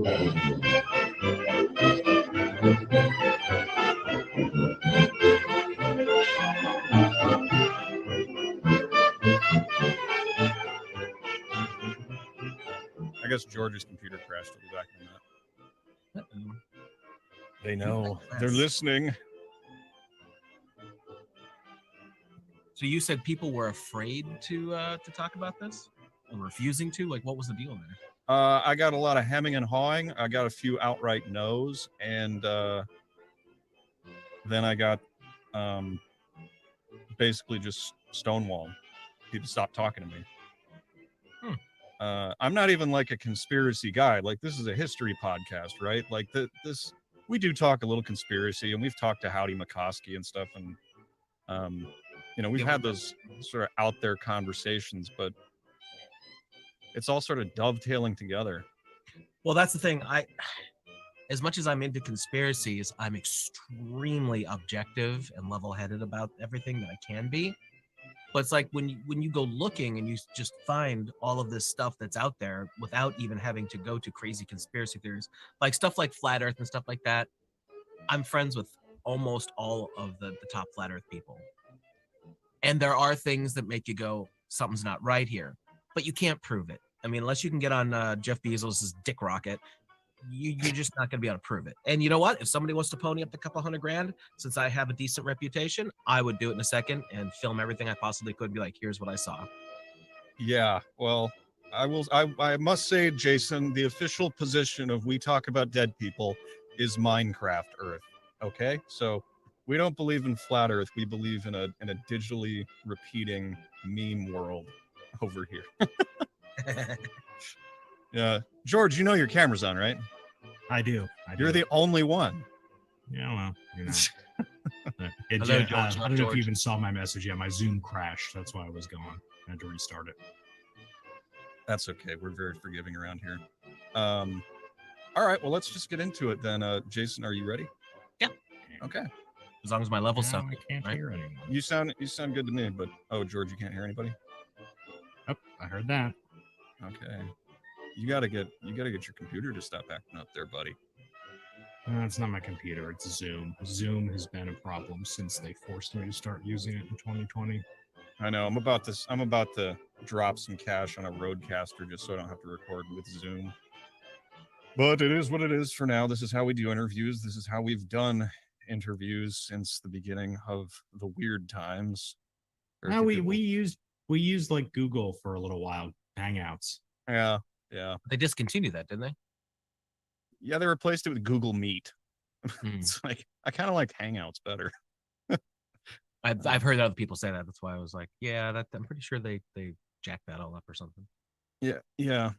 I guess George's computer crashed. I'll be back in a minute. They know. They're listening. So you said people were afraid to talk about this, or refusing to? Like, what was the deal there? I got a lot of hemming and hawing. I got a few outright no's, and then I got basically just stonewalled. People stopped talking to me. I'm not even like a conspiracy guy. Like, this is a history podcast, right? Like this, we do talk a little conspiracy, and we've talked to Howdy McCoskey and stuff, and we've had those sort of out there conversations, but it's all sort of dovetailing together. Well, that's the thing. As much as I'm into conspiracies, I'm extremely objective and level-headed about everything that I can be. But it's like when you go looking and you just find all of this stuff that's out there without even having to go to crazy conspiracy theories, like stuff like flat Earth and stuff like that. I'm friends with almost all of the top flat Earth people. And there are things that make you go, something's not right here. But you can't prove it. I mean, unless you can get on Jeff Bezos' dick rocket, you're just not going to be able to prove it. And you know what? If somebody wants to pony up a couple $100,000, since I have a decent reputation, I would do it in a second and film everything I possibly could and be like, here's what I saw. Yeah, well, I must say, Jason, the official position of We Talk About Dead People is Minecraft Earth. Okay? So we don't believe in flat Earth. We believe in a digitally repeating meme world over here. Yeah, George, you know your camera's on, right? I do. You're the only one. Yeah, well, you know. I don't know if you even saw my message yet. My Zoom crashed. That's why I was gone. I had to restart it. That's okay. We're very forgiving around here. All right. Well, let's just get into it then. Jason, are you ready? Yeah. Okay. As long as my level's up. I can't hear anyone. You sound good to me, but George, you can't hear anybody? Oh, I heard that. Okay. You gotta get your computer to stop acting up there, buddy. It's not my computer, it's Zoom. Zoom has been a problem since they forced me to start using it in 2020. I know. I'm about to drop some cash on a Rodecaster just so I don't have to record with Zoom. But it is what it is for now. This is how we do interviews. This is how we've done interviews since the beginning of the weird times. No, we used like Google for a little while, Hangouts. Yeah. They discontinued that, didn't they? Yeah, they replaced it with Google Meet. It's like, I kind of liked Hangouts better. I've heard other people say that. That's why I was like, yeah, I'm pretty sure they jacked that all up or something. Yeah.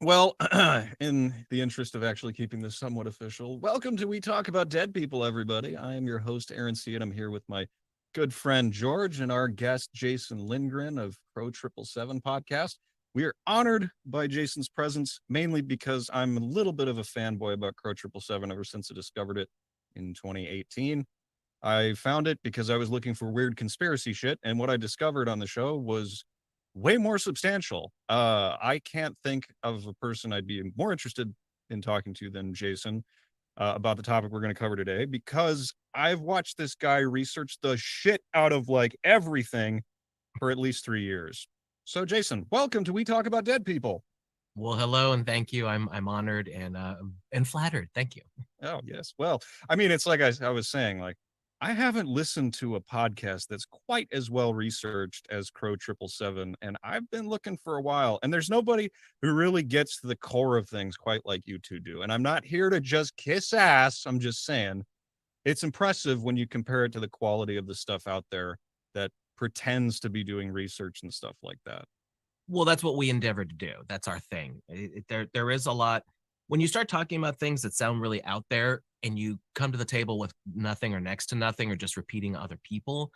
Well, in the interest of actually keeping this somewhat official, welcome to We Talk About Dead People, everybody. I am your host, Aaron C., and I'm here with my good friend George and our guest Jason Lindgren of Crow 777 podcast. We are honored by Jason's presence, mainly because I'm a little bit of a fanboy about Crow 777 ever since I discovered it in 2018. I found it because I was looking for weird conspiracy shit, and what I discovered on the show was way more substantial. I can't think of a person I'd be more interested in talking to than Jason about the topic we're going to cover today, because I've watched this guy research the shit out of like everything for at least 3 years. So, Jason, welcome to We Talk About Dead People. Well, hello and thank you. I'm honored and flattered. Thank you. Oh, yes. Well, I mean, it's like I was saying, like, I haven't listened to a podcast that's quite as well researched as Crow 777, and I've been looking for a while, and there's nobody who really gets to the core of things quite like you two do. And I'm not here to just kiss ass. I'm just saying it's impressive when you compare it to the quality of the stuff out there that pretends to be doing research and stuff like that. Well, that's what we endeavor to do. That's our thing. There is a lot. When you start talking about things that sound really out there and you come to the table with nothing or next to nothing or just repeating other people,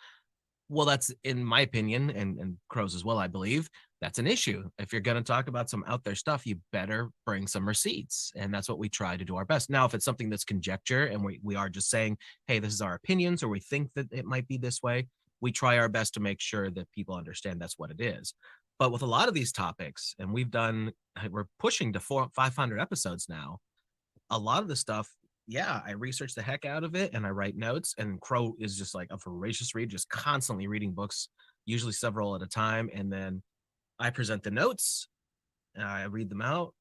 well, that's, in my opinion, and Crow's as well, I believe, that's an issue. If you're going to talk about some out there stuff, you better bring some receipts. And that's what we try to do our best. Now, if it's something that's conjecture and we are just saying, hey, this is our opinions, or we think that it might be this way, we try our best to make sure that people understand that's what it is. But with a lot of these topics, and we're pushing to 500 episodes now, a lot of the stuff, yeah, I research the heck out of it and I write notes. And Crow is just like a voracious read, just constantly reading books, usually several at a time. And then I present the notes, I read them out,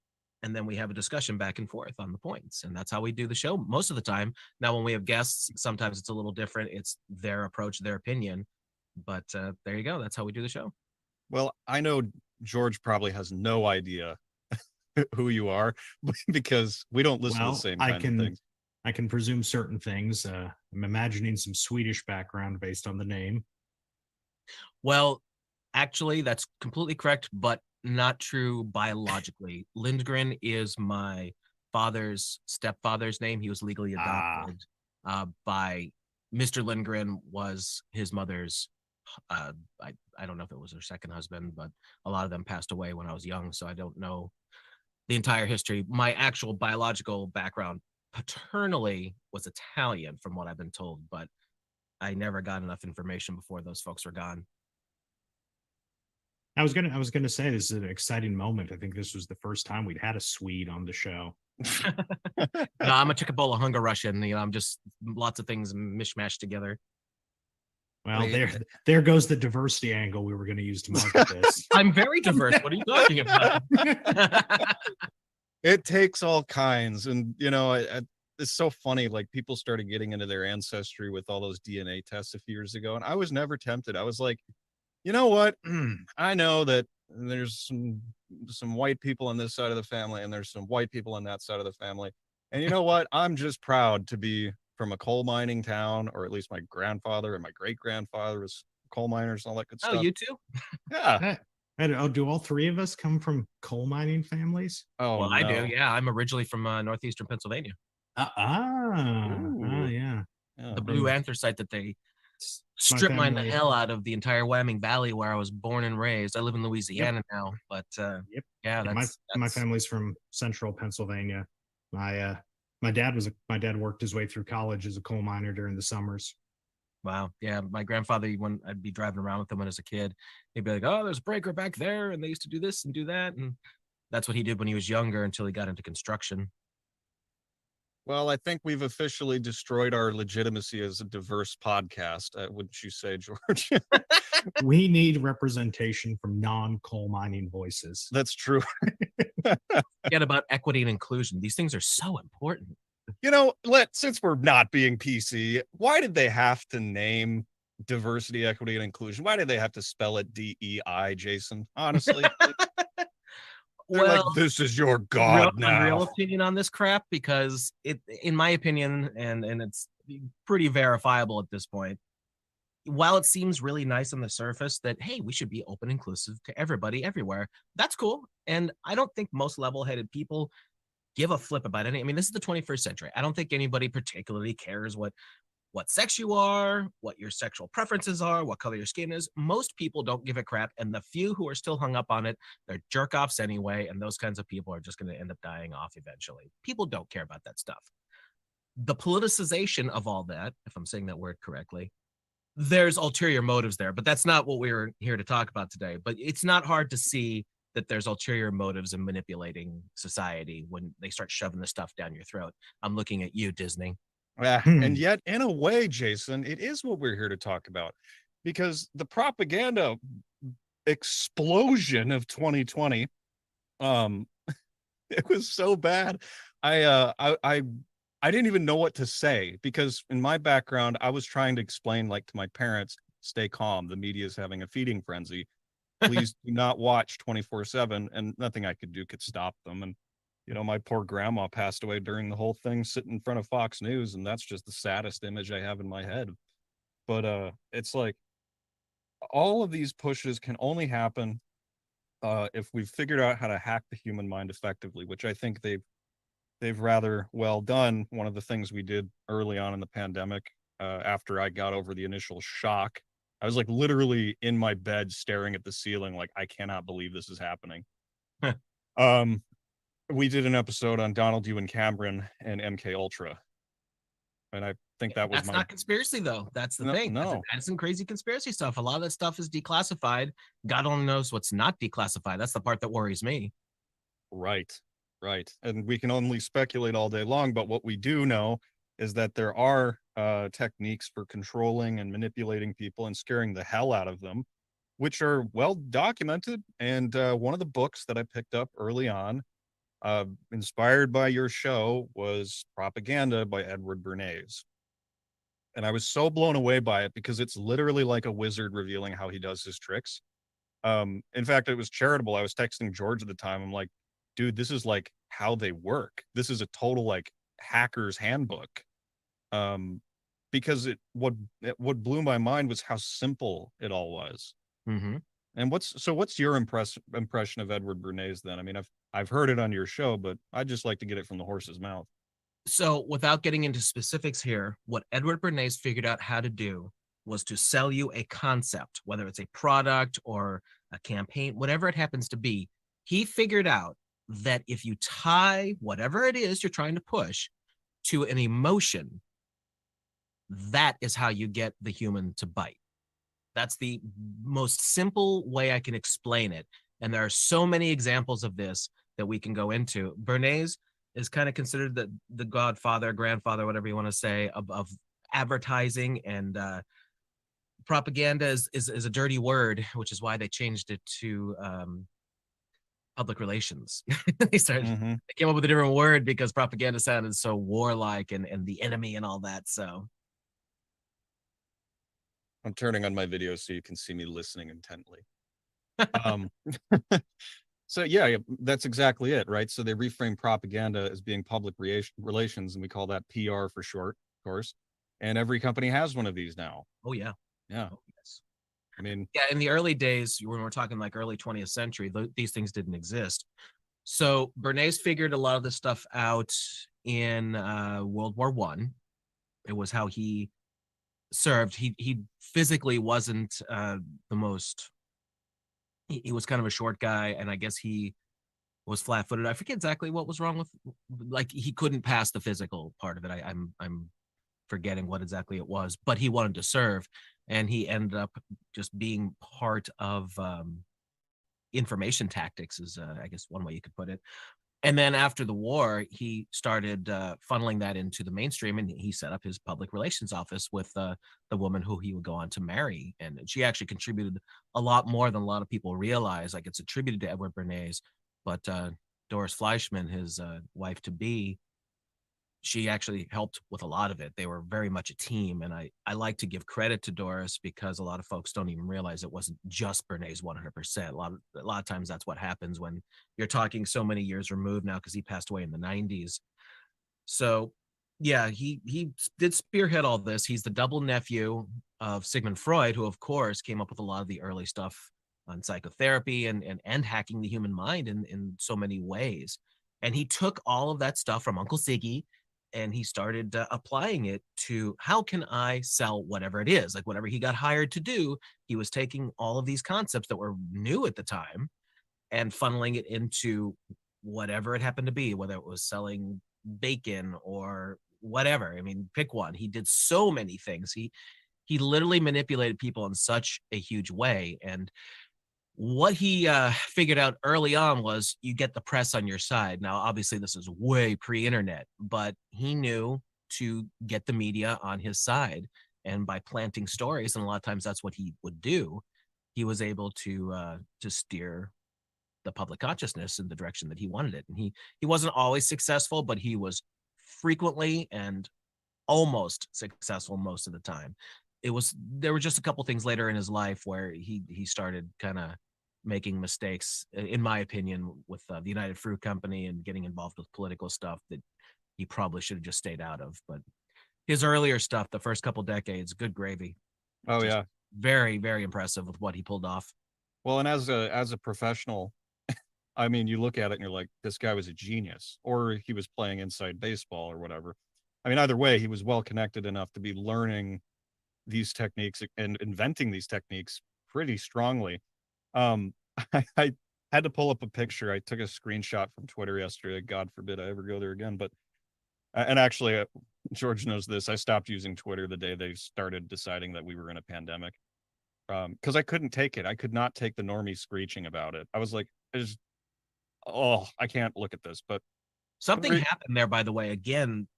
and then we have a discussion back and forth on the points. And that's how we do the show most of the time. Now, when we have guests, sometimes it's a little different. It's their approach, their opinion. But there you go. That's how we do the show. Well, I know George probably has no idea who you are because we don't listen to the same kind of things. I can presume certain things. I'm imagining some Swedish background based on the name. Well, actually, that's completely correct, but not true biologically. Lindgren is my father's stepfather's name. He was legally adopted by Mr. Lindgren was his mother's. I don't know if it was her second husband, but a lot of them passed away when I was young, so I don't know the entire history. My actual biological background paternally was Italian, from what I've been told, but I never got enough information before those folks were gone. I was gonna say this is an exciting moment. I think this was the first time we'd had a Swede on the show. No, I'm a Chickabola Hunger Russian. I'm just lots of things mishmashed together. Well, there goes the diversity angle we were going to use to market this. I'm very diverse. What are you talking about? It takes all kinds, and it's so funny. Like, people started getting into their ancestry with all those DNA tests a few years ago, and I was never tempted. I was like, you know what? I know that there's some white people on this side of the family, and there's some white people on that side of the family, and you know what? I'm just proud to be from a coal mining town, or at least my grandfather and my great grandfather was coal miners and all that good stuff. Oh, you too? Yeah. And do all three of us come from coal mining families? Oh, well, no. I do. Yeah, I'm originally from northeastern Pennsylvania. Yeah. The blue anthracite that they strip mine the hell out of the entire Wyoming Valley where I was born and raised. I live in Louisiana now, but yeah, my family's from central Pennsylvania. My dad worked his way through college as a coal miner during the summers. Wow. Yeah. My grandfather, when I'd be driving around with him when I was a kid, he'd be like, oh, there's a breaker back there. And they used to do this and do that. And that's what he did when he was younger until he got into construction. Well, I think we've officially destroyed our legitimacy as a diverse podcast. Wouldn't you say, George? We need representation from non-coal mining voices. That's true. Forget about equity and inclusion. These things are so important. Since we're not being PC, why did they have to name diversity, equity, and inclusion? Why did they have to spell it DEI, Jason? Honestly. They're like, this is your god now. Real opinion on this crap, because in my opinion, and it's pretty verifiable at this point, while it seems really nice on the surface that, hey, we should be open, inclusive to everybody everywhere, that's cool. And I don't think most level-headed people give a flip about any. I mean, this is the 21st century. I don't think anybody particularly cares what sex you are, what your sexual preferences are, what color your skin is. Most people don't give a crap, and the few who are still hung up on it, they're jerk-offs anyway, and those kinds of people are just going to end up dying off eventually. People don't care about that stuff. The politicization of all that, if I'm saying that word correctly, there's ulterior motives there, but that's not what we're here to talk about today. But it's not hard to see that there's ulterior motives in manipulating society when they start shoving the stuff down your throat. I'm looking at you, Disney. And yet, in a way, Jason, it is what we're here to talk about, because the propaganda explosion of 2020, it was so bad. I didn't even know what to say, because in my background, I was trying to explain, like, to my parents, stay calm. The media is having a feeding frenzy. Please do not watch 24/7, and nothing I could do could stop them. And my poor grandma passed away during the whole thing, sitting in front of Fox News, and that's just the saddest image I have in my head. But it's like, all of these pushes can only happen if we've figured out how to hack the human mind effectively, which I think they've rather well done. One of the things we did early on in the pandemic, after I got over the initial shock, I was like literally in my bed staring at the ceiling like, I cannot believe this is happening. We did an episode on Donald Ewan Cameron and MK Ultra, and I think that's not conspiracy, though. That's the thing. No, that's some crazy conspiracy stuff. A lot of that stuff is declassified. God only knows what's not declassified. That's the part that worries me. Right. Right. And we can only speculate all day long, but what we do know is that there are techniques for controlling and manipulating people and scaring the hell out of them, which are well documented. And one of the books that I picked up early on, inspired by your show, was Propaganda by Edward Bernays. And I was so blown away by it because it's literally like a wizard revealing how he does his tricks. In fact, it was charitable. I was texting George at the time. I'm like, dude, this is like how they work. This is a total like hacker's handbook. Um, because what blew my mind was how simple it all was. Mm-hmm. And what's your impression of Edward Bernays then? I mean, I've heard it on your show, but I'd just like to get it from the horse's mouth. So, without getting into specifics here, what Edward Bernays figured out how to do was to sell you a concept, whether it's a product or a campaign, whatever it happens to be. He figured out that if you tie whatever it is you're trying to push to an emotion, that is how you get the human to bite. That's the most simple way I can explain it. And there are so many examples of this that we can go into. Bernays is kind of considered the godfather, grandfather, whatever you want to say, of advertising, and propaganda is a dirty word, which is why they changed it to public relations. They came up with a different word because propaganda sounded so warlike and the enemy and all that. So I'm turning on my video so you can see me listening intently. Um, so yeah, that's exactly it, right? So they reframe propaganda as being public relations, and we call that PR for short, of course. And every company has one of these now. oh yeah. Yeah. Oh, yes. I mean, Yeah, in the early days, when we're talking like early 20th century, these things didn't exist. So Bernays figured a lot of this stuff out in World War One. It was how he served. He physically wasn't the most. He was kind of a short guy, and I guess he was flat-footed. I forget exactly what was wrong with, like, he couldn't pass the physical part of it. I'm forgetting what exactly it was, but he wanted to serve, and he ended up just being part of information tactics, is I guess one way you could put it. And then after the war, he started funneling that into the mainstream, and he set up his public relations office with the woman who he would go on to marry. And she actually contributed a lot more than a lot of people realize. Like, it's attributed to Edward Bernays, but Doris Fleischman, his wife to be, she actually helped with a lot of it. They were very much a team. And I like to give credit to Doris because a lot of folks don't even realize it wasn't just Bernays 100%. A lot of times that's what happens when you're talking so many years removed now, because he passed away in the 90s. So yeah, he did spearhead all this. He's the double nephew of Sigmund Freud, who of course came up with a lot of the early stuff on psychotherapy and hacking the human mind in so many ways. And he took all of that stuff from Uncle Siggy, and he started applying it to, how can I sell whatever it is? Like, whatever he got hired to do, he was taking all of these concepts that were new at the time and funneling it into whatever it happened to be, whether it was selling bacon or whatever. I mean, pick one. He did so many things. He literally manipulated people in such a huge way. And what he figured out early on was, you get the press on your side. Now, obviously, this is way pre-internet, but he knew to get the media on his side. And by planting stories, and a lot of times that's what he would do, he was able to steer the public consciousness in the direction that he wanted it. And he wasn't always successful, but he was frequently and almost successful most of the time. There were just a couple things later in his life where he started kind of making mistakes, in my opinion, with the United Fruit Company and getting involved with political stuff that he probably should have just stayed out of. But his earlier stuff, the first couple decades, good gravy. oh Just yeah. very, very impressive with what he pulled off. Well, and as a professional, I mean, you look at it and you're like, this guy was a genius, or he was playing inside baseball or whatever. I mean, either way, he was well connected enough to be learning these techniques and inventing these techniques pretty strongly. I had to pull up a picture. I took a screenshot from Twitter yesterday. God forbid I ever go there again. But and actually, George knows this. I stopped using Twitter the day they started deciding that we were in a pandemic, because I couldn't take it. I could not take the normie screeching about it. I was like, I can't look at this, but Something happened there, by the way. Again,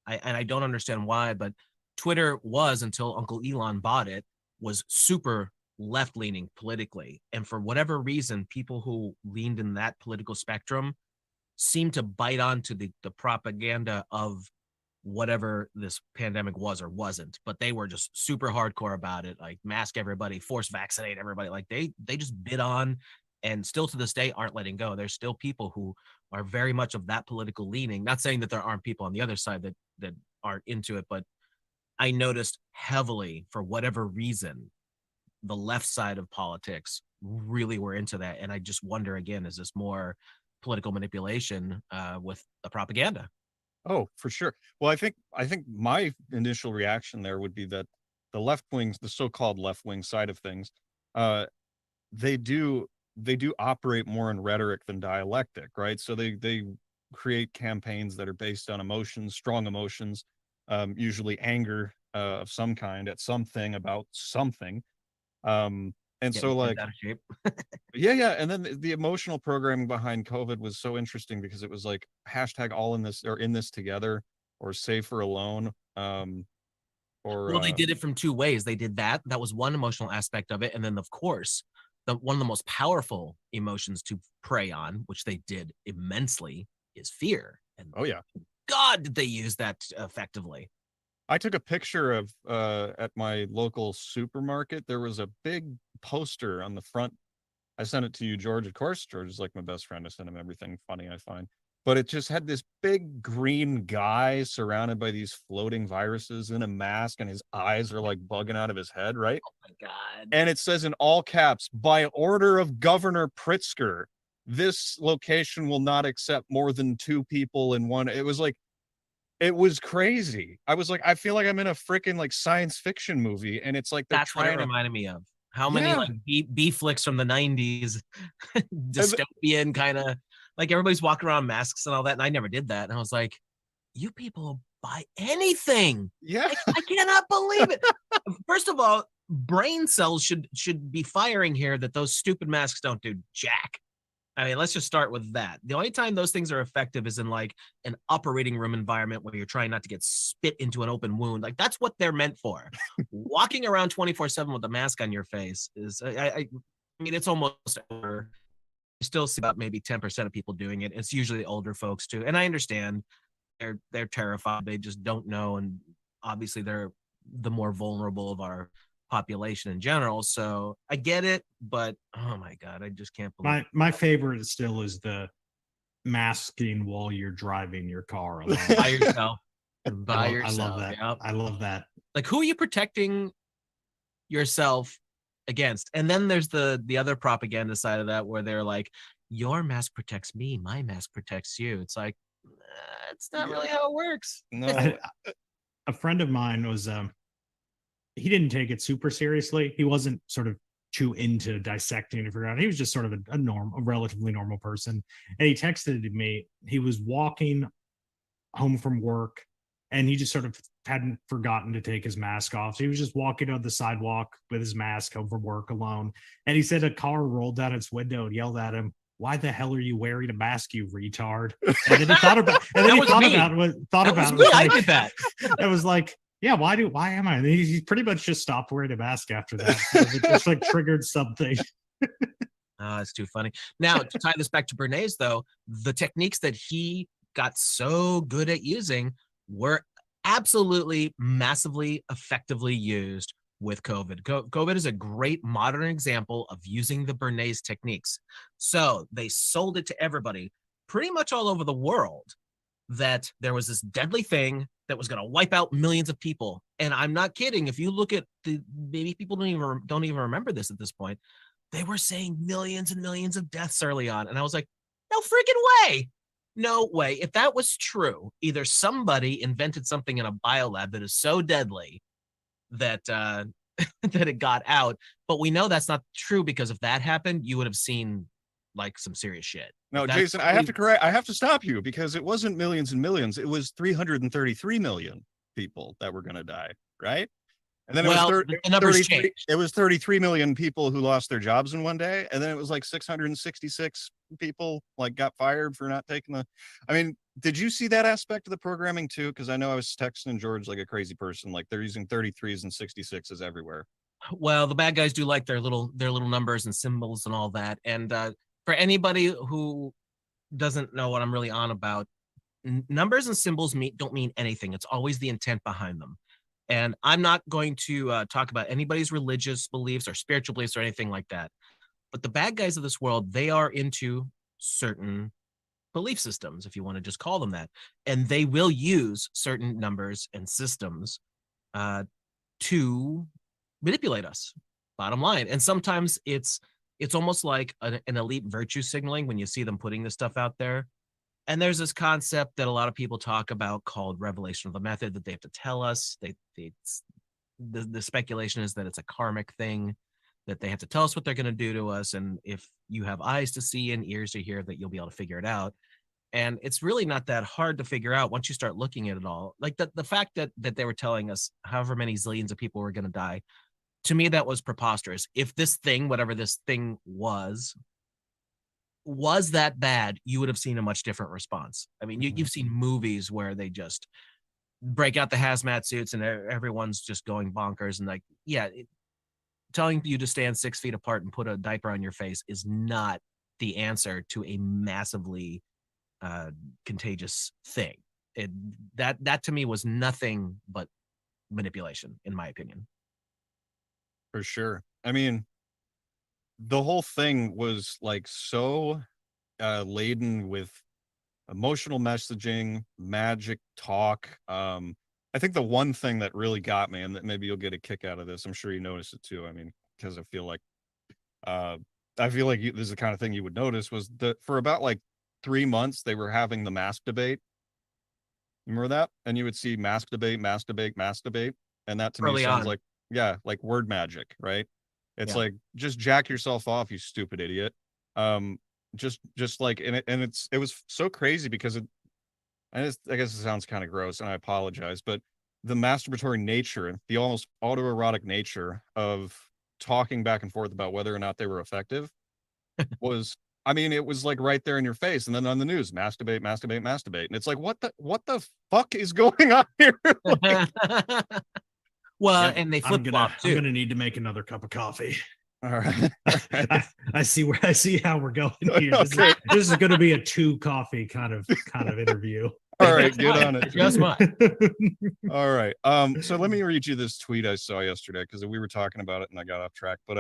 I don't understand why, but Twitter was, until Uncle Elon bought it, was super left-leaning politically. And for whatever reason, people who leaned in that political spectrum seemed to bite onto the propaganda of whatever this pandemic was or wasn't. But they were just super hardcore about it, like mask everybody, force vaccinate everybody. Like they just bit on, and still to this day aren't letting go. There's still people who are very much of that political leaning. Not saying that there aren't people on the other side that aren't into it, but I noticed heavily, for whatever reason, the left side of politics really were into that. And I just wonder, again, is this more political manipulation with the propaganda? Oh, for sure. Well, I think my initial reaction there would be that the left wings, the so-called left wing side of things, uh, they do operate more in rhetoric than dialectic, right? So they create campaigns that are based on emotions, strong emotions, usually anger of some kind at something about something. And Getting so like out of shape. yeah, and then the emotional programming behind COVID was so interesting because it was like hashtag all in this, or in this together, or safer alone. Well, they did it from two ways. They did that. That was one emotional aspect of it. And then, of course, one of the most powerful emotions to prey on, which they did immensely, is fear. And oh yeah, God, did they use that effectively. I took a picture of at my local supermarket. There was a big poster on the front. I sent it to you, George. Of course, George is like my best friend. I send him everything funny I find. But it just had this big green guy surrounded by these floating viruses in a mask, and his eyes are like bugging out of his head, right? Oh my God. And it says in all caps, by order of Governor Pritzker, this location will not accept more than 2 people in one. It was like, it was crazy. I was like, I feel like I'm in a freaking like science fiction movie, and it's like they're That's what it trying to. reminded me of. How many Yeah. like B flicks from the 90s, And dystopian kind of, like everybody's walking around masks and all that. And I never did that. And I was like, you people buy anything. yeah. I cannot believe it. First of all, brain cells should be firing here that those stupid masks don't do jack. I mean, let's just start with that. The only time those things are effective is in like an operating room environment where you're trying not to get spit into an open wound. Like that's what they're meant for. Walking around 24/7 with a mask on your face is, I mean, it's almost over. You still see about maybe 10% of people doing it. It's usually older folks too. And I understand they're terrified. They just don't know. And obviously they're the more vulnerable of our population in general. So I get it, but oh my God, I just can't believe My favorite still is the masking while you're driving your car alone. by yourself. By yourself. I love that. Yep. I love that. Like, who are you protecting yourself against? And then there's the other propaganda side of that where they're like, your mask protects me, my mask protects you. It's like, it's not really how it works. No. A friend of mine was he didn't take it super seriously. He wasn't sort of too into dissecting and figuring out. He was just sort of a relatively normal person. And he texted me. He was walking home from work, and he just sort of hadn't forgotten to take his mask off. So he was just walking on the sidewalk with his mask home from work alone. And he said a car rolled down its window and yelled at him, "Why the hell are you wearing a mask, you retard?" And then he thought about, and then he thought about it. I did that. It was like, yeah, why am I? And he pretty much just stopped wearing a mask after that. So it just like triggered something. It's too funny. Now, to tie this back to Bernays, though, the techniques that he got so good at using were absolutely massively effectively used with COVID. COVID is a great modern example of using the Bernays techniques. So they sold it to everybody pretty much all over the world that there was this deadly thing that was going to wipe out millions of people. And I'm not kidding. If you look at maybe people don't even remember this at this point, they were saying millions and millions of deaths early on. And I was like, no freaking way. No way. If that was true, either somebody invented something in a biolab that is so deadly that that it got out. But we know that's not true, because if that happened, you would have seen like some serious shit. No, Jason, I have to stop you, because it wasn't millions and millions. It was 333 million people that were going to die, right? And then Well, it the was numbers 33 changed. it was 33 million people who lost their jobs in one day, and then it was like 666 people like got fired for not taking the. I mean, did you see that aspect of the programming too? Because I know I was texting George like a crazy person. Like they're using 33s and 66s everywhere. Well, the bad guys do like their little numbers and symbols and all that. And for anybody who doesn't know what I'm really on about, numbers and symbols don't mean anything. It's always the intent behind them. And I'm not going to talk about anybody's religious beliefs or spiritual beliefs or anything like that. But the bad guys of this world, they are into certain belief systems, if you want to just call them that. And they will use certain numbers and systems to manipulate us, bottom line. And sometimes it's almost like an elite virtue signaling when you see them putting this stuff out there. And there's this concept that a lot of people talk about called revelation of the method, that they have to tell us. The speculation is that it's a karmic thing, that they have to tell us what they're going to do to us. And if you have eyes to see and ears to hear, that you'll be able to figure it out. And it's really not that hard to figure out once you start looking at it all. Like the fact that they were telling us however many zillions of people were going to die, to me, that was preposterous. If this thing, whatever this thing was that bad, you would have seen a much different response. I mean, you've seen movies where they just break out the hazmat suits and everyone's just going bonkers. And like, yeah, telling you to stand 6 feet apart and put a diaper on your face is not the answer to a massively contagious thing. That to me was nothing but manipulation, in my opinion. For sure. I mean, the whole thing was like so laden with emotional messaging, magic talk. I think the one thing that really got me, and that maybe you'll get a kick out of this, I'm sure you noticed it too. I mean, because I feel like this is the kind of thing you would notice, was that for about like 3 months they were having the mask debate. Remember that? And you would see mask debate, mask debate, mask debate, and that to me sounds like, yeah, like word magic, right? It's like, just jack yourself off, you stupid idiot. Just like, and it was so crazy because I guess it sounds kind of gross, and I apologize, but the masturbatory nature, the almost autoerotic nature of talking back and forth about whether or not they were effective was, I mean, it was like right there in your face. And then on the news, masturbate, masturbate, masturbate. And it's like, what the fuck is going on here? Like, well, and they flip flop too. I'm gonna need to make another cup of coffee. all right. I see how we're going here. This is gonna be a 2 coffee kind of interview. All right, get on it. Just mine. All right. So let me read you this tweet I saw yesterday, because we were talking about it and I got off track. But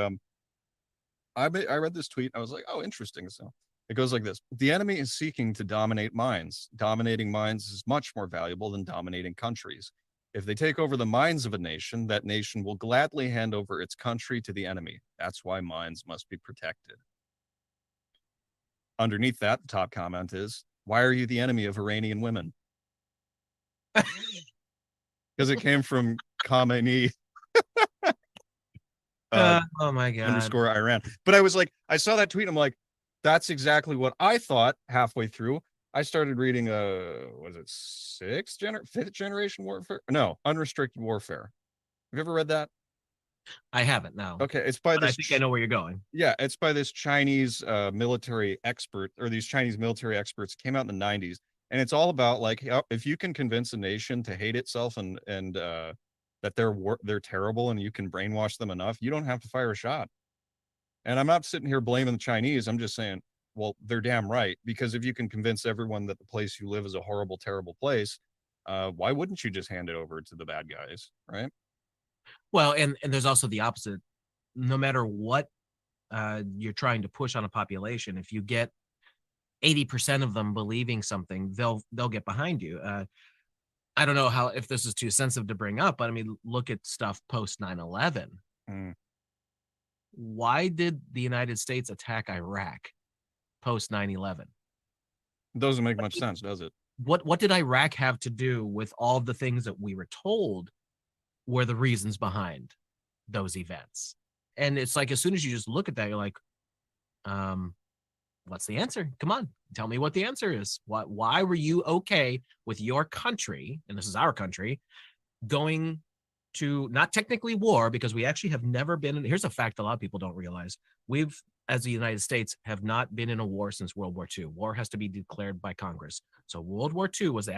I read this tweet. I was like, oh, interesting. So it goes like this: the enemy is seeking to dominate minds. Dominating minds is much more valuable than dominating countries. If they take over the minds of a nation, that nation will gladly hand over its country to the enemy. That's why minds must be protected. Underneath that, the top comment is, why are you the enemy of Iranian women? Because it came from Khamenei. Oh my God. _Iran. But I was like, I saw that tweet. I'm like, that's exactly what I thought halfway through. I started reading was it 5th generation warfare? No, Unrestricted Warfare. Have you ever read that? I haven't, no. Okay, it's by this. I think I know where you're going. Yeah, it's by this Chinese military expert, or these Chinese military experts. Came out in the 90s, and it's all about like, if you can convince a nation to hate itself and that they're terrible, and you can brainwash them enough, you don't have to fire a shot. And I'm not sitting here blaming the Chinese. I'm just saying, well, they're damn right, because if you can convince everyone that the place you live is a horrible, terrible place, why wouldn't you just hand it over to the bad guys, right? Well, and there's also the opposite. No matter what you're trying to push on a population, if you get 80% of them believing something, they'll get behind you. I don't know if this is too sensitive to bring up, but I mean, look at stuff post 9/11. Why did the United States attack Iraq post 9/11? Doesn't make much sense, does it? What did Iraq have to do with all the things that we were told were the reasons behind those events? And it's like, as soon as you just look at that, you're like, what's the answer? Come on, tell me what the answer is. Why were you okay with your country, and this is our country, going to not technically war, because we actually have never been in, here's a fact a lot of people don't realize. We've, as the United States, have not been in a war since World War II. War has to be declared by Congress. So World War II was the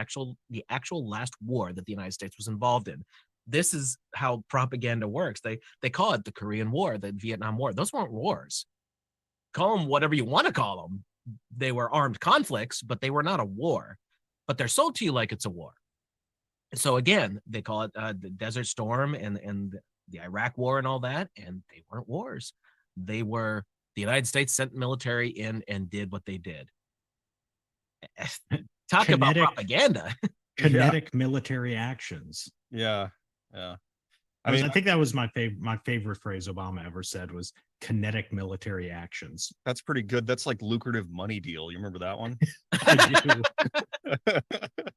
actual last war that the United States was involved in. This is how propaganda works. They call it the Korean War, the Vietnam War. Those weren't wars. Call them whatever you want to call them. They were armed conflicts, but they were not a war. But they're sold to you like it's a war. So again, they call it the Desert Storm and the Iraq War and all that, and they weren't wars. They were, the United States sent military in and did what they did. Talk about propaganda. Kinetic military actions. Yeah. Yeah. I think that was my favorite phrase Obama ever said was kinetic military actions. That's pretty good. That's like lucrative money deal. You remember that one? I do.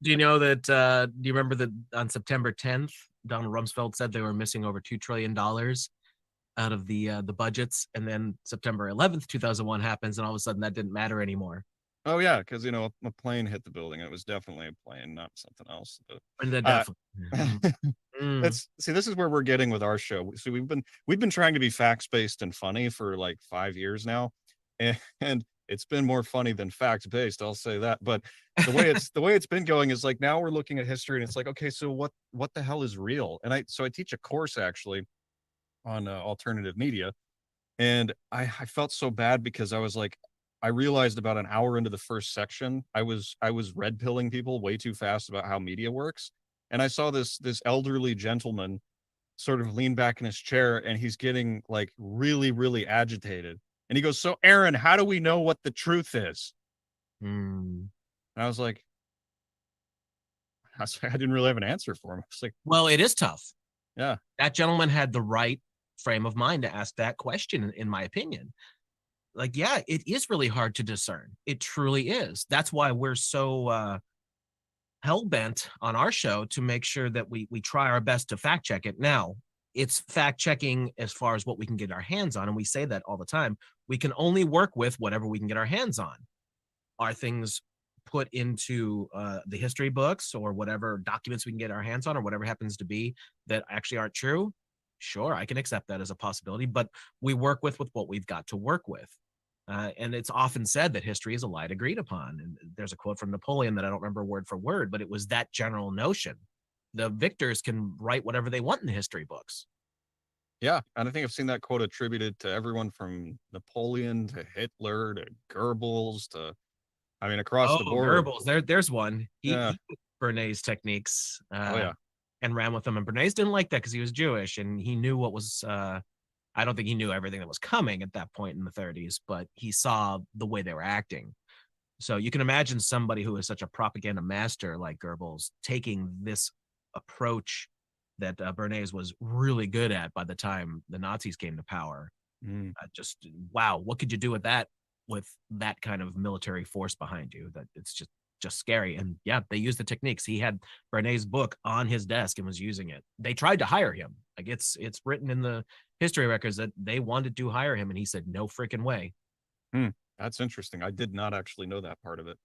Do you know that, do you remember that on September 10th, Donald Rumsfeld said they were missing over $2 trillion out of the budgets. And then September 11th, 2001 happens. And all of a sudden that didn't matter anymore. Oh yeah. Because, you know, a plane hit the building. It was definitely a plane, not something else. But, And then definitely. See, this is where we're getting with our show. So we've been trying to be facts-based and funny for like 5 years now. And it's been more funny than fact-based, I'll say that. But the way it's been going is like, now we're looking at history and it's like, okay, so what the hell is real? And I teach a course actually on alternative media. And I felt so bad because I was like, I realized about an hour into the first section, I was red pilling people way too fast about how media works. And I saw this elderly gentleman sort of lean back in his chair and he's getting like really, really agitated. And he goes, "So Aaron, how do we know what the truth is?" And I was like, I didn't really have an answer for him. It's like, well, it is tough. Yeah. That gentleman had the right frame of mind to ask that question, in my opinion. Like, yeah, it is really hard to discern. It truly is. That's why we're so hell-bent on our show to make sure that we try our best to fact check it. Now, it's fact checking as far as what we can get our hands on. And we say that all the time. We can only work with whatever we can get our hands on. Are things put into the history books or whatever documents we can get our hands on or whatever happens to be that actually aren't true? Sure, I can accept that as a possibility, but we work with what we've got to work with. And it's often said that history is a lie agreed upon. And there's a quote from Napoleon that I don't remember word for word, but it was that general notion. The victors can write whatever they want in the history books. Yeah, and I think I've seen that quote attributed to everyone from Napoleon to Hitler to Goebbels to, I mean, across the board. Goebbels, there's one. He took Bernays techniques and ran with them. And Bernays didn't like that because he was Jewish and he knew what was, I don't think he knew everything that was coming at that point in the 30s, but he saw the way they were acting. So you can imagine somebody who is such a propaganda master like Goebbels taking this approach that Bernays was really good at by the time the Nazis came to power. Just, wow, what could you do with that kind of military force behind you? That it's just scary. And yeah, they used the techniques. He had Bernays' book on his desk and was using it. They tried to hire him. Like it's written in the history records that they wanted to hire him and he said, no freaking way. That's interesting. I did not actually know that part of it.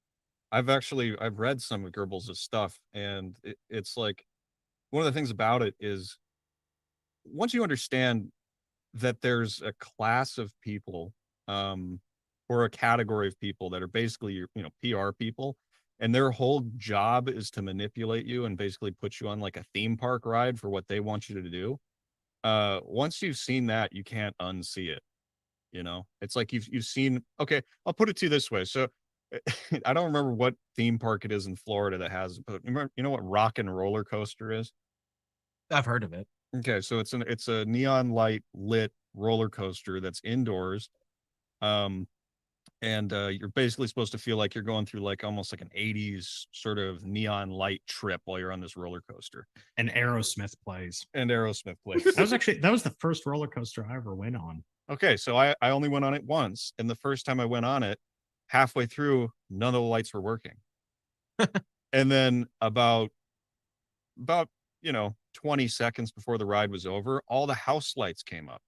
I've read some of Goebbels' stuff and it's like, one of the things about it is once you understand that there's a class of people or a category of people that are basically your, PR people, and their whole job is to manipulate you and basically put you on like a theme park ride for what they want you to do. Once you've seen that, you can't unsee it. It's like you've seen, okay, I'll put it to you this way. So I don't remember what theme park it is in Florida that has, but you know what Rock and Roller Coaster is? I've heard of it. Okay, so it's a neon light lit roller coaster that's indoors. And you're basically supposed to feel like you're going through like almost like an 80s sort of neon light trip while you're on this roller coaster. And Aerosmith plays. That was the first roller coaster I ever went on. Okay, so I only went on it once, and the first time I went on it, halfway through, none of the lights were working. And then about 20 seconds before the ride was over, all the house lights came up.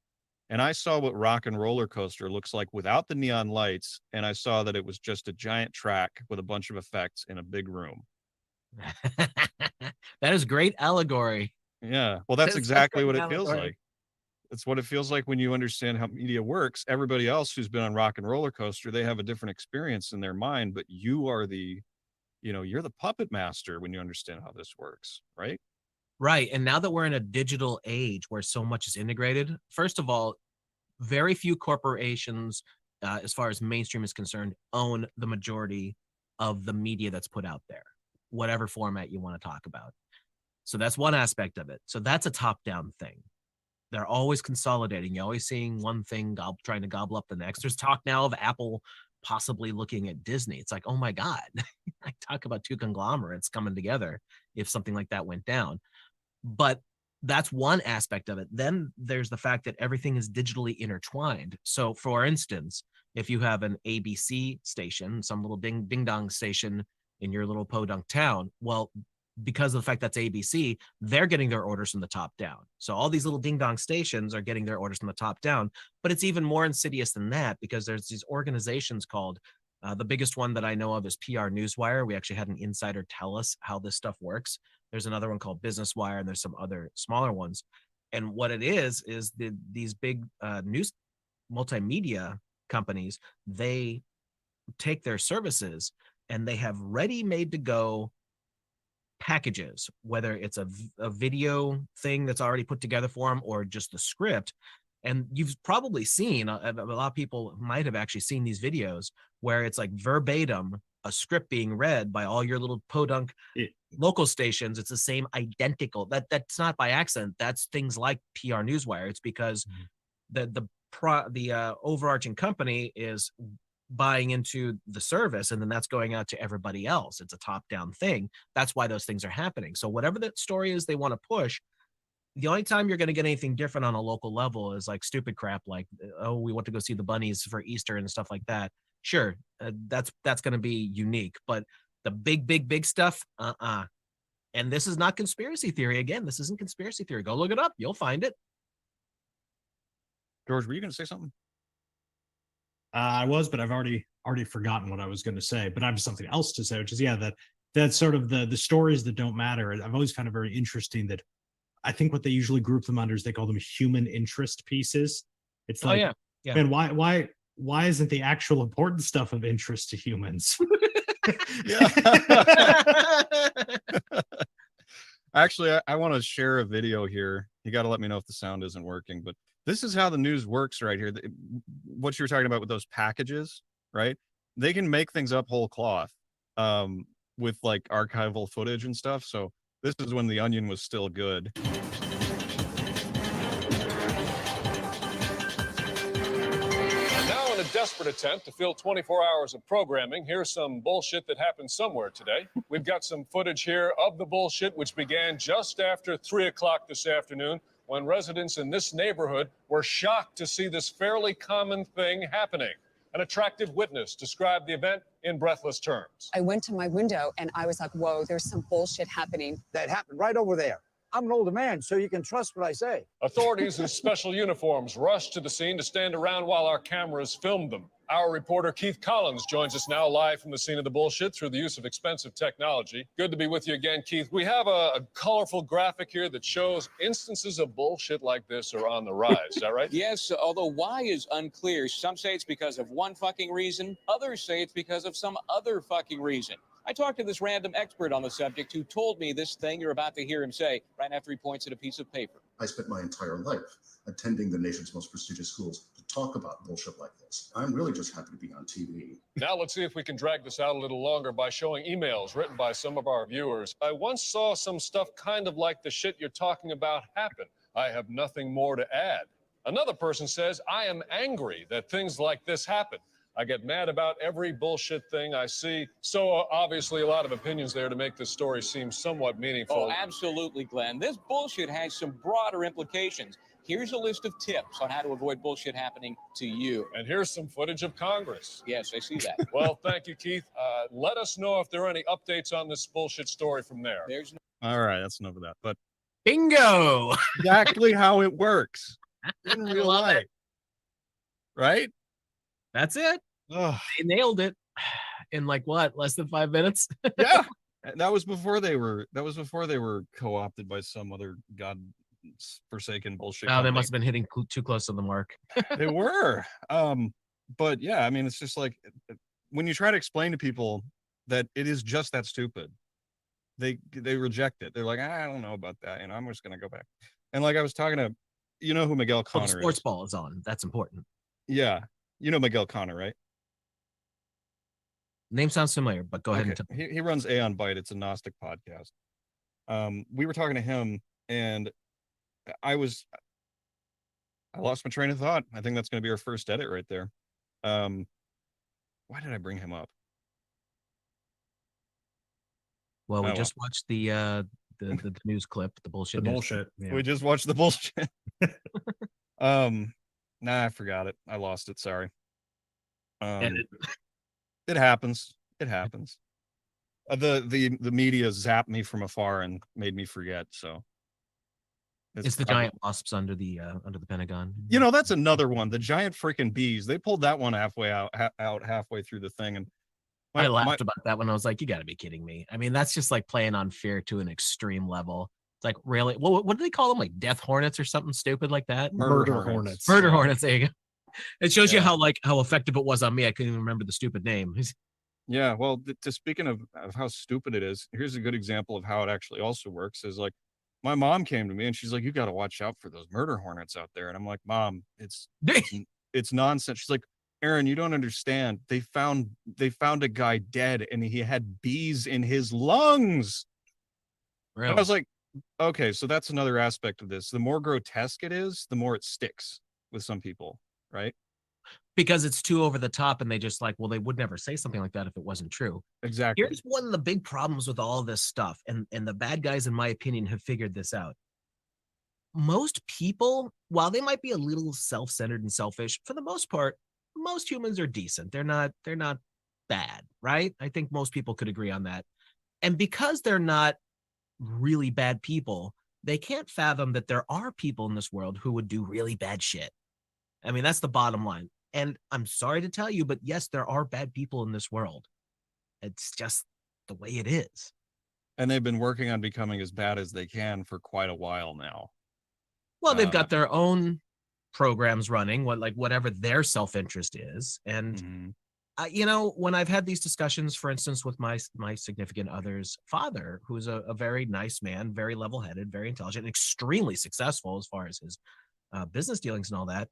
And I saw what Rock and Roller Coaster looks like without the neon lights, and I saw that it was just a giant track with a bunch of effects in a big room. That is great allegory. Yeah. Well, that's It's exactly such what a it valid feels point. like. It's what it feels like when you understand how media works. Everybody else who's been on rock and roller coaster, they have a different experience in their mind, but you are you're the puppet master when you understand how this works, right? Right. And now that we're in a digital age where so much is integrated, first of all, very few corporations, as far as mainstream is concerned, own the majority of the media that's put out there, whatever format you want to talk about. So that's one aspect of it. So that's a top-down thing. They're always consolidating. You're always seeing one thing trying to gobble up the next. There's talk now of Apple possibly looking at Disney. It's like, oh my God, I talk about two conglomerates coming together if something like that went down. But that's one aspect of it. Then there's the fact that everything is digitally intertwined. So for instance, if you have an ABC station, some little ding dong station in your little podunk town, well, because of the fact that's ABC, they're getting their orders from the top down. So all these little ding dong stations are getting their orders from the top down. But it's even more insidious than that, because there's these organizations called, the biggest one that I know of is PR Newswire. We actually had an insider tell us how this stuff works. There's another one called Business Wire, and there's some other smaller ones. And what it is these big news multimedia companies, they take their services and they have ready made to go packages, whether it's a video thing that's already put together for them or just the script. And you've probably seen, a lot of people might have actually seen these videos where it's like verbatim a script being read by all your little podunk local stations. It's the same identical. That's not by accident. That's things like PR Newswire. It's because the overarching company is buying into the service, and then that's going out to everybody else. It's a top-down thing. That's why those things are happening. So whatever that story is they want to push, the only time you're going to get anything different on a local level is like stupid crap like, oh, we want to go see the bunnies for Easter and stuff like that. Sure, that's going to be unique, but the big stuff, and this is not conspiracy theory. Again, this isn't conspiracy theory. Go look it up. You'll find it. George, were you going to say something? I was, but I've already forgotten what I was going to say. But I have something else to say, which is that's sort of the stories that don't matter. I've always found it very interesting that I think what they usually group them under is they call them human interest pieces. It's like, yeah. Man, why isn't the actual important stuff of interest to humans? Yeah. Actually, I want to share a video here. You got to let me know if the sound isn't working, but this is how the news works right here. What you were talking about with those packages, right? They can make things up whole cloth with like archival footage and stuff. So this is when the Onion was still good. And now, in a desperate attempt to fill 24 hours of programming, here's some bullshit that happened somewhere today. We've got some footage here of the bullshit, which began just after 3 o'clock this afternoon, when residents in this neighborhood were shocked to see this fairly common thing happening. An attractive witness described the event in breathless terms. I went to my window and I was like, whoa, there's some bullshit happening. That happened right over there. I'm an older man, so you can trust what I say. Authorities in special uniforms rushed to the scene to stand around while our cameras filmed them. Our reporter Keith Collins joins us now live from the scene of the bullshit through the use of expensive technology. Good to be with you again, Keith. We have a colorful graphic here that shows instances of bullshit like this are on the rise. Is that right? Yes, although why is unclear. Some say it's because of one fucking reason. Others say it's because of some other fucking reason. I talked to this random expert on the subject who told me this thing you're about to hear him say right after he points at a piece of paper. I spent my entire life attending the nation's most prestigious schools to talk about bullshit like this. I'm really just happy to be on TV. Now let's see if we can drag this out a little longer by showing emails written by some of our viewers. I once saw some stuff kind of like the shit you're talking about happen. I have nothing more to add. Another person says, I am angry that things like this happen. I get mad about every bullshit thing I see. So obviously a lot of opinions there to make this story seem somewhat meaningful. Oh, absolutely, Glenn. This bullshit has some broader implications. Here's a list of tips on how to avoid bullshit happening to you. And here's some footage of Congress. Yes, I see that. Well, thank you, Keith. Let us know if there are any updates on this bullshit story from there. There's no All right, that's enough of that. But Bingo. exactly how it works in real love life. it. Right? That's it. Oh, They nailed it in like what, less than 5 minutes? yeah. That was before they were co-opted by some other god-forsaken bullshit Oh, they company. must have been hitting too close to the mark. They were. But yeah, I mean, it's just like when you try to explain to people that it is just that stupid, they reject it. They're like, I don't know about that. You know, I'm just gonna go back. And like I was talking to, you know who Miguel Well, Connor the sports is? ball is on. That's important. Yeah, you know Miguel Connor, right? Name sounds familiar, but go ahead and tell. He runs Aeon Byte. It's a Gnostic podcast. We were talking to him, and I lost my train of thought. I think that's going to be our first edit right there. Why did I bring him up? Well, we Oh, just watched the news clip, the bullshit. The news bullshit. Yeah. We just watched the bullshit. Nah, I forgot it. I lost it. Sorry. Edit. It happens. It happens. The media zapped me from afar and made me forget. So It's the giant wasps under the Pentagon. You know, that's another one. The giant freaking bees. They pulled that one halfway through the thing, and I laughed about that when I was like, "You got to be kidding me!" I mean, that's just like playing on fear to an extreme level. It's like, really? What do they call them? Like death hornets or something stupid like that? Murder Hornets. Murder Yeah. hornets. There you go. It shows you Yeah. how effective it was on me. I couldn't even remember the stupid name. Yeah, well, to speaking of how stupid it is, here's a good example of how it actually also works. Is like, my mom came to me and she's like, "You got to watch out for those murder hornets out there." And I'm like, "Mom, it's nonsense." She's like, "Aaron, you don't understand. They found a guy dead and he had bees in his lungs." Really? And I was like, okay, so that's another aspect of this. The more grotesque it is, the more it sticks with some people, right? Because it's too over the top, and they just like, well, they would never say something like that if it wasn't true. Exactly. Here's one of the big problems with all this stuff, and the bad guys, in my opinion, have figured this out. Most people, while they might be a little self-centered and selfish, for the most part, most humans are decent. They're not bad, right? I think most people could agree on that. And because they're not really bad people, they can't fathom that there are people in this world who would do really bad shit. I mean, that's the bottom line. And I'm sorry to tell you, but yes, there are bad people in this world. It's just the way it is. And they've been working on becoming as bad as they can for quite a while now. Well, they've got their own programs running, whatever their self-interest is. And you know, when I've had these discussions, for instance, with my significant other's father, who's a very nice man, very level-headed, very intelligent, and extremely successful as far as his business dealings and all that.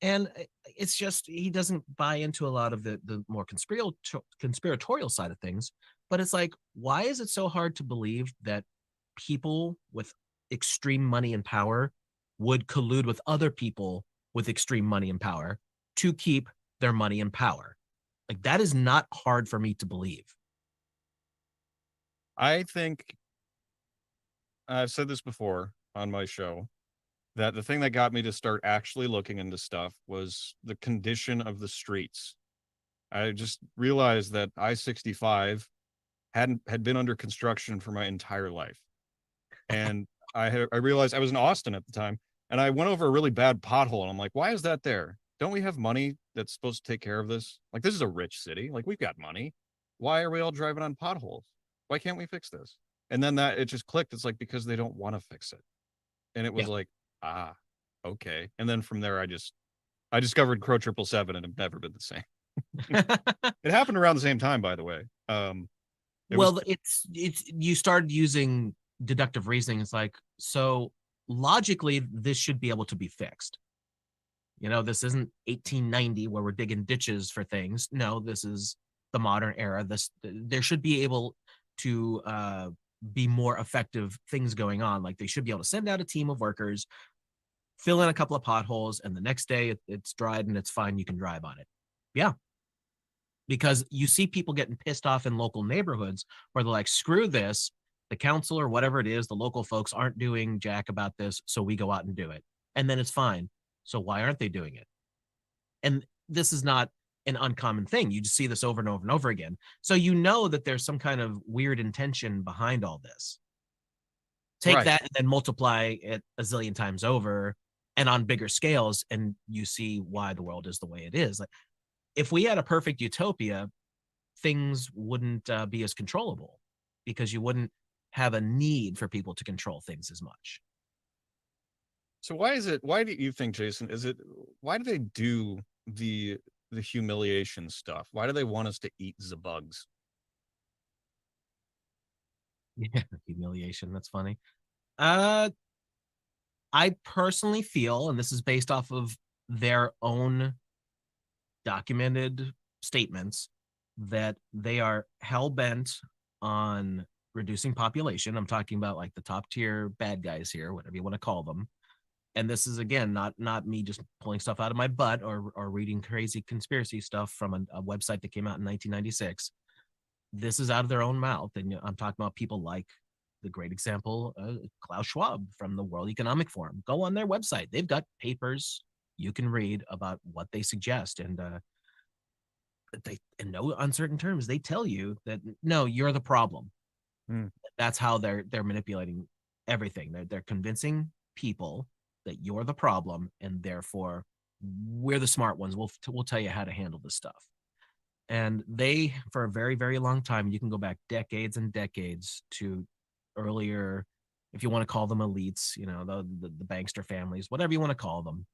And it's just, he doesn't buy into a lot of the more conspiratorial side of things. But it's like, why is it so hard to believe that people with extreme money and power would collude with other people with extreme money and power to keep their money and power? Like, that is not hard for me to believe. I think I've said this before on my show, that the thing that got me to start actually looking into stuff was the condition of the streets. I just realized that I-65 had been under construction for my entire life. And I realized I was in Austin at the time, and I went over a really bad pothole, and I'm like, why is that there? Don't we have money that's supposed to take care of this? Like, this is a rich city. Like, we've got money. Why are we all driving on potholes? Why can't we fix this? And then it just clicked. It's like, because they don't want to fix it. And it was like, okay. And then from there, I discovered Crow 777 and have never been the same. It happened around the same time, by the way. It's you started using deductive reasoning. It's like, so logically, this should be able to be fixed. You know, this isn't 1890 where we're digging ditches for things. No, this is the modern era. There should be able to be more effective things going on. Like, they should be able to send out a team of workers, fill in a couple of potholes, and the next day it's dried and it's fine. You can drive on it. Yeah. Because you see people getting pissed off in local neighborhoods where they're like, screw this. The council or whatever it is, the local folks aren't doing jack about this, so we go out and do it. And then it's fine. So why aren't they doing it? And this is not an uncommon thing. You just see this over and over and over again. So you know that there's some kind of weird intention behind all this. Take that and then multiply it a zillion times over and on bigger scales, and you see why the world is the way it is. Like, if we had a perfect utopia, things wouldn't be as controllable, because you wouldn't have a need for people to control things as much. So why do you think, Jason, why do they do the humiliation stuff? Why do they want us to eat the bugs? Yeah, humiliation. That's funny. I personally feel, and this is based off of their own documented statements, that they are hell-bent on reducing population. I'm talking about like the top tier bad guys here, whatever you want to call them. And this is, again, not me just pulling stuff out of my butt or reading crazy conspiracy stuff from a website that came out in 1996. This is out of their own mouth. And I'm talking about people like the great example, Klaus Schwab from the World Economic Forum. Go on their website. They've got papers you can read about what they suggest. And they, in no uncertain terms, they tell you that, no, you're the problem. That's how they're manipulating everything. They're convincing people that you're the problem, and therefore we're the smart ones. We'll tell you how to handle this stuff. And they, for a very, very long time, you can go back decades and decades to earlier, if you want to call them elites, the bankster families, whatever you want to call them,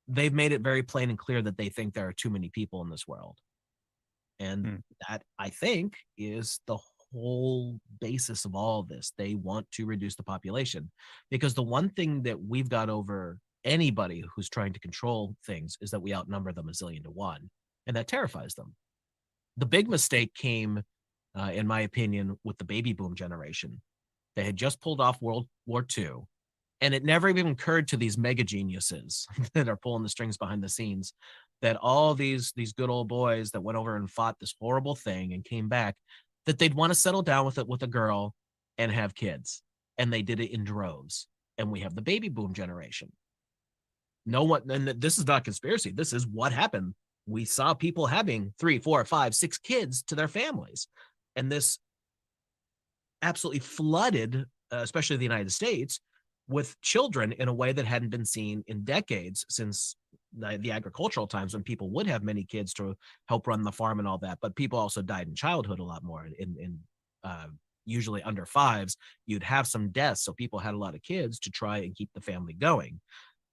they've made it very plain and clear that they think there are too many people in this world. And that, I think, is the whole basis of all of this. They want to reduce the population, because the one thing that we've got over anybody who's trying to control things is that we outnumber them 1,000,000 to 1, and that terrifies them. The big mistake came, in my opinion, with the baby boom generation. They had just pulled off World War II, and it never even occurred to these mega geniuses that are pulling the strings behind the scenes that all these good old boys that went over and fought this horrible thing and came back, that they'd want to settle down with a girl and have kids. And they did it in droves. And we have the baby boom generation. No one, and this is not conspiracy. This is what happened. We saw people having 3, 4, 5, 6 kids to their families. And this absolutely flooded, especially the United States, with children in a way that hadn't been seen in decades, since the agricultural times, when people would have many kids to help run the farm and all that. But people also died in childhood a lot more. In usually under 5s, you'd have some deaths, so people had a lot of kids to try and keep the family going.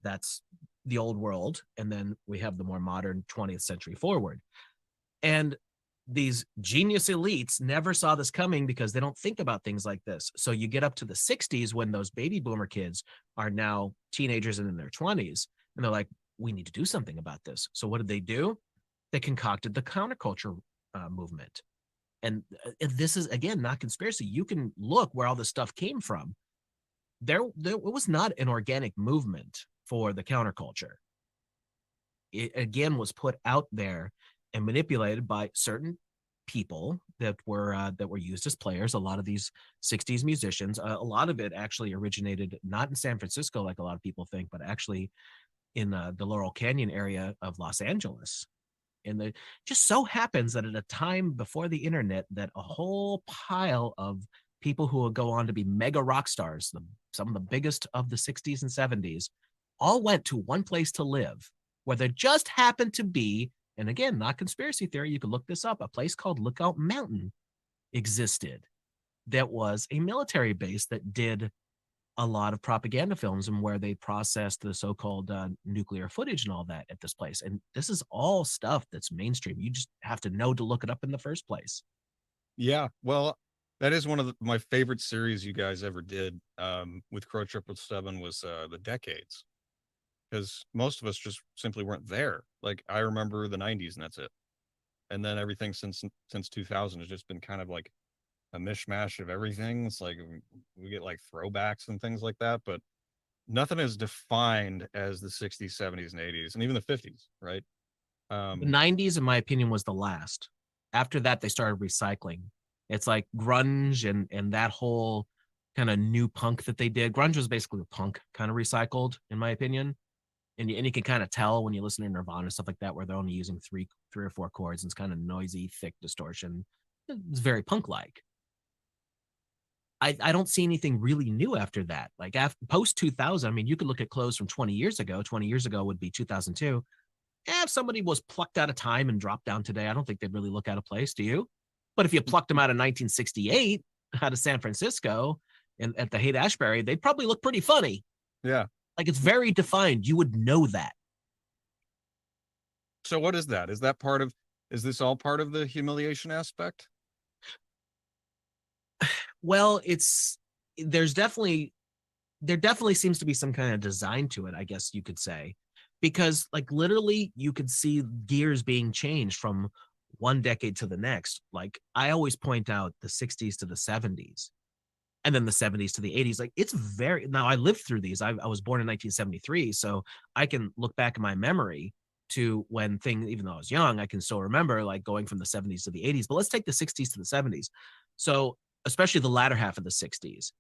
That's the old world. And then we have the more modern 20th century forward. And these genius elites never saw this coming, because they don't think about things like this. So you get up to the 60s, when those baby boomer kids are now teenagers and in their 20s, and they're like, we need to do something about this. So what did they do? They concocted the counterculture movement. And this is, again, not conspiracy. You can look where all this stuff came from. It was not an organic movement for the counterculture. It, again, was put out there and manipulated by certain people that were used as players. A lot of these 60s musicians, a lot of it actually originated not in San Francisco like a lot of people think, but actually in the Laurel Canyon area of Los Angeles. And it just so happens that at a time before the internet, that a whole pile of people who would go on to be mega rock stars, some of the biggest of the 60s and 70s, all went to one place to live, where there just happened to be, and again, not conspiracy theory, you can look this up, a place called Lookout Mountain existed that was a military base that did a lot of propaganda films, and where they processed the so-called nuclear footage and all that at this place. And this is all stuff that's mainstream. You just have to know to look it up in the first place. Yeah, well, that is one of my favorite series you guys ever did with Crow 777 was the Decades, because most of us just simply weren't there. Like, I remember the 90s, and that's it. And then everything since 2000 has just been kind of like a mishmash of everything. It's like we get like throwbacks and things like that, but nothing is defined as the 60s, 70s, and 80s, and even the 50s, right? The 90s, in my opinion, was the last. After that, they started recycling. It's like grunge and that whole kind of new punk that they did. Grunge was basically punk kind of recycled, in my opinion. And you can kind of tell when you listen to Nirvana and stuff like that, where they're only using three or four chords, and it's kind of noisy, thick distortion. It's very punk-like. I don't see anything really new after that. Like post 2000, I mean, you could look at clothes from 20 years ago. 20 years ago would be 2002. If somebody was plucked out of time and dropped down today, I don't think they'd really look out of place. Do you? But if you plucked them out of 1968, out of San Francisco and at the Haight-Ashbury, they'd probably look pretty funny. Yeah. Like, it's very defined. You would know that. So what is that? Is this all part of the humiliation aspect? Well, there definitely seems to be some kind of design to it, I guess you could say, because like literally you could see gears being changed from one decade to the next. Like, I always point out the 60s to the 70s and then the 70s to the 80s. Like, it's now I lived through these. I was born in 1973, so I can look back in my memory to when things, even though I was young, I can still remember like going from the 70s to the 80s. But let's take the 60s to the 70s. So especially the latter half of the 60s,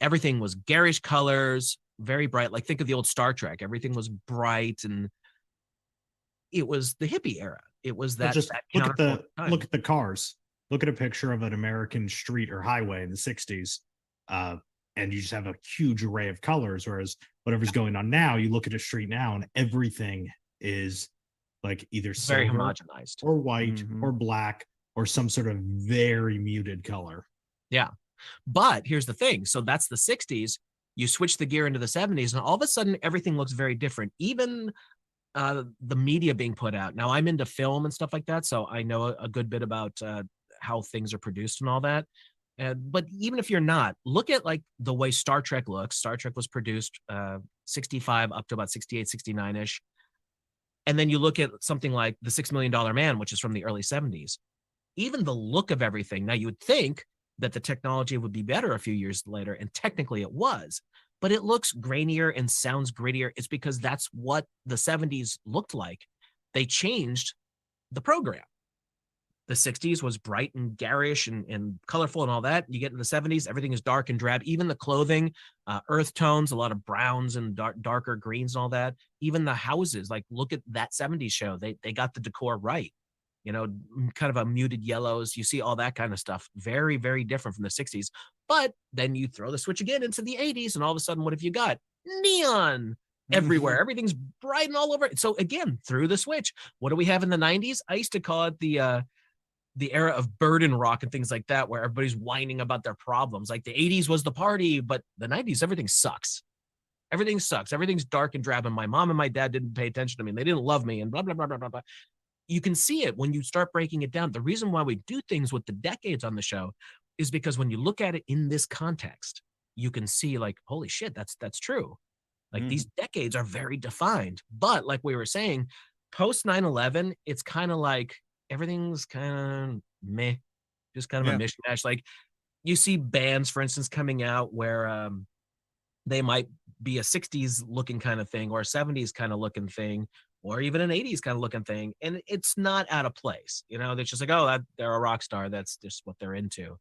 everything was garish colors, very bright. Like, think of the old Star Trek. Everything was bright, and it was the hippie era. It was that. Just that look at the cars. Look at a picture of an American street or highway in the 60s, and you just have a huge array of colors. Whereas whatever's going on now, you look at a street now, and everything is like either very silver homogenized or white or black or some sort of very muted color. Yeah. But here's the thing. So that's the 60s. You switch the gear into the 70s, and all of a sudden everything looks very different. Even the media being put out. Now, I'm into film and stuff like that, so I know a good bit about how things are produced and all that. But even if you're not, look at like the way Star Trek looks. Star Trek was produced 65 up to about 68, 69-ish. And then you look at something like The $6 Million Man, which is from the early 70s. Even the look of everything. Now, you would think that the technology would be better a few years later, and technically it was, but it looks grainier and sounds grittier. It's because that's what the 70s looked like. They changed the program. The 60s was bright and garish and colorful and all that. You get in the 70s, everything is dark and drab. Even the clothing, earth tones, a lot of browns and darker greens and all that. Even the houses, like look at that 70s show. They got the decor right. You know, kind of a muted yellows. You see all that kind of stuff. Very, very different from the 60s. But then you throw the switch again into the 80s, and all of a sudden, what have you got? Neon everywhere. Everything's bright and all over. So again, through the switch. What do we have in the 90s? I used to call it the era of burden rock and things like that, where everybody's whining about their problems. Like the 80s was the party, but the 90s, everything sucks. Everything sucks. Everything's dark and drab, and my mom and my dad didn't pay attention to me, and they didn't love me, and blah, blah, blah, blah, blah, blah. You can see it when you start breaking it down. The reason why we do things with the decades on the show is because when you look at it in this context, you can see like, holy shit, that's true. Like these decades are very defined. But like we were saying, post 9/11, it's kind of like everything's kind of meh, just kind of a mishmash. Like you see bands, for instance, coming out where they might be a 60s looking kind of thing or a 70s kind of looking thing, or even an 80s kind of looking thing. And it's not out of place. You know, they're just like, oh, they're a rock star. That's just what they're into.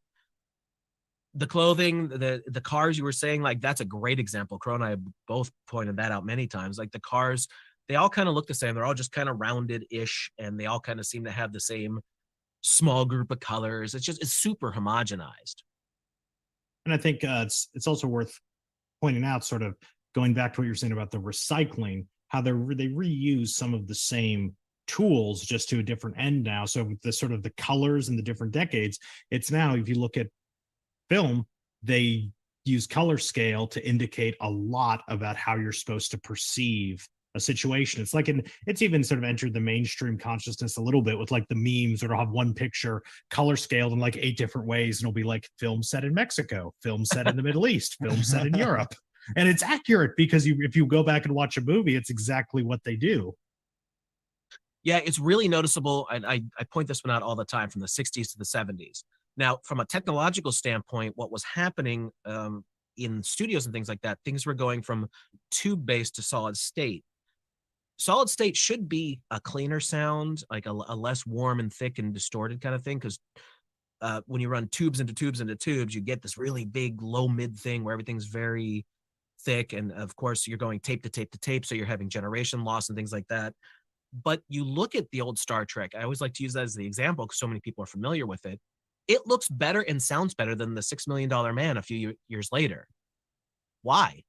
The clothing, the cars you were saying, like, that's a great example. Crow and I both pointed that out many times. Like the cars, they all kind of look the same. They're all just kind of rounded-ish, and they all kind of seem to have the same small group of colors. It's super homogenized. And I think it's also worth pointing out, sort of going back to what you're saying about the recycling, how they reuse some of the same tools just to a different end now. So with the sort of the colors and the different decades, it's now, if you look at film, they use color scale to indicate a lot about how you're supposed to perceive a situation. It's like it's even sort of entered the mainstream consciousness a little bit with like the memes that will have one picture color scaled in like 8 different ways, and it'll be like film set in Mexico, film set in the Middle East, film set in Europe. And it's accurate because if you go back and watch a movie, it's exactly what they do. Yeah, it's really noticeable. And I point this one out all the time, from the 60s to the 70s. Now, from a technological standpoint, what was happening in studios and things like that, things were going from tube-based to solid state. Solid state should be a cleaner sound, like a less warm and thick and distorted kind of thing, because when you run tubes into tubes into tubes, you get this really big low-mid thing where everything's very thick. And of course, you're going tape to tape to tape, so you're having generation loss and things like that. But you look at the old Star Trek, I always like to use that as the example because so many people are familiar with it. It looks better and sounds better than the $6 Million Man a few years later. Why?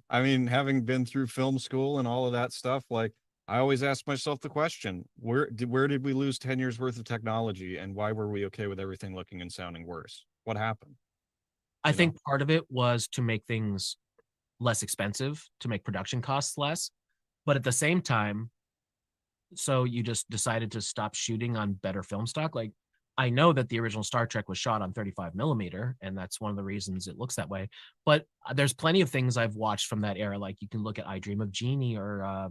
I mean, having been through film school and all of that stuff, like I always ask myself the question, where did we lose 10 years worth of technology, and why were we okay with everything looking and sounding worse? What happened? I You know? think part of it was to make things less expensive, to make production costs less. But at the same time, so you just decided to stop shooting on better film stock. Like, I know that the original Star Trek was shot on 35 millimeter, and that's one of the reasons it looks that way. But there's plenty of things I've watched from that era. Like, you can look at I Dream of Jeannie, or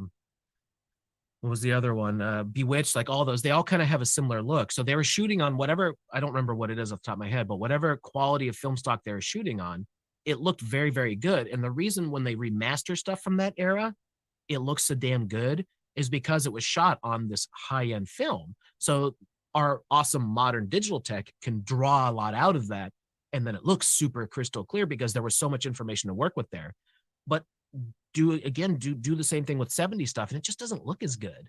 what was the other one? Bewitched, like all those, they all kind of have a similar look. So they were shooting on whatever, I don't remember what it is off the top of my head, but whatever quality of film stock they were shooting on, it looked very, very good. And the reason when they remaster stuff from that era, it looks so damn good is because it was shot on this high-end film. So our awesome modern digital tech can draw a lot out of that. And then it looks super crystal clear because there was so much information to work with there. But do the same thing with 70 stuff, and it just doesn't look as good.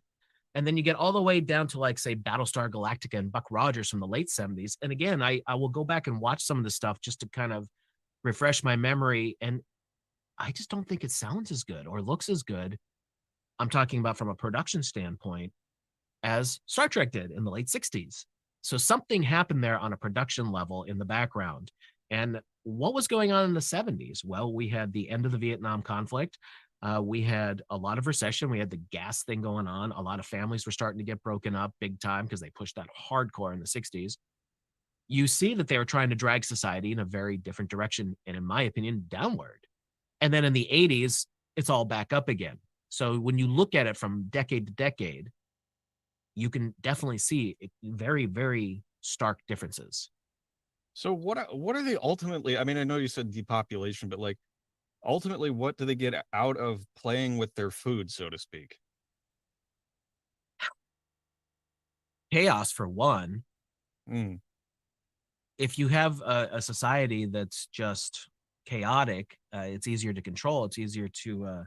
And then you get all the way down to, like, say, Battlestar Galactica and Buck Rogers from the late 70s. And again, I will go back and watch some of the stuff just to kind of refresh my memory. And I just don't think it sounds as good or looks as good. I'm talking about from a production standpoint as Star Trek did in the late 60s. So something happened there on a production level in the background. And what was going on in the 70s? Well, we had the end of the Vietnam conflict. We had a lot of recession. We had the gas thing going on. A lot of families were starting to get broken up big time because they pushed that hardcore in the 60s. You see that they were trying to drag society in a very different direction, and in my opinion, downward. And then in the 80s, it's all back up again. So when you look at it from decade to decade, you can definitely see very, very stark differences. So what are they ultimately? I mean, I know you said depopulation, but like ultimately, what do they get out of playing with their food, so to speak? Chaos, for one. Mm. If you have a society that's just chaotic, it's easier to control. It's easier to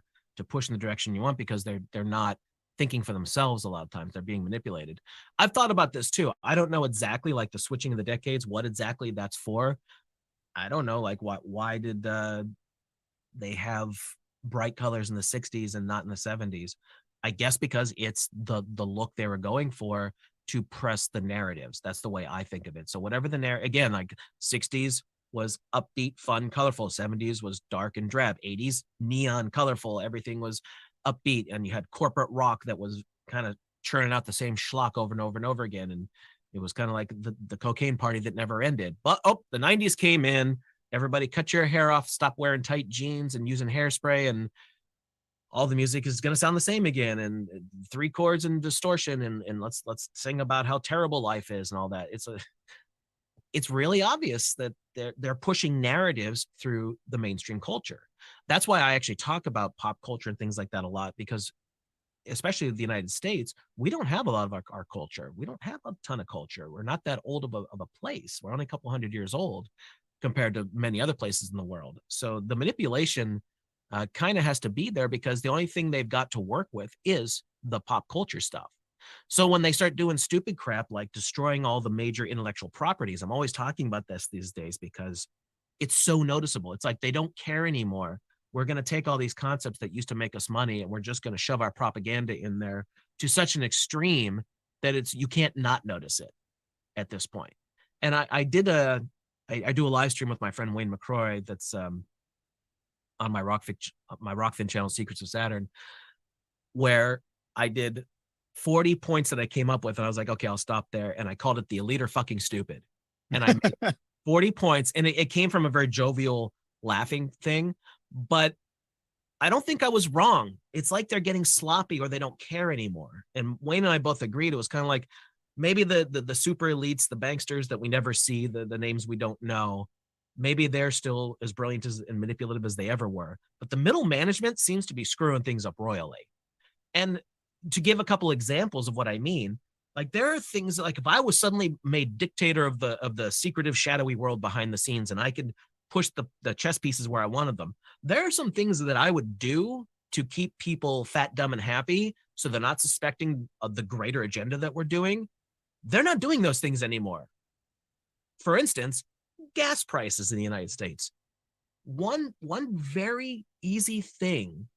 push in the direction you want because they're not thinking for themselves a lot of times. They're being manipulated. I've thought about this too. I don't know exactly, like, the switching of the decades, what exactly that's for. I don't know, like, why did they have bright colors in the 60s and not in the 70s? I guess because it's the look they were going for to press the narratives. That's the way I think of it. So whatever the narrative, again, like 60s was upbeat, fun, colorful. 70s was dark and drab. 80s, neon, colorful. Everything was upbeat, and you had corporate rock that was kind of churning out the same schlock over and over and over again. And it was kind of like the cocaine party that never ended. But the 90s came in. Everybody cut your hair off, stop wearing tight jeans and using hairspray, and all the music is going to sound the same again, and 3 chords and distortion, and let's sing about how terrible life is and all that. It's really obvious that they're pushing narratives through the mainstream culture. That's why I actually talk about pop culture and things like that a lot, because especially in the United States, we don't have a lot of our culture. We don't have a ton of culture. We're not that old of a place. We're only a couple hundred years old compared to many other places in the world. So the manipulation kind of has to be there because the only thing they've got to work with is the pop culture stuff. So when they start doing stupid crap like destroying all the major intellectual properties, I'm always talking about this these days because it's so noticeable. It's like they don't care anymore. We're going to take all these concepts that used to make us money and we're just going to shove our propaganda in there to such an extreme that you can't not notice it at this point. And I do a live stream with my friend Wayne McCroy that's on my Rockfin channel, Secrets of Saturn, where I did 40 points that I came up with, and I was like, okay, I'll stop there. And I called it the elite are fucking stupid. And I made 40 points, and it came from a very jovial laughing thing, but I don't think I was wrong. It's like they're getting sloppy or they don't care anymore. And Wayne and I both agreed it was kind of like maybe the super elites, the banksters that we never see, the names we don't know, maybe they're still as brilliant and manipulative as they ever were. But the middle management seems to be screwing things up royally. And to give a couple examples of what I mean, like there are things like if I was suddenly made dictator of the secretive, shadowy world behind the scenes, and I could push the chess pieces where I wanted them, there are some things that I would do to keep people fat, dumb, and happy so they're not suspecting of the greater agenda that we're doing. They're not doing those things anymore. For instance, gas prices in the United States. One very easy thing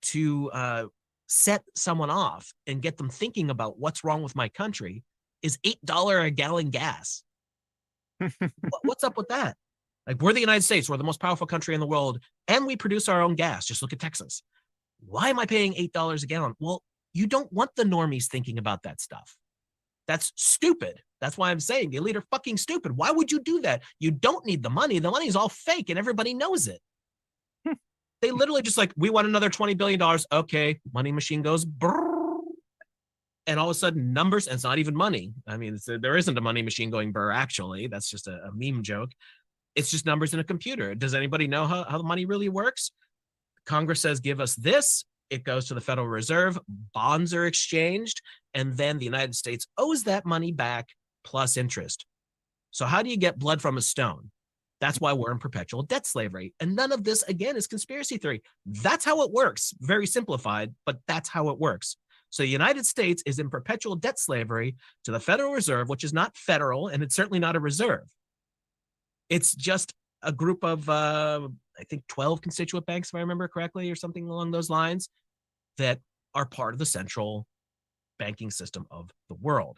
to set someone off and get them thinking about what's wrong with my country is $8 a gallon gas. What's up with that? Like, we're the United States, we're the most powerful country in the world, and we produce our own gas. Just look at Texas. Why am I paying $8 a gallon? Well, you don't want the normies thinking about that stuff. That's stupid. That's why I'm saying the elite are fucking stupid. Why would you do that? You don't need the money. The money's all fake and everybody knows it. They literally just like, we want another $20 billion. Okay, money machine goes brrr. And all of a sudden numbers, and it's not even money. I mean, there isn't a money machine going brr, actually. That's just a meme joke. It's just numbers in a computer. Does anybody know how the money really works? Congress says, give us this. It goes to the Federal Reserve. Bonds are exchanged. And then the United States owes that money back plus interest. So how do you get blood from a stone? That's why we're in perpetual debt slavery. And none of this, again, is conspiracy theory. That's how it works. Very simplified, but that's how it works. So the United States is in perpetual debt slavery to the Federal Reserve, which is not federal, and it's certainly not a reserve. It's just a group of, I think, 12 constituent banks, if I remember correctly, or something along those lines, that are part of the central banking system of the world.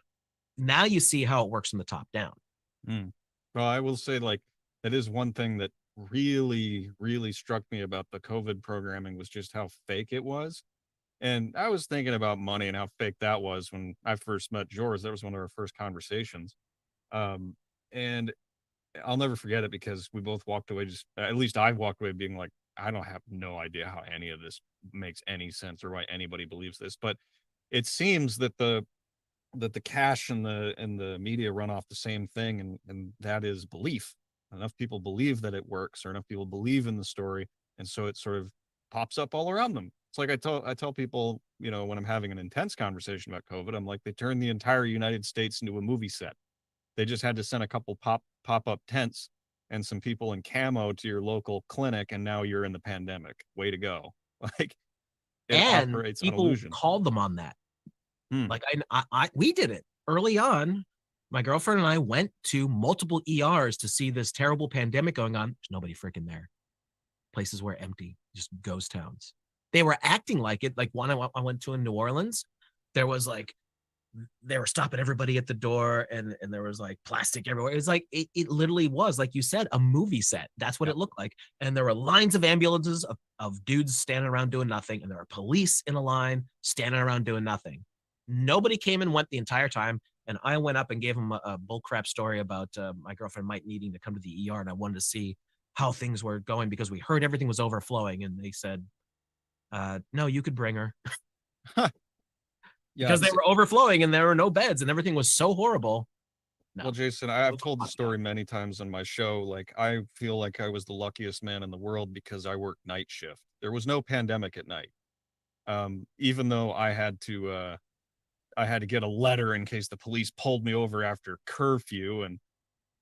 Now you see how it works from the top down. Well, I will say, like, that is one thing that really, really struck me about the COVID programming was just how fake it was. And I was thinking about money and how fake that was when I first met George. That was one of our first conversations. And I'll never forget it because we both walked away, just at least I walked away being like, I don't have no idea how any of this makes any sense or why anybody believes this. But it seems that the cash and the media run off the same thing, and that is belief. Enough people believe that it works, or enough people believe in the story, and so it sort of pops up all around them. It's like I tell people, you know, when I'm having an intense conversation about COVID, I'm like, they turned the entire United States into a movie set. They just had to send a couple pop-up tents and some people in camo to your local clinic, and now you're in the pandemic. Way to go. Like, it And operates on people illusion. called them on that. Like we did it early on. My girlfriend and I went to multiple ERs to see this terrible pandemic going on. There's nobody freaking there. Places were empty, just ghost towns. They were acting like it. Like one I went to in New Orleans, there was like, they were stopping everybody at the door, and there was like plastic everywhere. It was like, it literally was, like you said, a movie set. That's what it looked like. And there were lines of ambulances of dudes standing around doing nothing. And there were police in a line standing around doing nothing. Nobody came and went the entire time. And I went up and gave them a bullcrap story about my girlfriend Mike needing to come to the ER. And I wanted to see how things were going because we heard everything was overflowing. And they said, no, you could bring her. Because they were overflowing and there were no beds and everything was so horrible. No. Well, Jason, I've told the story many times on my show. Like, I feel like I was the luckiest man in the world because I worked night shift. There was no pandemic at night. Even though I had to get a letter in case the police pulled me over after curfew. And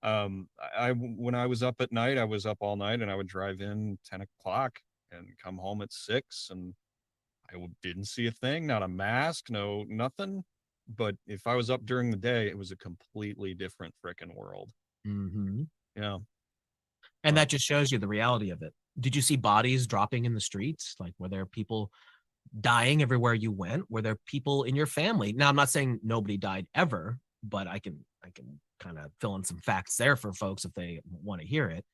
when I was up at night, I was up all night, and I would drive in 10 o'clock and come home at 6, and I didn't see a thing, not a mask, no nothing. But if I was up during the day, it was a completely different frickin' world. Mm-hmm. Yeah. And that just shows you the reality of it. Did you see bodies dropping in the streets? Like, were there people dying everywhere you went? Were there people in your family? Now, I'm not saying nobody died ever, but I can kind of fill in some facts there for folks if they want to hear it.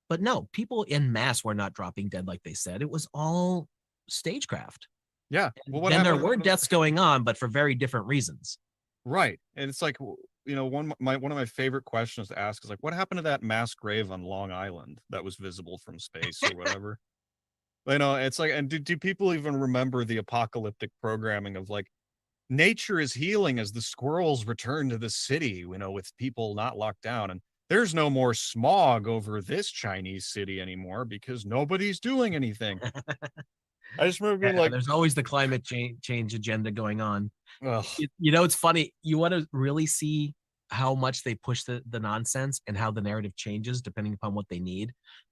But no, people in mass were not dropping dead like they said. It was all stagecraft. Yeah. Well, then there were deaths going on, but for very different reasons. Right. And it's like, you know, one of my favorite questions to ask is like, what happened to that mass grave on Long Island that was visible from space or whatever? You know, it's like, and do people even remember the apocalyptic programming of like, nature is healing as the squirrels return to the city, you know, with people not locked down, and there's no more smog over this Chinese city anymore because nobody's doing anything. I just remember being like, there's always the climate change agenda going on. Ugh. You know, it's funny. You want to really see how much they push the nonsense and how the narrative changes depending upon what they need.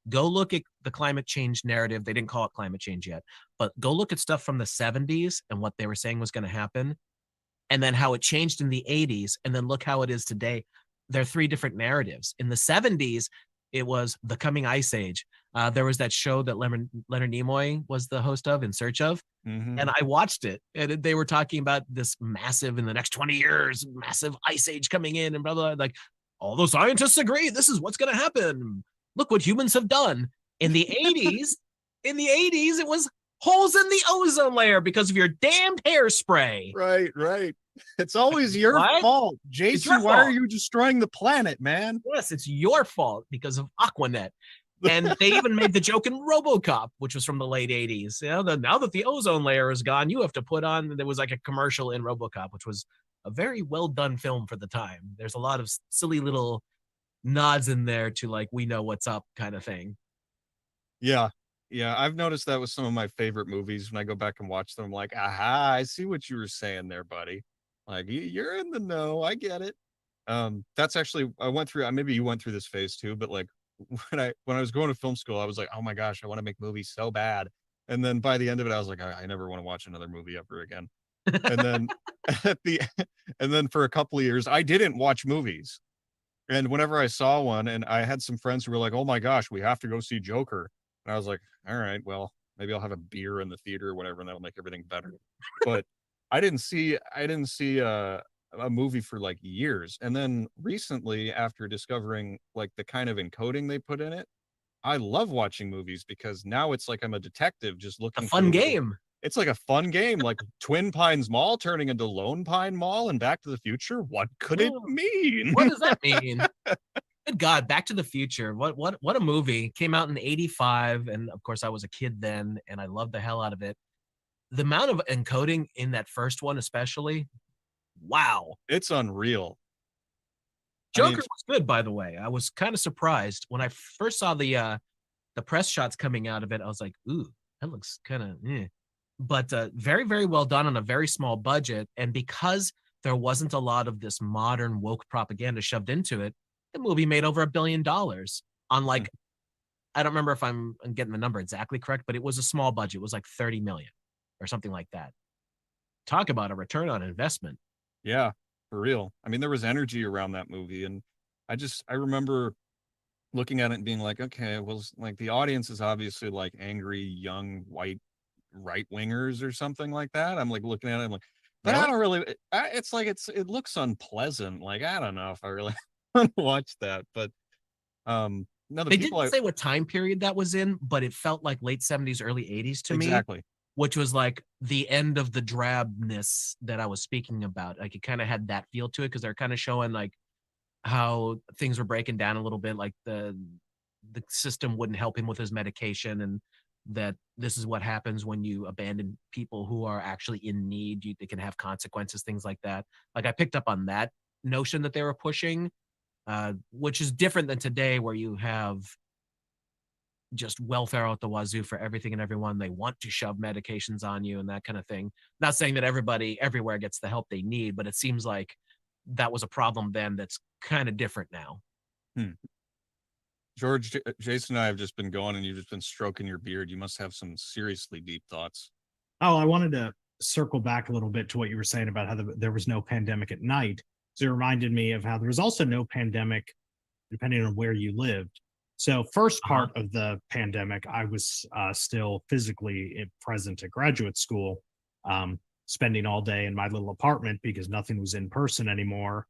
Go look at the climate change narrative. They didn't call it climate change yet, but go look at stuff from the 70s and what they were saying was going to happen, and then how it changed in the 80s, and then look how it is today. There are three different narratives. In the 70s, it was the coming ice age. There was that show that Leonard Nimoy was the host of, In Search of, and I watched it, and they were talking about this massive, in the next 20 years, massive ice age coming in, and blah, blah, blah. Like, all the scientists agree this is what's going to happen. Look what humans have done. In the 80s, it was holes in the ozone layer because of your damned hairspray. Right. It's always your fault. Jason, why are you destroying the planet, man? Yes, it's your fault because of Aquanet. And they even made the joke in RoboCop, which was from the late 80s. You know, now that the ozone layer is gone, you have to put on, there was like a commercial in RoboCop, which was a very well done film for the time. There's a lot of silly little nods in there to like, we know what's up kind of thing. Yeah. I've noticed that with some of my favorite movies. When I go back and watch them, I'm like, aha, I see what you were saying there, buddy. Like, you're in the know. I get it. That's actually, I went through, maybe you went through this phase too, but like, when I was going to film school, I was like, oh my gosh, I want to make movies so bad. And then by the end of it, I was like, I never want to watch another movie ever again. And then and then for a couple of years, I didn't watch movies. And whenever I saw one, and I had some friends who were like, oh my gosh, we have to go see Joker. And I was like, all right, well, maybe I'll have a beer in the theater or whatever, and that'll make everything better. But I didn't see a movie for like years. And then recently, after discovering like the kind of encoding they put in it, I love watching movies because now it's like I'm a detective just looking a fun game. It's like a fun game, like Twin Pines Mall turning into Lone Pine Mall and Back to the Future. What could it mean? What does that mean? Good God, Back to the Future. What a movie. Came out in 85, and of course I was a kid then, and I loved the hell out of it. The amount of encoding in that first one, especially, wow. It's unreal. Joker was good, by the way. I was kind of surprised when I first saw the press shots coming out of it. I was like, ooh, that looks kind of but very, very well done on a very small budget. And because there wasn't a lot of this modern woke propaganda shoved into it, the movie made over $1 billion on like, I don't remember if I'm getting the number exactly correct, but it was a small budget. It was like 30 million or something like that. Talk about a return on investment. Yeah, for real. I mean, there was energy around that movie. And I remember looking at it and being like, okay, well, like the audience is obviously like angry, young, white right wingers or something like that. I'm like looking at it, I'm like, but I don't really, it's like, it looks unpleasant. Like, I don't know if I really want to watch that, but no, they didn't say what time period that was in, but it felt like late 70s, early 80s to me. Exactly. Which was like the end of the drabness that I was speaking about. Like it kind of had that feel to it because they're kind of showing like how things were breaking down a little bit, like the system wouldn't help him with his medication, and that this is what happens when you abandon people who are actually in need. They can have consequences, things like that. Like I picked up on that notion that they were pushing, which is different than today where you have just welfare out the wazoo for everything and everyone. They want to shove medications on you and that kind of thing. Not saying that everybody everywhere gets the help they need, but it seems like that was a problem then that's kind of different now. George, Jason and I have just been going, and you've just been stroking your beard. You must have some seriously deep thoughts. Oh, I wanted to circle back a little bit to what you were saying about how there was no pandemic at night. So it reminded me of how there was also no pandemic depending on where you lived. So first part of the pandemic, I was still physically present at graduate school, spending all day in my little apartment because nothing was in person anymore,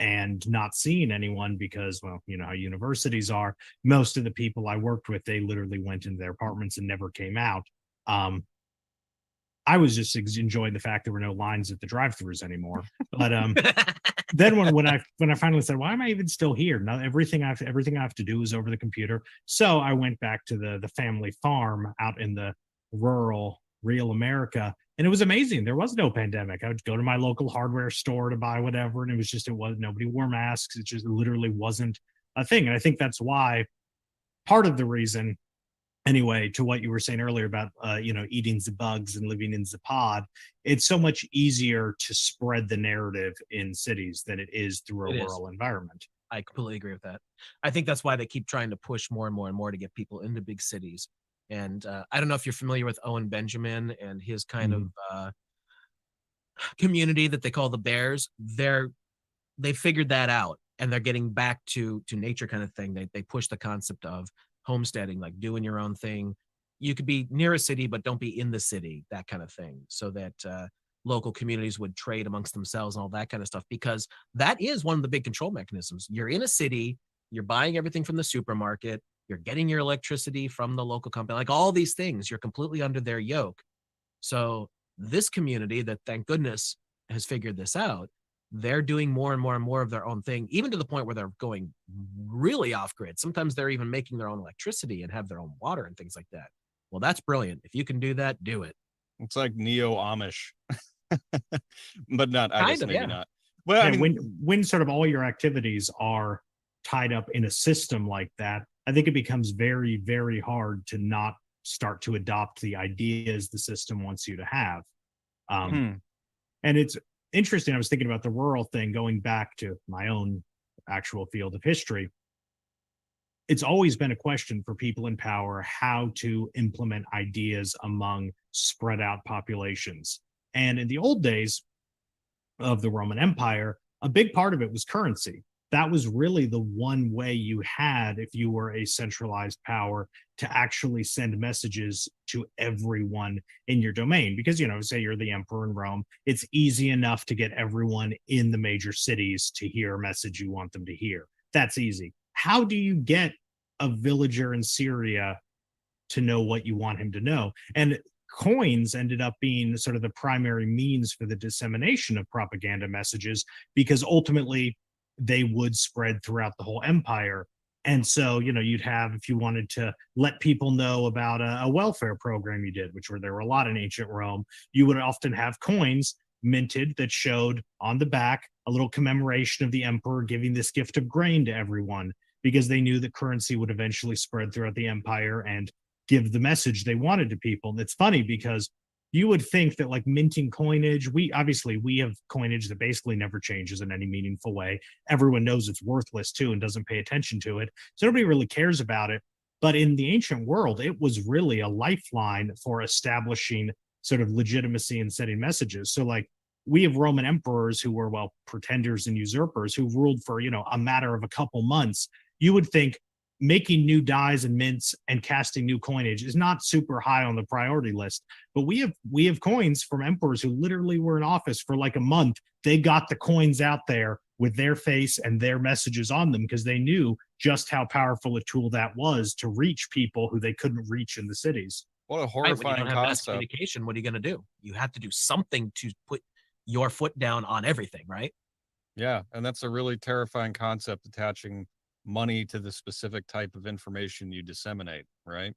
and not seeing anyone because, well, you know how universities are. Most of the people I worked with, they literally went into their apartments and never came out. I was just enjoying the fact there were no lines at the drive-thrus anymore. But then when I finally said, why am I even still here? Now everything I have to do is over the computer. So I went back to the family farm out in the real America, and it was amazing. There was no pandemic. I would go to my local hardware store to buy whatever, and nobody wore masks. It just literally wasn't a thing. And I think that's why part of the reason, anyway, to what you were saying earlier about eating the bugs and living in the pod, it's so much easier to spread the narrative in cities than it is through a rural environment. I completely agree with that. I think that's why they keep trying to push more and more and more to get people into big cities. And I don't know if you're familiar with Owen Benjamin and his kind of community that they call the Bears. They figured that out, and they're getting back to nature kind of thing. They push the concept of homesteading, like doing your own thing. You could be near a city, but don't be in the city, that kind of thing, so that local communities would trade amongst themselves and all that kind of stuff, because that is one of the big control mechanisms. You're in a city, you're buying everything from the supermarket, you're getting your electricity from the local company, like all these things, you're completely under their yoke. So this community that, thank goodness, has figured this out, they're doing more and more and more of their own thing, even to the point where they're going really off grid. Sometimes they're even making their own electricity and have their own water and things like that. Well, that's brilliant. If you can do that, do it. It's like neo Amish, but not. I guess maybe not. Well, Yeah, I mean, when sort of all your activities are tied up in a system like that, I think it becomes very, very hard to not start to adopt the ideas the system wants you to have. And it's interesting. I was thinking about the rural thing, going back to my own actual field of history. It's always been a question for people in power how to implement ideas among spread out populations. And in the old days of the Roman Empire, a big part of it was currency. That was really the one way you had, if you were a centralized power, to actually send messages to everyone in your domain. Because, say you're the emperor in Rome, it's easy enough to get everyone in the major cities to hear a message you want them to hear. That's easy. How do you get a villager in Syria to know what you want him to know? And coins ended up being sort of the primary means for the dissemination of propaganda messages, because ultimately they would spread throughout the whole empire. And so, you'd have, if you wanted to let people know about a welfare program you did, which there were a lot in ancient Rome, you would often have coins minted that showed on the back a little commemoration of the emperor giving this gift of grain to everyone, because they knew that currency would eventually spread throughout the empire and give the message they wanted to people. And it's funny because you would think that, like, minting coinage, we have coinage that basically never changes in any meaningful way. Everyone knows it's worthless too and doesn't pay attention to it. So nobody really cares about it. But in the ancient world, it was really a lifeline for establishing sort of legitimacy and sending messages. So, like, we have Roman emperors who were, pretenders and usurpers who ruled for, a matter of a couple months. You would think making new dies and mints and casting new coinage is not super high on the priority list. But we have coins from emperors who literally were in office for like a month. They got the coins out there with their face and their messages on them because they knew just how powerful a tool that was to reach people who they couldn't reach in the cities. What a Right, when you horrifying don't have mass concept. communication, what are you going to do? You have to do something to put your foot down on everything, right? Yeah, and that's a really terrifying concept, attaching money to the specific type of information you disseminate, right?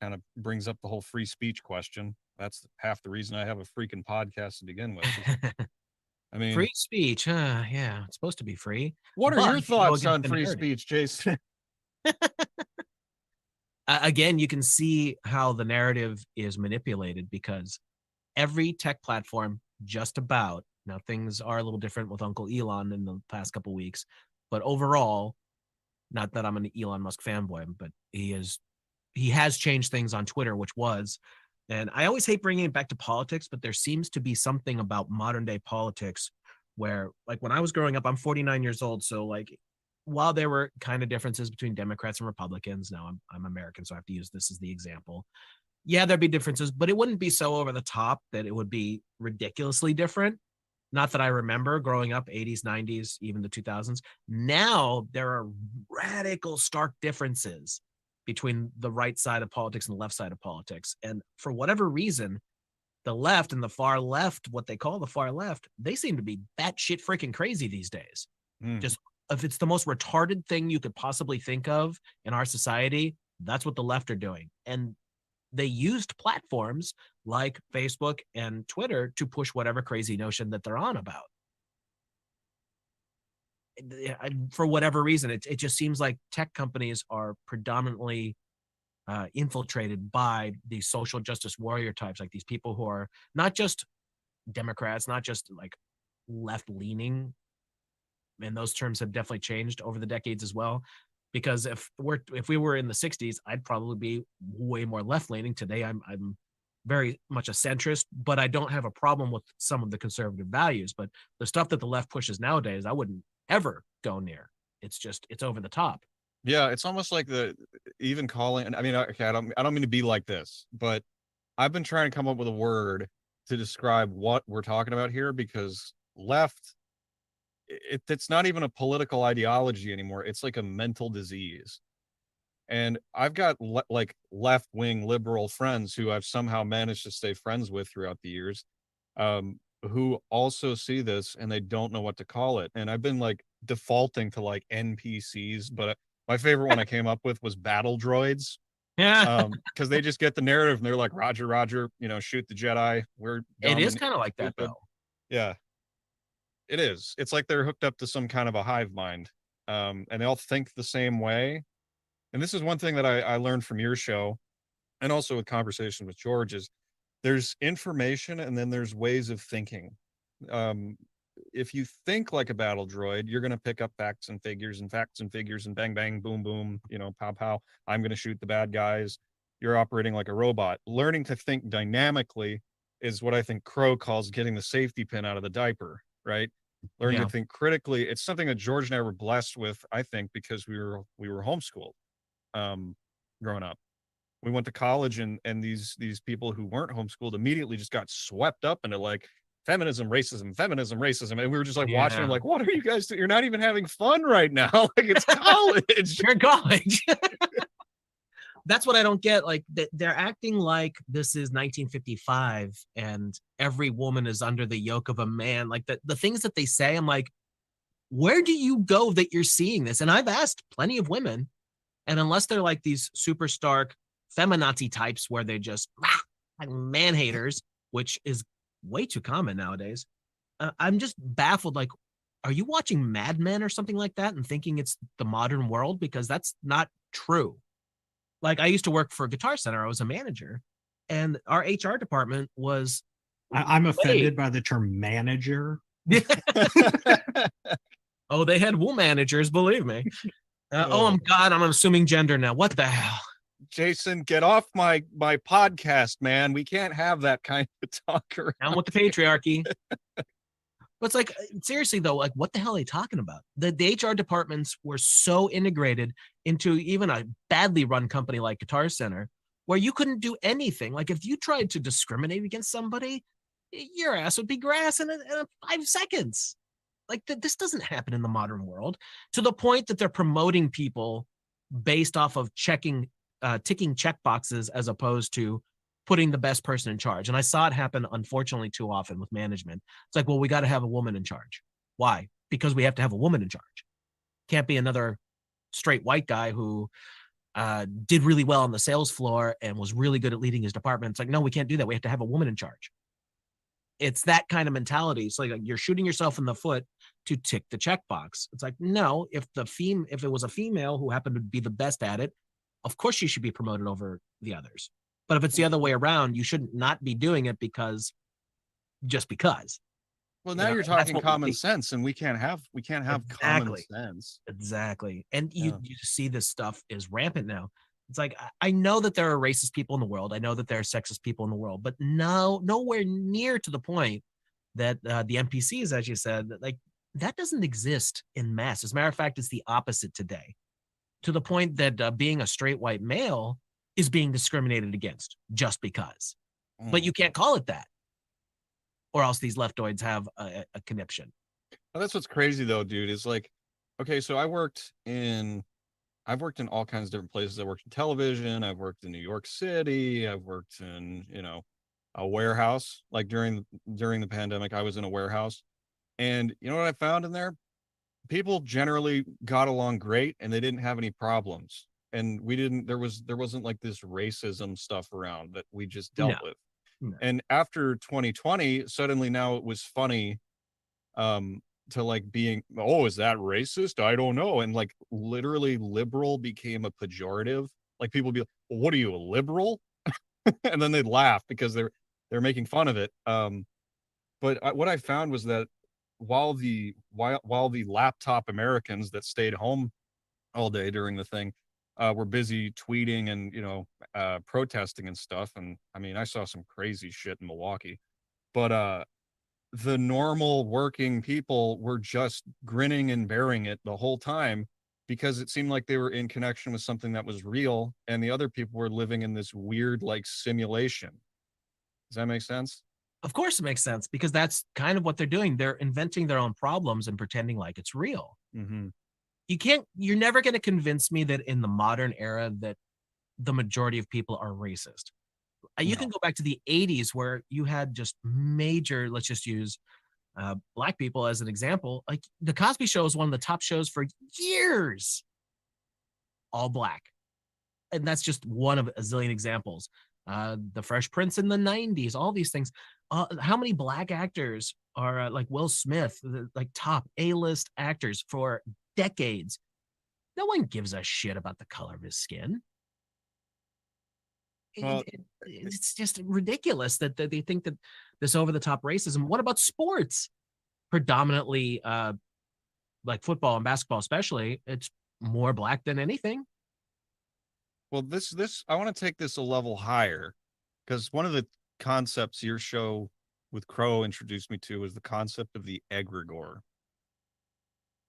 Kind of brings up the whole free speech question. That's half the reason I have a freaking podcast to begin with. I mean, Free speech, yeah, it's supposed to be free. what are but your if you go thoughts against on the free narrative- speech, Jason? Again, you can see how the narrative is manipulated, because every tech platform, just about, now things are a little different with Uncle Elon in the past couple of weeks, but overall, not that I'm an Elon Musk fanboy, but he has changed things on Twitter, which was, and I always hate bringing it back to politics, but there seems to be something about modern day politics where, like, when I was growing up, I'm 49 years old, so like, while there were kind of differences between Democrats and Republicans, now I'm American, so I have to use this as the example. Yeah, there'd be differences, but it wouldn't be so over the top that it would be ridiculously different. Not that I remember growing up, 80s, 90s, even the 2000s. Now there are radical, stark differences between the right side of politics and the left side of politics. And for whatever reason, the left and the far left, what they call the far left, they seem to be batshit freaking crazy these days. Just, if it's the most retarded thing you could possibly think of in our society, that's what the left are doing. And they used platforms like Facebook and Twitter to push whatever crazy notion that they're on about. For whatever reason, it just seems like tech companies are predominantly infiltrated by these social justice warrior types, like these people who are not just Democrats, not just like left leaning. And those terms have definitely changed over the decades as well. Because if we were in the 60s, I'd probably be way more left leaning. Today, I'm very much a centrist, but I don't have a problem with some of the conservative values. But the stuff that the left pushes nowadays, I wouldn't ever go near. It's over the top. Yeah, it's almost like even calling. I mean, okay, I don't mean to be like this, but I've been trying to come up with a word to describe what we're talking about here, because left, it's not even a political ideology anymore. It's like a mental disease. And I've got like left wing liberal friends who I've somehow managed to stay friends with throughout the years, who also see this and they don't know what to call it. And I've been like defaulting to like NPCs, but my favorite one I came up with was battle droids. Yeah. Because they just get the narrative and they're like, Roger, Roger, shoot the Jedi. We're It dumb is and kind of like that stupid. though. Yeah, it is. It's like they're hooked up to some kind of a hive mind. And they all think the same way. And this is one thing that I learned from your show, and also with conversation with George, is there's information and then there's ways of thinking. Um, if you think like a battle droid, you're going to pick up facts and figures and bang, bang, boom, boom, pow, pow. I'm going to shoot the bad guys. You're operating like a robot. Learning to think dynamically is what I think Crow calls getting the safety pin out of the diaper, right? Learning Yeah. to think critically. It's something that George and I were blessed with, I think, because we were homeschooled growing up. We went to college, and these people who weren't homeschooled immediately just got swept up into like feminism, racism, and we were just like watching them, Yeah. like, what are you guys doing? You're not even having fun right now. Like, it's college. You're in college. That's what I don't get. Like they're acting like this is 1955 and every woman is under the yoke of a man. Like the things that they say, I'm like, where do you go that you're seeing this? And I've asked plenty of women, and unless they're like these super stark feminazi types where they're just like man haters, which is way too common nowadays, I'm just baffled. Like, are you watching Mad Men or something like that and thinking it's the modern world? Because that's not true. Like, I used to work for Guitar Center. I was a manager, and our HR department was. I'm offended by the term manager. Oh, they had wool managers, believe me. Oh, God, I'm assuming gender now. What the hell? Jason, get off my podcast, man. We can't have that kind of talk around. Down with the patriarchy. But it's like, seriously though, like what the hell are they talking about? The HR departments were so integrated into even a badly run company like Guitar Center, where you couldn't do anything. Like if you tried to discriminate against somebody, your ass would be grass in 5 seconds. Like this doesn't happen in the modern world, to the point that they're promoting people based off of ticking check boxes as opposed to putting the best person in charge. And I saw it happen, unfortunately, too often with management. It's like, well, we got to have a woman in charge. Why? Because we have to have a woman in charge. Can't be another straight white guy who did really well on the sales floor and was really good at leading his department. It's like, no, we can't do that. We have to have a woman in charge. It's that kind of mentality. It's like you're shooting yourself in the foot to tick the checkbox. It's like, no, if it was a female who happened to be the best at it, of course she should be promoted over the others. But if it's the other way around, you shouldn't not be doing it just because. Well, now you're talking common sense, and we can't have common sense. Exactly. And you see this stuff is rampant now. It's like, I know that there are racist people in the world. I know that there are sexist people in the world, but nowhere near to the point that the NPCs, as you said, like that doesn't exist in mass. As a matter of fact, it's the opposite today, to the point that being a straight white male is being discriminated against just because. But you can't call it that, or else these leftoids have a conniption. Well, that's what's crazy though, dude, is like, okay, so I've worked in all kinds of different places. I worked in television, I've worked in New York City, I've worked in, a warehouse. Like during the pandemic, I was in a warehouse. And you know what I found in there? People generally got along great and they didn't have any problems. And there wasn't like this racism stuff around that we just dealt with. No. And after 2020, suddenly now it was funny to like being, oh, is that racist? I don't know. And like literally liberal became a pejorative. Like people would be like, well, what are you, a liberal? And then they'd laugh because they're making fun of it. But what I found was that while the laptop Americans that stayed home all day during the thing were busy tweeting and protesting and stuff, and I mean I saw some crazy shit in Milwaukee, but the normal working people were just grinning and bearing it the whole time because it seemed like they were in connection with something that was real, and the other people were living in this weird like simulation. Does that make sense? Of course it makes sense, because that's kind of what they're doing. They're inventing their own problems and pretending like it's real. Mm-hmm. You're never going to convince me that in the modern era that the majority of people are racist. You can go back to the 80s where you had just major, let's just use Black people as an example. Like the Cosby Show is one of the top shows for years, all Black. And that's just one of a zillion examples. The Fresh Prince in the 90s, all these things. How many Black actors are like Will Smith, like top A-list actors for decades? No one gives a shit about the color of his skin. Well, It's just ridiculous that they think that this over-the-top racism. What about sports? Predominantly, like football and basketball, especially, it's more Black than anything. well, this I want to take this a level higher, because one of the concepts your show with Crow introduced me to was the concept of the egregor.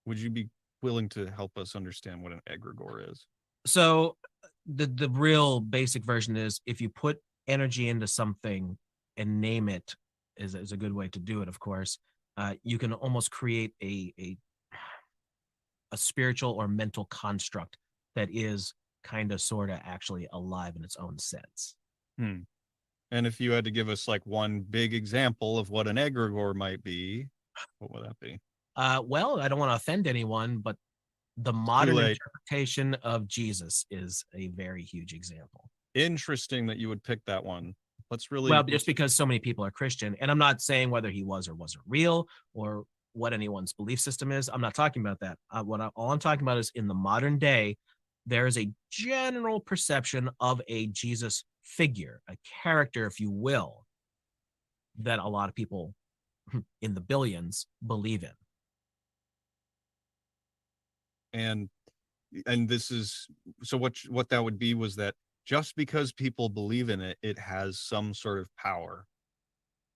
Would you be willing to help us understand what an egregor is? So the real basic version is, if you put energy into something and name it, is a good way to do it, of course. You can almost create a spiritual or mental construct that is kind of sort of actually alive in its own sense. Hmm. And if you had to give us like one big example of what an egregor might be, what would that be? Well, I don't want to offend anyone, but the modern late. interpretation of Jesus is a very huge example. Interesting that you would pick that one. Let's really Well, just because so many people are Christian, and I'm not saying whether he was or wasn't real or what anyone's belief system is. I'm not talking about that. All I'm talking about is, in the modern day, there is a general perception of a Jesus figure, a character, if you will, that a lot of people in the billions believe in. and this is so what that would be was that just because people believe in it, it has some sort of power.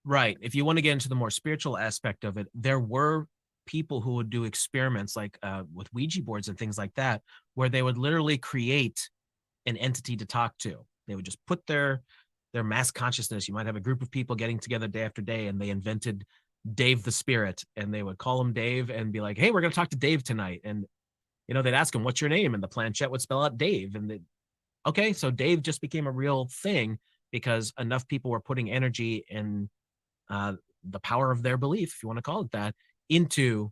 Right. If you want to get into the more spiritual aspect of it, there were people who would do experiments like with Ouija boards and things like that, where they would literally create an entity to talk to. They would just put their mass consciousness. You might have a group of people getting together day after day, and they invented Dave the Spirit, and they would call him Dave and be like, "Hey, we're going to talk to Dave tonight." And they'd ask him, "What's your name?" And the planchette would spell out Dave. And okay, so Dave just became a real thing because enough people were putting energy and the power of their belief, if you want to call it that, into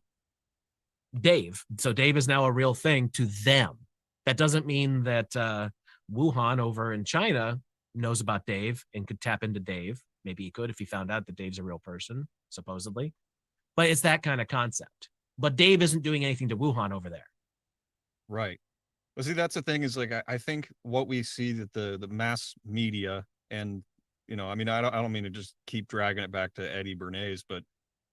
Dave. So Dave is now a real thing to them. That doesn't mean that Wuhan over in China knows about Dave and could tap into Dave. Maybe he could if he found out that Dave's a real person, supposedly. But it's that kind of concept. But Dave isn't doing anything to Wuhan over there. Right. Well, see, that's the thing is like I think what we see that the mass media and I mean I don't mean to just keep dragging it back to Eddie Bernays, but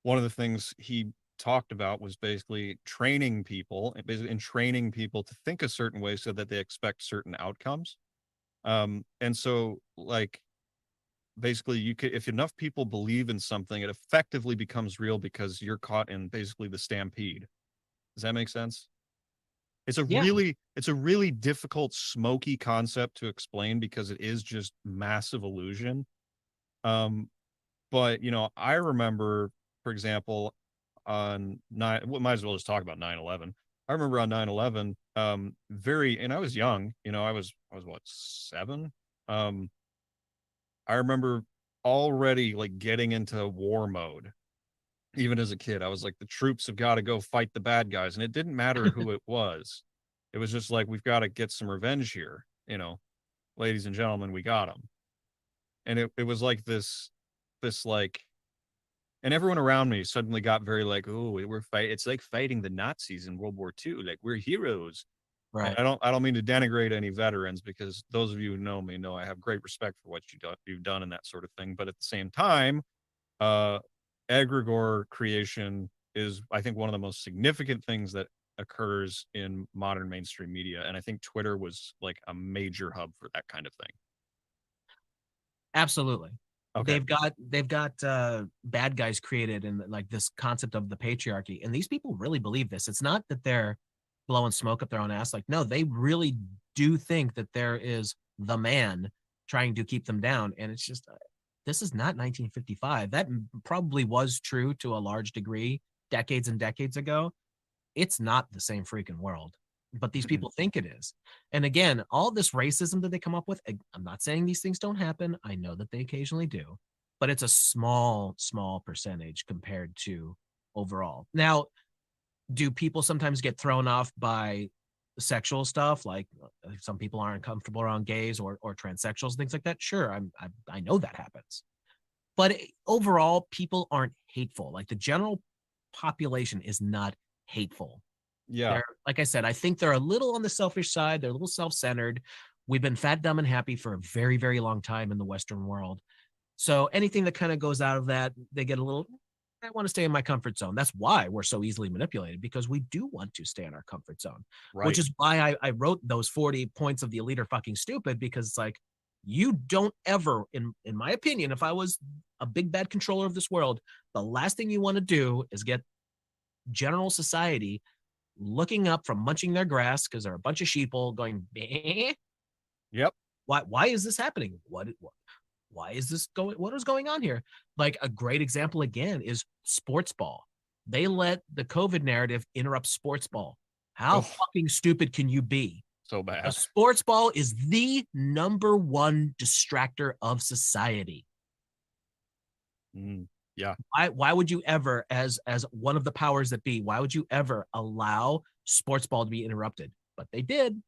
one of the things he talked about was basically training people to think a certain way so that they expect certain outcomes. And so like basically you could, if enough people believe in something, it effectively becomes real because you're caught in basically the stampede. Does that make sense? It's a Yeah. really difficult, smoky concept to explain because it is just massive illusion. But I remember, for example, might as well just talk about 9/11. I remember on 9/11, and I was young, I was what, 7? I remember already like getting into war mode. Even as a kid, I was like, the troops have got to go fight the bad guys. And it didn't matter who it was. It was just like, we've got to get some revenge here. Ladies and gentlemen, we got them. And it was like this like, and everyone around me suddenly got very like, oh, it's like fighting the Nazis in World War II. Like, we're heroes. Right. I don't mean to denigrate any veterans, because those of you who know me know I have great respect for what you've done and that sort of thing. But at the same time, egregor creation is, I think, one of the most significant things that occurs in modern mainstream media. And I think Twitter was like a major hub for that kind of thing. Absolutely. Okay. they've got bad guys created in like this concept of the patriarchy, and these people really believe this. It's not that they're blowing smoke up their own ass. Like, no, they really do think that there is the man trying to keep them down, and it's just this is not 1955. That probably was true to a large degree decades and decades ago. It's not the same freaking world, but these people think it is. And again, all this racism that they come up with, I'm not saying these things don't happen. I know that they occasionally do, but it's a small percentage compared to overall. Now, do people sometimes get thrown off by sexual stuff? Like some people aren't comfortable around gays or transsexuals, things like that. Sure. I know that happens, but overall people aren't hateful. Like the general population is not hateful. Yeah. They're, like I said, I think they're a little on the selfish side. They're a little self-centered. We've been fat, dumb, and happy for a very, very long time in the Western world. So anything that kind of goes out of that, they get a little, I want to stay in my comfort zone. That's why we're so easily manipulated, because we do want to stay in our comfort zone, Right. which is why I wrote those 40 points of the elite are fucking stupid, because it's like, you don't ever, in my opinion, if I was a big bad controller of this world, the last thing you want to do is get general society looking up from munching their grass because they're a bunch of sheeple going, "Meh." Yep. Why is this happening? Why is this going? What is going on here? Like a great example again is sports ball. They let the COVID narrative interrupt sports ball. How fucking stupid can you be? So A bad. sports ball is the number one distractor of society. Yeah. Why would you ever, as one of the powers that be, why would you ever allow sports ball to be interrupted? But they did.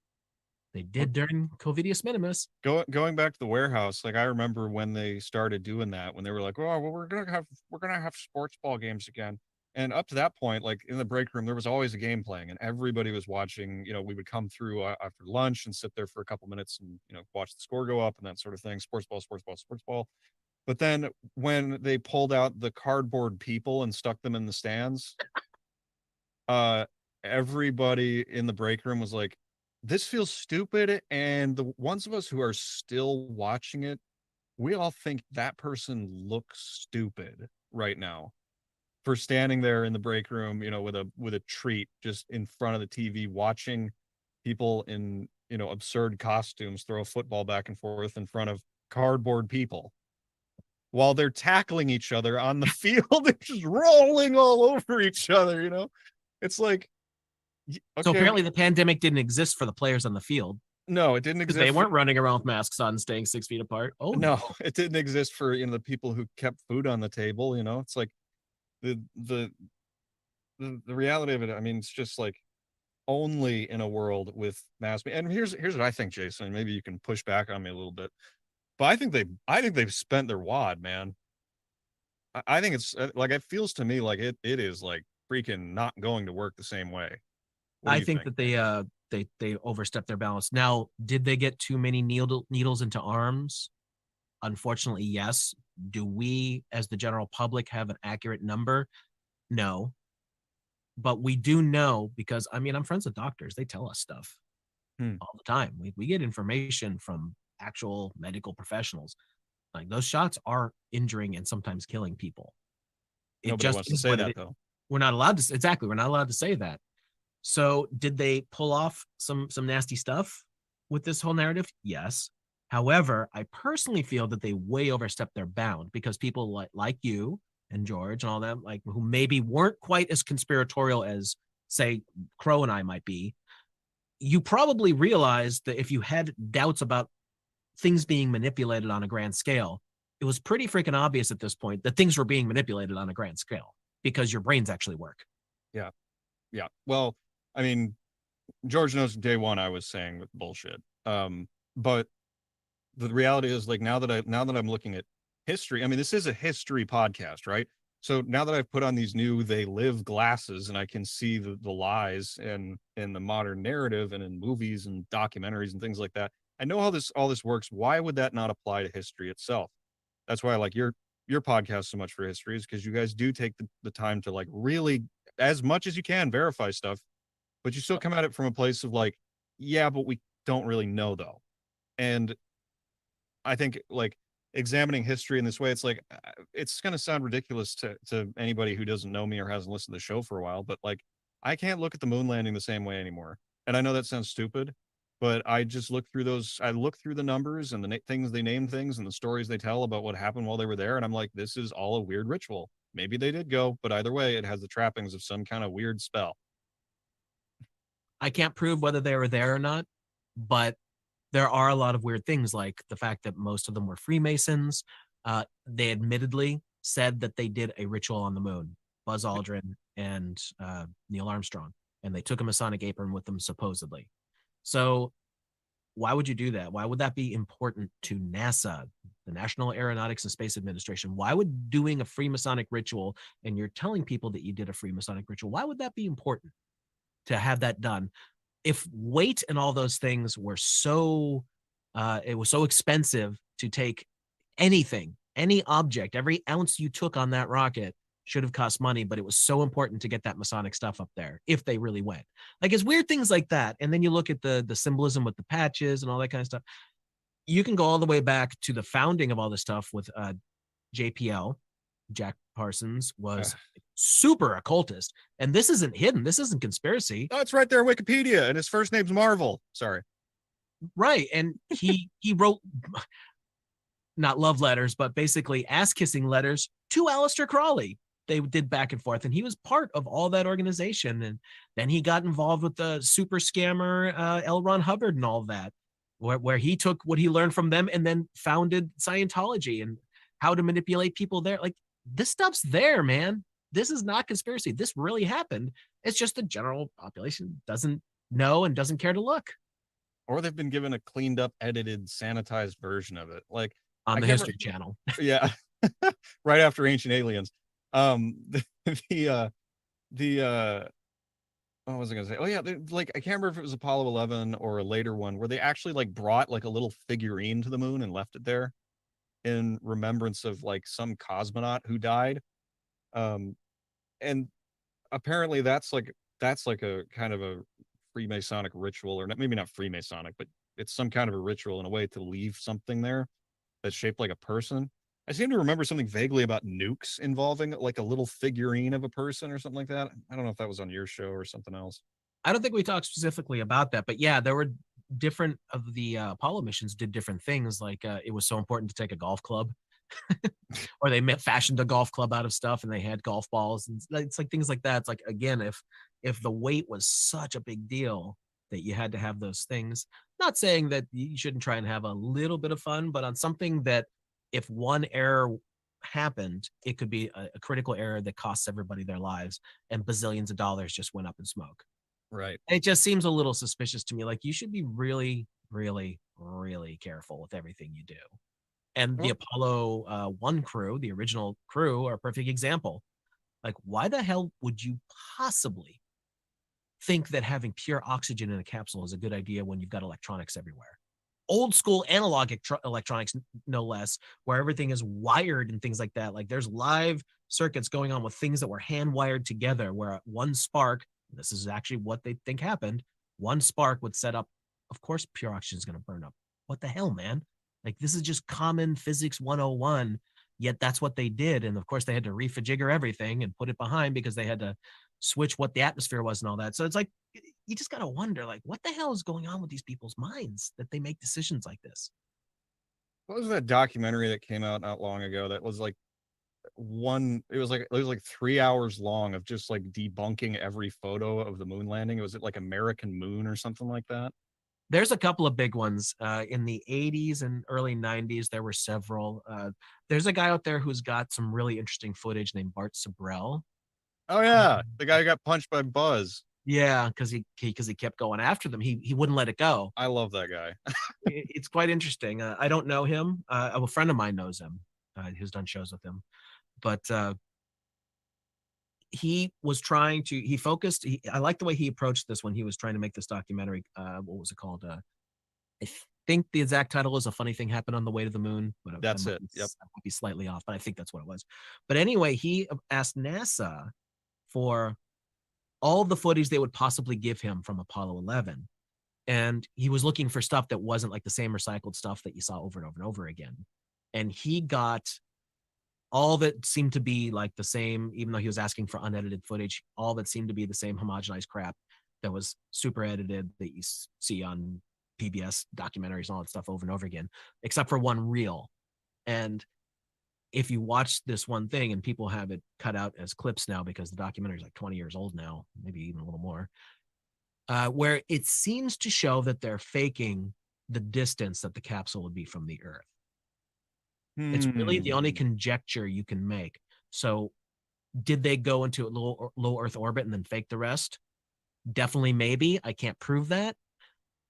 They did during Covidius Minimus. Going back to the warehouse, like I remember when they started doing that, when they were like, "Oh, well, we're gonna have sports ball games again." And up to that point, like in the break room, there was always a game playing, and everybody was watching. You know, we would come through after lunch and sit there for a couple minutes and watch the score go up and that sort of thing. Sports ball, sports ball, sports ball. But then when they pulled out the cardboard people and stuck them in the stands, everybody in the break room was like, this feels stupid. And the ones of us who are still watching it, we all think that person looks stupid right now for standing there in the break room, with a treat just in front of the TV, watching people in, absurd costumes throw a football back and forth in front of cardboard people while they're tackling each other on the field. They're just rolling all over each other. It's like, okay. So apparently the pandemic didn't exist for the players on the field. No, it didn't exist. They weren't running around with masks on, staying 6 feet apart. Oh no, it didn't exist for the people who kept food on the table. It's like the reality of it. I mean, it's just like only in a world with mass. And here's what I think, Jason. Maybe you can push back on me a little bit, but I think they've spent their wad, man. I think it's like, it feels to me like it is like freaking not going to work the same way. I think that they overstepped their balance. Now, did they get too many needles into arms? Unfortunately, yes. Do we, as the general public, have an accurate number? No. But we do know, because I'm friends with doctors. They tell us stuff all the time. We get information from actual medical professionals. Like, those shots are injuring and sometimes killing people. Nobody wants to say that, though. We're not allowed to. Exactly. We're not allowed to say that. So did they pull off some nasty stuff with this whole narrative? Yes. However, I personally feel that they way overstepped their bound, because people like you and George and all them, like, who maybe weren't quite as conspiratorial as, say, Crow and I might be, you probably realized that if you had doubts about things being manipulated on a grand scale, it was pretty freaking obvious at this point that things were being manipulated on a grand scale, because your brains actually work. Yeah. Yeah. Well, I mean, George knows day one I was saying bullshit. But the reality is, like, now that I'm looking at history, I mean, this is a history podcast, right? So now that I've put on these new They Live glasses and I can see the lies in the modern narrative and in movies and documentaries and things like that, I know how all this works. Why would that not apply to history itself? That's why I like your podcast so much for history, is because you guys do take the time to, like, really, as much as you can, verify stuff, but you still come at it from a place of like, yeah, but we don't really know, though. And I think, like, examining history in this way, it's like it's going to sound ridiculous to anybody who doesn't know me or hasn't listened to the show for a while, but like I can't look at the moon landing the same way anymore. And I know that sounds stupid, but I just look through those. I look through the numbers and the things they name things and the stories they tell about what happened while they were there, and I'm like, this is all a weird ritual. Maybe they did go, but either way, it has the trappings of some kind of weird spell. I can't prove whether they were there or not, but there are a lot of weird things, like the fact that most of them were Freemasons. They admittedly said that they did a ritual on the moon, Buzz Aldrin and Neil Armstrong, and they took a Masonic apron with them, supposedly. So why would you do that? Why would that be important to NASA, the National Aeronautics and Space Administration? Why would doing a Freemasonic ritual, and you're telling people that you did a Freemasonic ritual, why would that be important to have that done? If weight and all those things were so, it was so expensive to take anything, any object, every ounce you took on that rocket should have cost money, but it was so important to get that Masonic stuff up there if they really went. Like, it's weird things like that. And then you look at the symbolism with the patches and all that kind of stuff. You can go all the way back to the founding of all this stuff with JPL. Jack Parsons was super occultist, and this isn't hidden. This isn't conspiracy. Oh, it's right there in Wikipedia, and his first name's Marvel. Sorry. Right. And he wrote not love letters, but basically ass-kissing letters to Aleister Crowley. They did back and forth, and he was part of all that organization. And then he got involved with the super scammer L. Ron Hubbard and all that, where he took what he learned from them and then founded Scientology and how to manipulate people there. Like, this stuff's there, man. This is not conspiracy. This really happened. It's just the general population doesn't know and doesn't care to look. Or they've been given a cleaned up, edited, sanitized version of it. Like on the History Channel. Yeah. Right after Ancient Aliens. What was I gonna say? Oh yeah, like I can't remember if it was Apollo 11 or a later one where they actually like brought like a little figurine to the moon and left it there in remembrance of like some cosmonaut who died. And apparently that's like a kind of a Freemasonic ritual, or maybe not Freemasonic, but it's some kind of a ritual in a way to leave something there that's shaped like a person. I seem to remember something vaguely about nukes involving like a little figurine of a person or something like that. I don't know if that was on your show or something else. I don't think we talked specifically about that, but yeah, there were different of the Apollo missions did different things. Like it was so important to take a golf club, or they fashioned a golf club out of stuff, and they had golf balls, and it's like things like that. It's like, again, if the weight was such a big deal that you had to have those things. Not saying that you shouldn't try and have a little bit of fun, but on something that if one error happened, it could be a critical error that costs everybody their lives, and bazillions of dollars just went up in smoke. Right. It just seems a little suspicious to me. Like, you should be really, really, really careful with everything you do. And the Apollo 1 crew, the original crew, are a perfect example. Like, why the hell would you possibly think that having pure oxygen in a capsule is a good idea when you've got electronics everywhere? Old school analog electronics, no less, where everything is wired and things like that. Like, there's live circuits going on with things that were hand wired together, where one spark, this is actually what they think happened, one spark would set up, of course, pure oxygen is going to burn up. What the hell, man? Like, this is just common physics 101, yet that's what they did. And of course, they had to refajigger everything and put it behind because they had to switch what the atmosphere was and all that. So it's like, you just got to wonder, like, what the hell is going on with these people's minds that they make decisions like this? What was that documentary that came out not long ago that was like it was like 3 hours long of just like debunking every photo of the moon landing? Was it like American Moon or something like that? There's a couple of big ones in the 80s and early 90s. There were several. There's a guy out there who's got some really interesting footage named Bart Sabrell. Oh yeah, the guy who got punched by Buzz. Yeah, because he kept going after them. He wouldn't let it go. I love that guy. It's quite interesting. I don't know him. A friend of mine knows him. Who's done shows with him, but he was trying to. He focused. I like the way he approached this when he was trying to make this documentary. What was it called? I think the exact title is "A Funny Thing Happened on the Way to the Moon." But that's it. Yep, I might be slightly off, but I think that's what it was. But anyway, he asked NASA for all the footage they would possibly give him from Apollo 11. And he was looking for stuff that wasn't like the same recycled stuff that you saw over and over and over again. and he got all that seemed to be like the same, even though he was asking for unedited footage, all that seemed to be the same homogenized crap that was super edited that you see on PBS documentaries and all that stuff over and over again, except for one reel. And if you watch this one thing, and people have it cut out as clips now because the documentary is like 20 years old now, maybe even a little more, where it seems to show that they're faking the distance that the capsule would be from the Earth. It's really the only conjecture you can make. So did they go into a low Earth orbit and then fake the rest? Definitely, maybe. I can't prove that.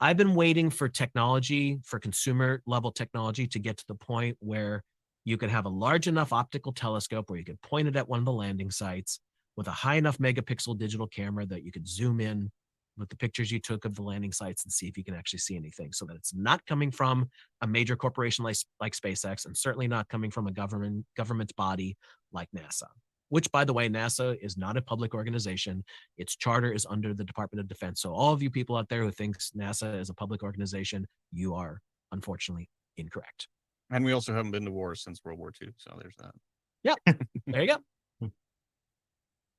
I've been waiting for technology, for consumer level technology, to get to the point where you could have a large enough optical telescope where you could point it at one of the landing sites with a high enough megapixel digital camera that you could zoom in with the pictures you took of the landing sites and see if you can actually see anything, so that it's not coming from a major corporation like SpaceX, and certainly not coming from a government body like NASA, which, by the way, NASA is not a public organization. Its charter is under the Department of Defense. So all of you people out there who thinks NASA is a public organization, you are unfortunately incorrect. And we also haven't been to war since World War II. So there's that. Yeah, there you go.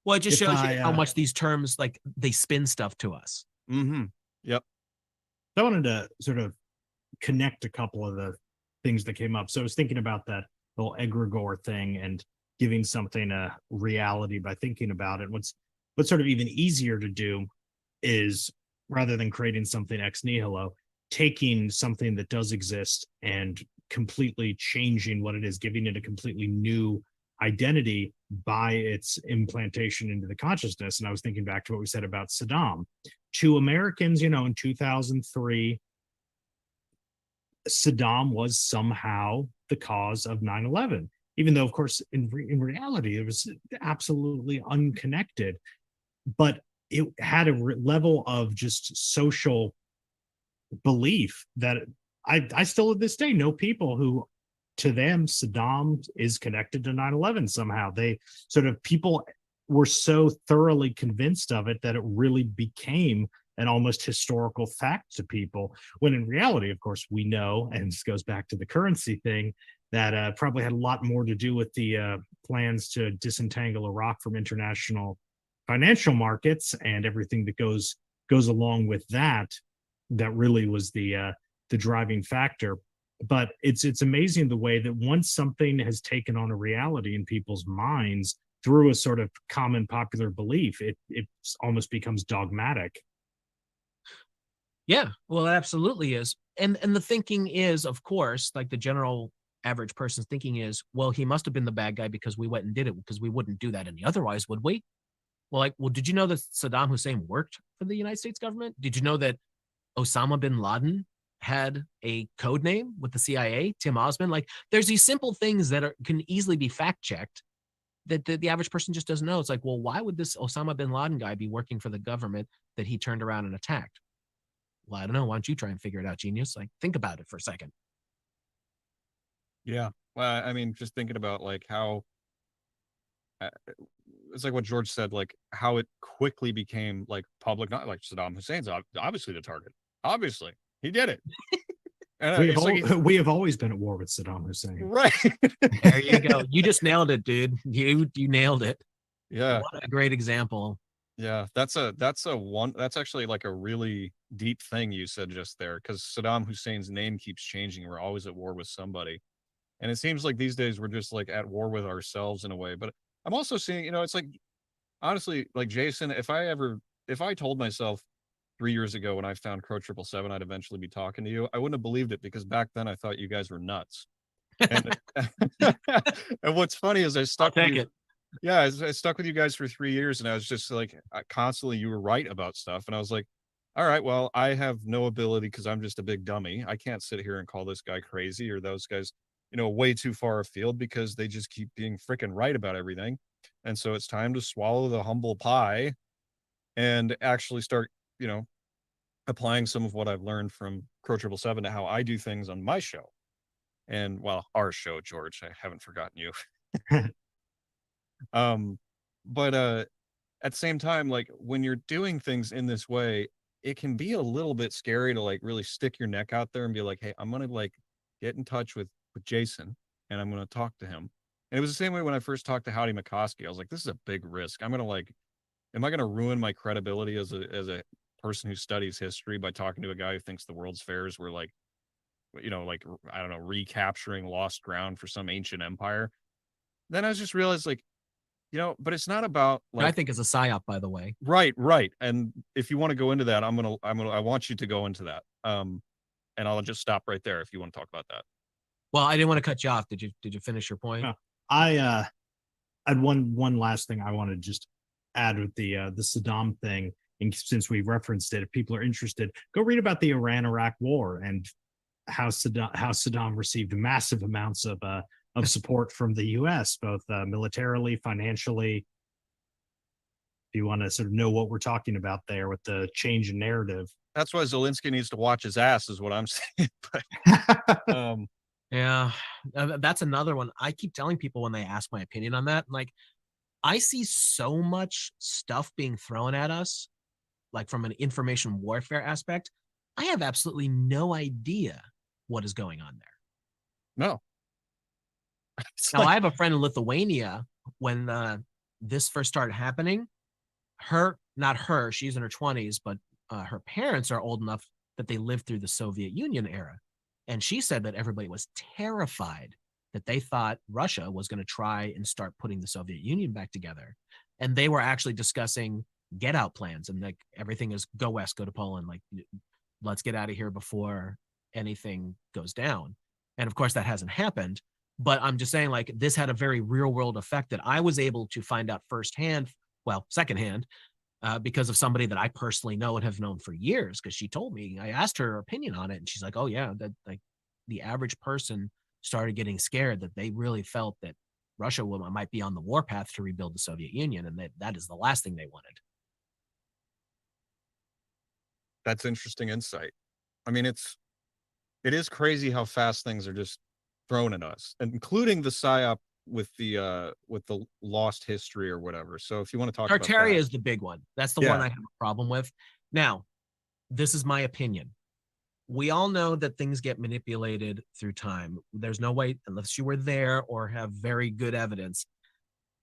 Well, it just If shows I, you how much these terms, like, they spin stuff to us. Mm-hmm. Yep. I wanted to sort of connect a couple of the things that came up. So I was thinking about that whole egregor thing and giving something a reality by thinking about it. What's sort of even easier to do is, rather than creating something ex nihilo, taking something that does exist and completely changing what it is, giving it a completely new identity by its implantation into the consciousness. And I was thinking back to what we said about Saddam. To Americans, in 2003, Saddam was somehow the cause of 9/11, even though, of course, in reality, it was absolutely unconnected. But it had a level of just social belief that I still, at this day, know people who, to them, Saddam is connected to 9/11 somehow. People were so thoroughly convinced of it that it really became an almost historical fact to people, when in reality, of course, we know, and this goes back to the currency thing, that probably had a lot more to do with the plans to disentangle Iraq from international financial markets and everything that goes along with that. That really was the driving factor. But it's amazing the way that once something has taken on a reality in people's minds through a sort of common popular belief, it almost becomes dogmatic. Yeah, well, it absolutely is. And the thinking is, of course, like the general average person's thinking is, well, he must have been the bad guy because we went and did it, because we wouldn't do that any otherwise, would we? Well, did you know that Saddam Hussein worked for the United States government? Did you know that Osama bin Laden had a code name with the CIA, Tim Osman? Like, there's these simple things that can easily be fact checked that the average person just doesn't know. It's like, well, why would this Osama bin Laden guy be working for the government that he turned around and attacked? Well, I don't know. Why don't you try and figure it out, genius? Like, think about it for a second. Yeah. Well, I mean, just thinking about like how it's like what George said, like how it quickly became like public, not like Saddam Hussein's obviously the target. Obviously, he did it. And we have always been at war with Saddam Hussein. Right. There you go. You just nailed it, dude. You nailed it. Yeah. What a great example. Yeah, that's actually like a really deep thing you said just there, because Saddam Hussein's name keeps changing. We're always at war with somebody. And it seems like these days we're just like at war with ourselves in a way. But I'm also seeing, it's like, honestly, like Jason, if I told myself 3 years ago when I found Crow 777 I'd eventually be talking to you, I wouldn't have believed it, because back then I thought you guys were nuts. And, and what's funny is I stuck with you. Yeah, I stuck with you guys for 3 years, and I was just like, constantly, you were right about stuff. And I was like, all right, well, I have no ability because I'm just a big dummy. I can't sit here and call this guy crazy or those guys, way too far afield, because they just keep being freaking right about everything. And so it's time to swallow the humble pie and actually start, applying some of what I've learned from Crow 777 to how I do things on my show. And, well, our show, George, I haven't forgotten you. But at the same time, like when you're doing things in this way, it can be a little bit scary to like really stick your neck out there and be like, hey, I'm gonna like get in touch with Jason and I'm going to talk to him. And it was the same way when I first talked to Howdy McCoskey. I was like, this is a big risk. I'm going to like, am I going to ruin my credibility as a person who studies history by talking to a guy who thinks the World's Fairs were like, you know, like, I don't know, recapturing lost ground for some ancient empire? Then I just realized, like, you know, but it's not about like, I think it's a psyop, by the way. right. And if you want to go into that, I want you to go into that. And I'll just stop right there if you want to talk about that. Well, I didn't want to cut you off. Did you finish your point? No. I had one last thing I want to just add with the Saddam thing. And since we referenced it, if people are interested, go read about the Iran-Iraq war and how Saddam received massive amounts of support from the U.S., both militarily, financially. If you want to sort of know what we're talking about there with the change in narrative. That's why Zelensky needs to watch his ass, is what I'm saying. But, yeah, that's another one. I keep telling people when they ask my opinion on that, like, I see so much stuff being thrown at us, like from an information warfare aspect. I have absolutely no idea what is going on there. No. Now, I have a friend in Lithuania. When this first started happening, not her, she's in her 20s, but her parents are old enough that they lived through the Soviet Union era. And she said that everybody was terrified, that they thought Russia was going to try and start putting the Soviet Union back together. And they were actually discussing get out plans, and like everything is go west, go to Poland, like let's get out of here before anything goes down. And of course that hasn't happened, but I'm just saying, like, this had a very real world effect that I was able to find out firsthand, well, secondhand, because of somebody that I personally know and have known for years, because she told me, I asked her opinion on it, and she's like, oh yeah, that like the average person started getting scared, that they really felt that Russia might be on the warpath to rebuild the Soviet Union, and that is the last thing they wanted. That's interesting insight. I mean, it is crazy how fast things are just thrown at us, including the psyop with the lost history or whatever. So if you want to talk Tartaria about that, is the big one. That's the one I have a problem with. Now, this is my opinion. We all know that things get manipulated through time. There's no way, unless you were there or have very good evidence,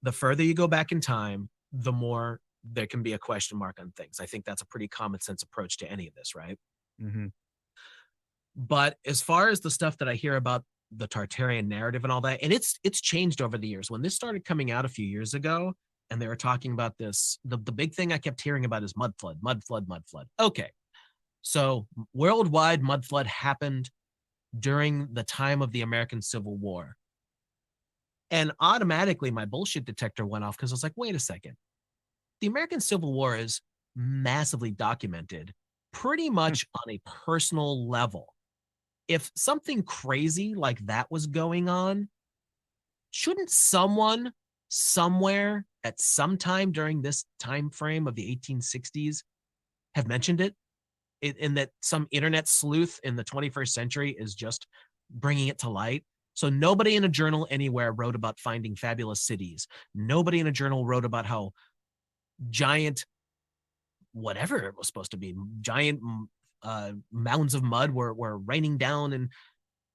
the further you go back in time, the more there can be a question mark on things. I think that's a pretty common sense approach to any of this, right? Mm-hmm. But as far as the stuff that I hear about the Tartarian narrative and all that, and it's changed over the years. When this started coming out a few years ago, and they were talking about this, the big thing I kept hearing about is mud flood. Okay, so worldwide mud flood happened during the time of the American Civil War. And automatically my bullshit detector went off, because I was like, wait a second. The American Civil War is massively documented, pretty much on a personal level. If something crazy like that was going on, shouldn't someone somewhere at some time during this time frame of the 1860s have mentioned it? In that some internet sleuth in the 21st century is just bringing it to light? So nobody in a journal anywhere wrote about finding fabulous cities. Nobody in a journal wrote about how giant, whatever it was supposed to be, giant mounds of mud were raining down and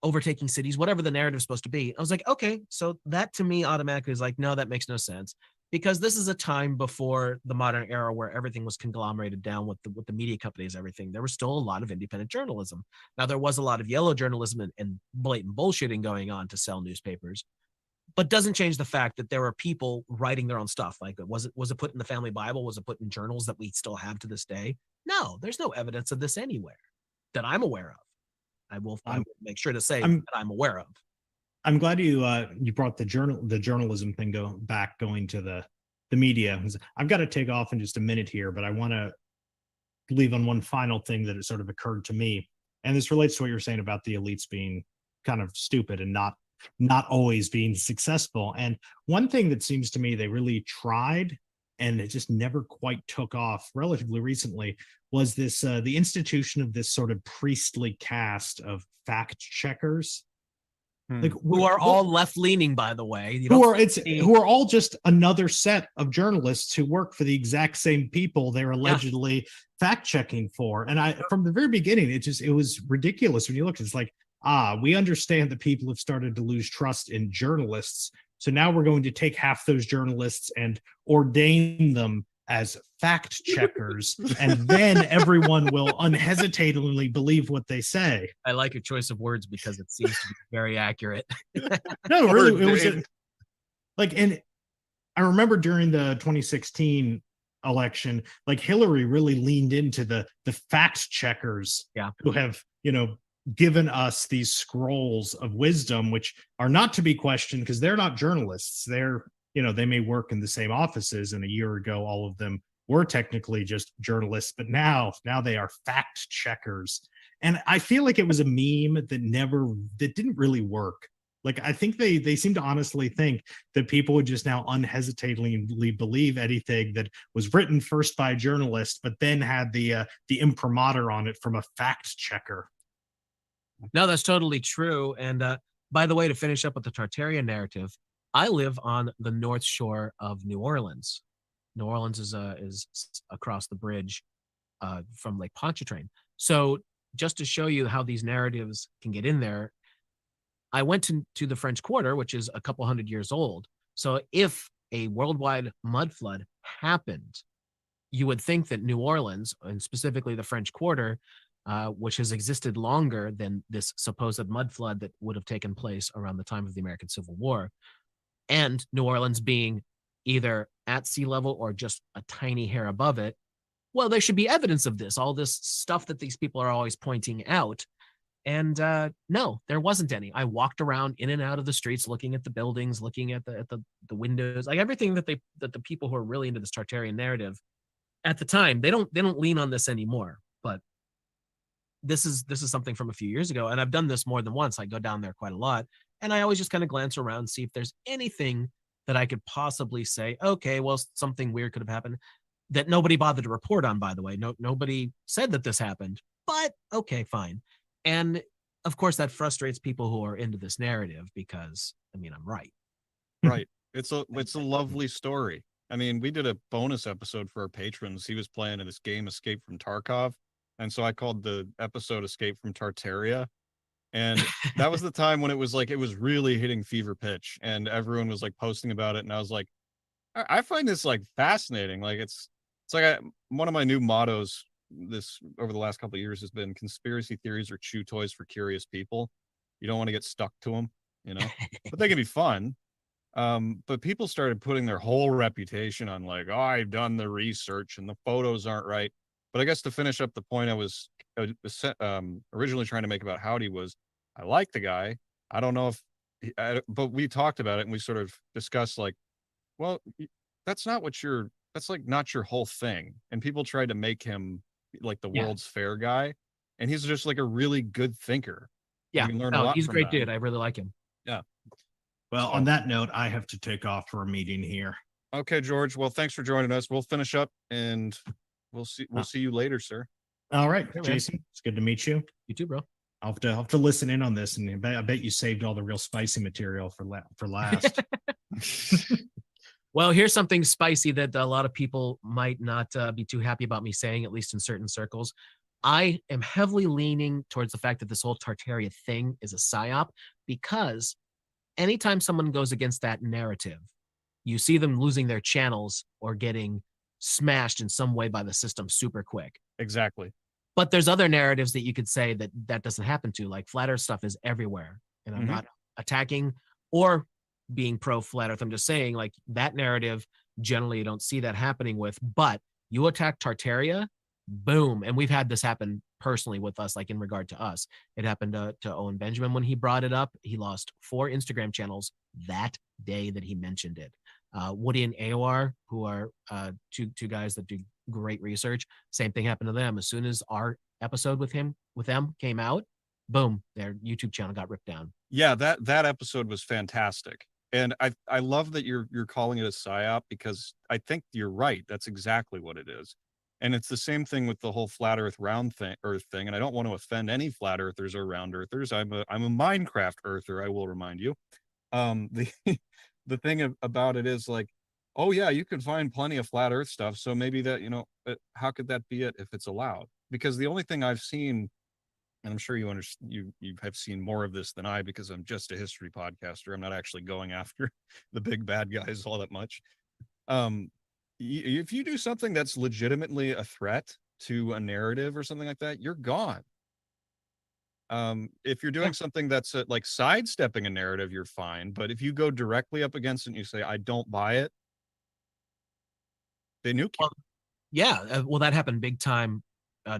overtaking cities, whatever the narrative is supposed to be. I was like, okay, so that to me automatically is like, no, that makes no sense, because this is a time before the modern era where everything was conglomerated down with the media companies, everything. There was still a lot of independent journalism. Now, there was a lot of yellow journalism and blatant bullshitting going on to sell newspapers, but doesn't change the fact that there were people writing their own stuff. Like, was it put in the family Bible? Was it put in journals that we still have to this day? No, there's no evidence of this anywhere that I'm aware of. I will make sure to say that I'm aware of. I'm glad you brought the journalism thing going to the media. I've got to take off in just a minute here, but I want to leave on one final thing that has sort of occurred to me. And this relates to what you're saying about the elites being kind of stupid and not always being successful. And one thing that seems to me they really tried and it just never quite took off relatively recently was this the institution of this sort of priestly caste of fact checkers. Like, who are all left-leaning, by the way. Who are all just another set of journalists who work for the exact same people they're allegedly fact-checking for. And from the very beginning, it was ridiculous when you look. It's like, we understand that people have started to lose trust in journalists. So now we're going to take half those journalists and ordain them as fact checkers, and then everyone will unhesitatingly believe what they say. I like your choice of words because it seems to be very accurate. No, really, it was like, and I remember during the 2016 election, like Hillary really leaned into the fact checkers, who have, given us these scrolls of wisdom, which are not to be questioned because they're not journalists. They're, they may work in the same offices, and a year ago, all of them were technically just journalists, but now they are fact checkers. And I feel like it was a meme that didn't really work. Like, I think they seem to honestly think that people would just now unhesitatingly believe anything that was written first by a journalist, but then had the imprimatur on it from a fact checker. No, that's totally true. And by the way, to finish up with the Tartaria narrative, I live on the North Shore of New Orleans. New Orleans is across the bridge from Lake Pontchartrain. So just to show you how these narratives can get in there, I went to the French Quarter, which is a couple hundred years old. So if a worldwide mud flood happened, you would think that New Orleans, and specifically the French Quarter, which has existed longer than this supposed mud flood that would have taken place around the time of the American Civil War, and New Orleans being either at sea level or just a tiny hair above it, well, there should be evidence of this, all this stuff that these people are always pointing out. And no, there wasn't any. I walked around in and out of the streets, looking at the buildings, looking at the windows, like everything that the people who are really into this Tartarian narrative at the time, they don't lean on this anymore. But this is something from a few years ago, and I've done this more than once. I go down there quite a lot, and I always just kind of glance around, see if there's anything that I could possibly say, okay, well, something weird could have happened that nobody bothered to report on, by the way. Nobody said that this happened, but okay, fine. And of course, that frustrates people who are into this narrative because, I'm right. Right. It's a lovely story. We did a bonus episode for our patrons. He was playing in this game, Escape from Tarkov. And so I called the episode Escape from Tartaria. And that was the time when it was really hitting fever pitch, and everyone was posting about it. And I was like, I find this fascinating. It's one of my new mottos this over the last couple of years has been conspiracy theories are chew toys for curious people. You don't want to get stuck to them, but they can be fun. But people started putting their whole reputation on I've done the research and the photos aren't right. But I guess to finish up the point I was originally trying to make about Howdy was, I like the guy. I don't know if, but we talked about it and we sort of discussed well, that's not not your whole thing. And people tried to make him the World's Fair guy, and he's just a really good thinker. Yeah, you can learn a lot he's a from great that. dude. I really like him. Yeah. Well, on that note, I have to take off for a meeting here. Okay, George. Well, thanks for joining us. We'll finish up and we'll see you later, sir. All right, Hey, Jason. It's good to meet you. You too, bro. I'll have to listen in on this, and I bet you saved all the real spicy material for last. Well, here's something spicy that a lot of people might not be too happy about me saying, at least in certain circles. I am heavily leaning towards the fact that this whole Tartaria thing is a psyop, because anytime someone goes against that narrative, you see them losing their channels or getting smashed in some way by the system super quick. Exactly. But there's other narratives that you could say that doesn't happen to, like flat earth stuff is everywhere. And I'm not attacking or being pro flat earth. I'm just saying that narrative, generally you don't see that happening with, but you attack Tartaria, boom. And we've had this happen personally with us, in regard to us. It happened to Owen Benjamin when he brought it up. He lost 4 Instagram channels that day that he mentioned it. Woody and AOR, who are two guys that do great research, same thing happened to them. As soon as our episode with them came out, boom, their YouTube channel got ripped down. Yeah, that episode was fantastic. And I love that you're calling it a psyop, because I think you're right. That's exactly what it is. And it's the same thing with the whole flat earth earth thing. And I don't want to offend any flat earthers or round earthers. I'm a Minecraft earther, I will remind you. The thing about it is oh yeah, you can find plenty of flat earth stuff. So maybe that, how could that be it if it's allowed? Because the only thing I've seen and I'm sure you understand, you have seen more of this than I, because I'm just a history podcaster. I'm not actually going after the big bad guys all that much. If you do something that's legitimately a threat to a narrative or something like that, you're gone. If you're doing something that's like sidestepping a narrative, you're fine. But if you go directly up against it and you say, I don't buy it, they nuke you. Well, yeah, well, that happened big time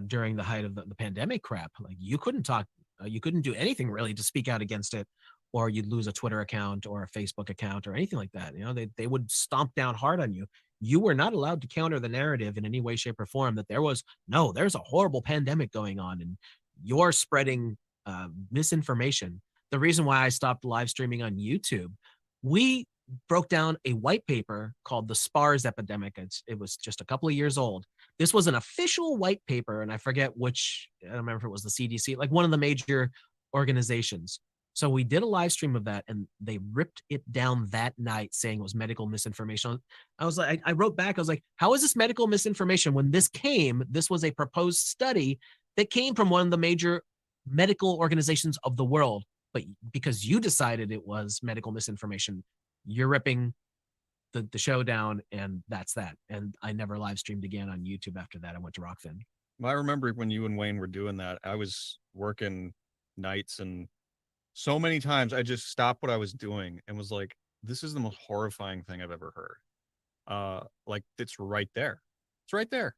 during the height of the pandemic crap. Like you couldn't talk, you couldn't do anything really to speak out against it, or you'd lose a Twitter account or a Facebook account or anything like that. You know, they would stomp down hard on you. You were not allowed to counter the narrative in any way, shape, or form that there's a horrible pandemic going on and you're spreading misinformation. The reason why I stopped live streaming on YouTube, we broke down a white paper called the SPARS epidemic. It was just a couple of years old. This was an official white paper, and I forget which, I don't remember if it was the CDC, like one of the major organizations. So we did a live stream of that, and they ripped it down that night saying it was medical misinformation. I was like, I wrote back, I was like, how is this medical misinformation when this was a proposed study that came from one of the major medical organizations of the world, but because you decided it was medical misinformation, you're ripping the show down, and that's that. And I never live streamed again on YouTube after that. I went to Rockfin. I remember when you and Wayne were doing that, I was working nights, and so many times I just stopped what I was doing and was like, this is the most horrifying thing I've ever heard. Like, it's right there. It's right there.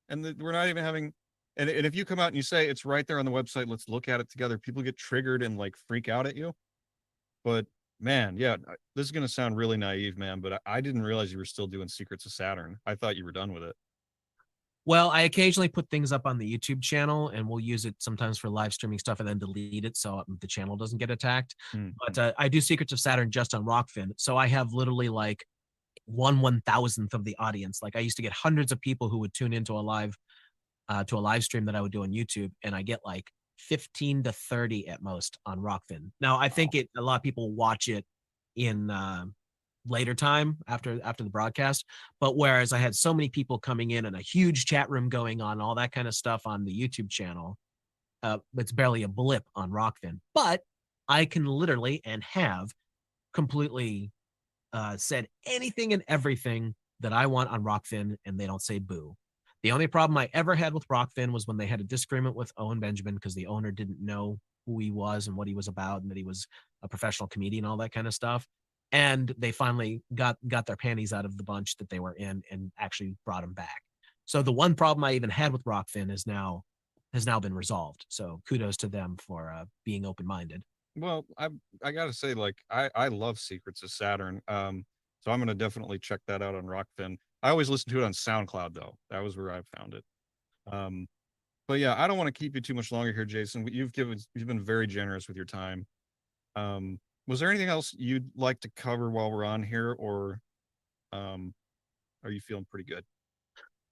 And we're not even having, and if you come out and you say it's right there on the website, let's look at it together, people get triggered and like freak out at you. But man, yeah, this is going to sound really naive, man, but I didn't realize you were still doing Secrets of Saturn. I thought you were done with it. Well, I occasionally put things up on the YouTube channel, and we'll use it sometimes for live streaming stuff and then delete it so the channel doesn't get attacked. But I do Secrets of Saturn just on Rockfin. So I have literally like 1/1000th of the audience. Like I used to get hundreds of people who would tune into a live stream that I would do on YouTube, and I get like 15 to 30 at most on Rockfin. Now, I think a lot of people watch it in later time after the broadcast, but whereas I had so many people coming in and a huge chat room going on, all that kind of stuff on the YouTube channel, it's barely a blip on Rockfin. But I can literally and have completely said anything and everything that I want on Rockfin, and they don't say boo. The only problem I ever had with Rockfin was when they had a disagreement with Owen Benjamin because the owner didn't know who he was and what he was about, and that he was a professional comedian, all that kind of stuff. And they finally got their panties out of the bunch that they were in and actually brought him back. So the one problem I even had with Rockfin has now been resolved. So kudos to them for being open-minded. Well, I gotta say, like, I love Secrets of Saturn. So I'm gonna definitely check that out on Rockfin. I always listen to it on SoundCloud though. That was where I found it. But yeah, I don't want to keep you too much longer here, Jason. You've been very generous with your time. Was there anything else you'd like to cover while we're on here, or are you feeling pretty good?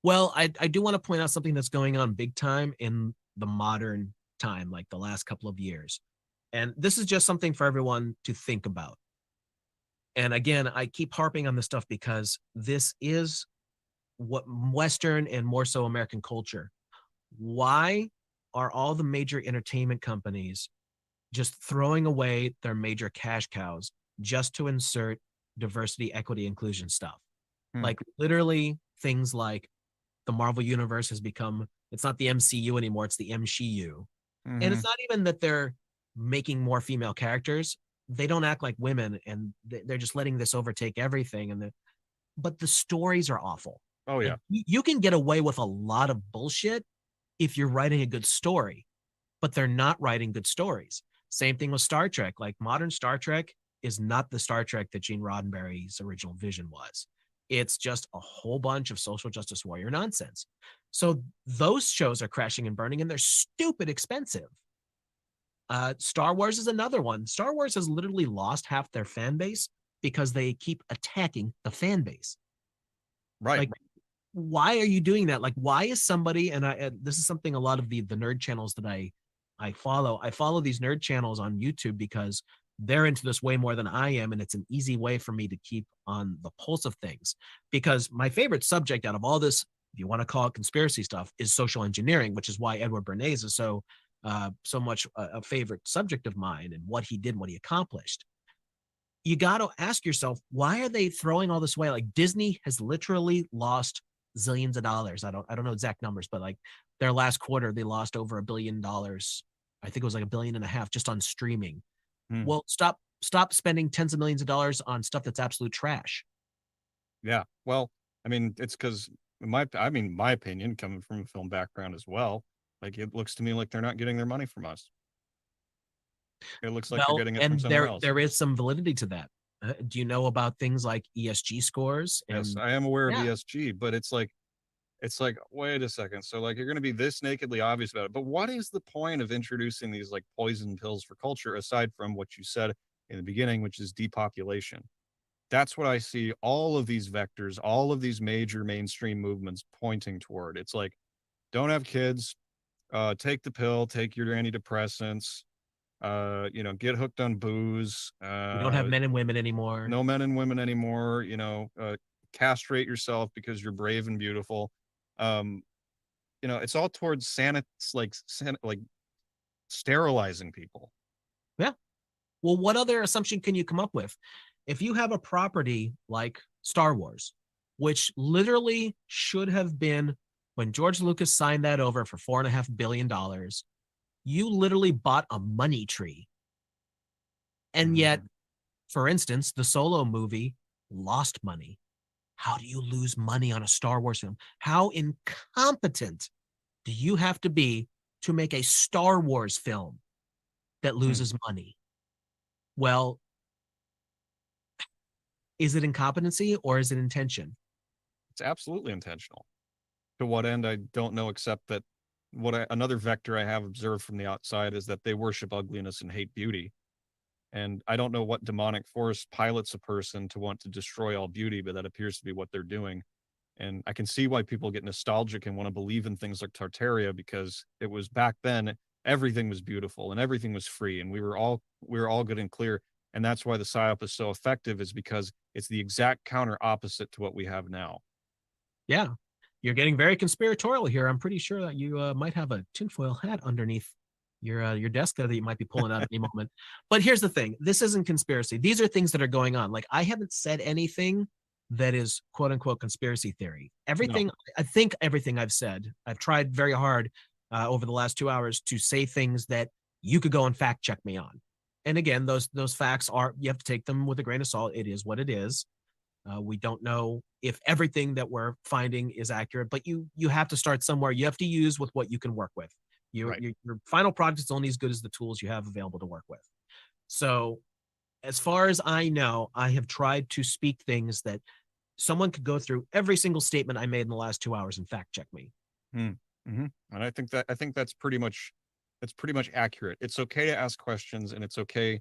Well, I do want to point out something that's going on big time in the modern time, like the last couple of years. And this is just something for everyone to think about. And again, I keep harping on this stuff because this is what Western and more so American culture. Why are all the major entertainment companies just throwing away their major cash cows just to insert diversity, equity, inclusion stuff? Like literally things like the Marvel universe has become, it's not the MCU anymore, it's the MCU. And it's not even that they're making more female characters. They don't act like women, and they're just letting this overtake everything. But the stories are awful. Oh yeah. Like, you can get away with a lot of bullshit if you're writing a good story, but they're not writing good stories. Same thing with Star Trek. Like modern Star Trek is not the Star Trek that Gene Roddenberry's original vision was. It's just a whole bunch of social justice warrior nonsense. So those shows are crashing and burning, and they're stupid expensive. Star Wars is another one. Star Wars has literally lost half their fan base because they keep attacking the fan base. Right. Like, why are you doing that? Like, why is somebody, and this is something a lot of the nerd channels that I follow these nerd channels on YouTube because they're into this way more than I am, and it's an easy way for me to keep on the pulse of things. Because my favorite subject out of all this, if you want to call it conspiracy stuff, is social engineering, which is why Edward Bernays is so so much a favorite subject of mine and what he did, what he accomplished. You got to ask yourself, why are they throwing all this away? Like Disney has literally lost zillions of dollars. I don't know exact numbers, but like their last quarter, they lost over $1 billion. I think it was like $1.5 billion just on streaming. Well, stop spending tens of millions of dollars on stuff that's absolute trash. Yeah. Well, I mean, it's because my opinion, coming from a film background as well, like it looks to me like they're not getting their money from us. It looks like they're Well, getting it from and somewhere else. there is some validity to that. Do you know about things like ESG scores? Yes, I am aware of ESG, but it's like, wait a second. So like, you're going to be this nakedly obvious about it, but what is the point of introducing these like poison pills for culture aside from what you said in the beginning, which is depopulation? That's what I see all of these vectors, all of these major mainstream movements pointing toward. It's like, don't have kids, take the pill, take your antidepressants, get hooked on booze. We don't have men and women anymore. No men and women anymore, castrate yourself because you're brave and beautiful. It's all towards like sterilizing people. Yeah. Well, what other assumption can you come up with? If you have a property like Star Wars, which literally should have been, when George Lucas signed that over for $4.5 billion, you literally bought a money tree. And yet, for instance, the Solo movie lost money. How do you lose money on a Star Wars film? How incompetent do you have to be to make a Star Wars film that loses money? Well, is it incompetency or is it intention? It's absolutely intentional. To what end, I don't know, except that another vector I have observed from the outside is that they worship ugliness and hate beauty. And I don't know what demonic force pilots a person to want to destroy all beauty, but that appears to be what they're doing. And I can see why people get nostalgic and want to believe in things like Tartaria, because it was back then, everything was beautiful and everything was free, and we were all good and clear. And that's why the psyop is so effective, is because it's the exact counter opposite to what we have now. Yeah. You're getting very conspiratorial here. I'm pretty sure that you might have a tinfoil hat underneath your desk there that you might be pulling out at any moment. But here's the thing. This isn't conspiracy. These are things that are going on. Like, I haven't said anything that is quote unquote conspiracy theory. Everything, no. I think everything I've said, I've tried very hard over the last 2 hours to say things that you could go and fact check me on. And again, those facts are, you have to take them with a grain of salt. It is what it is. We don't know if everything that we're finding is accurate, but you have to start somewhere. You have to use with what you can work with. Your final product is only as good as the tools you have available to work with. So as far as I know, I have tried to speak things that someone could go through every single statement I made in the last 2 hours and fact check me. Mm-hmm. And I think that's pretty much accurate. It's okay to ask questions, and it's okay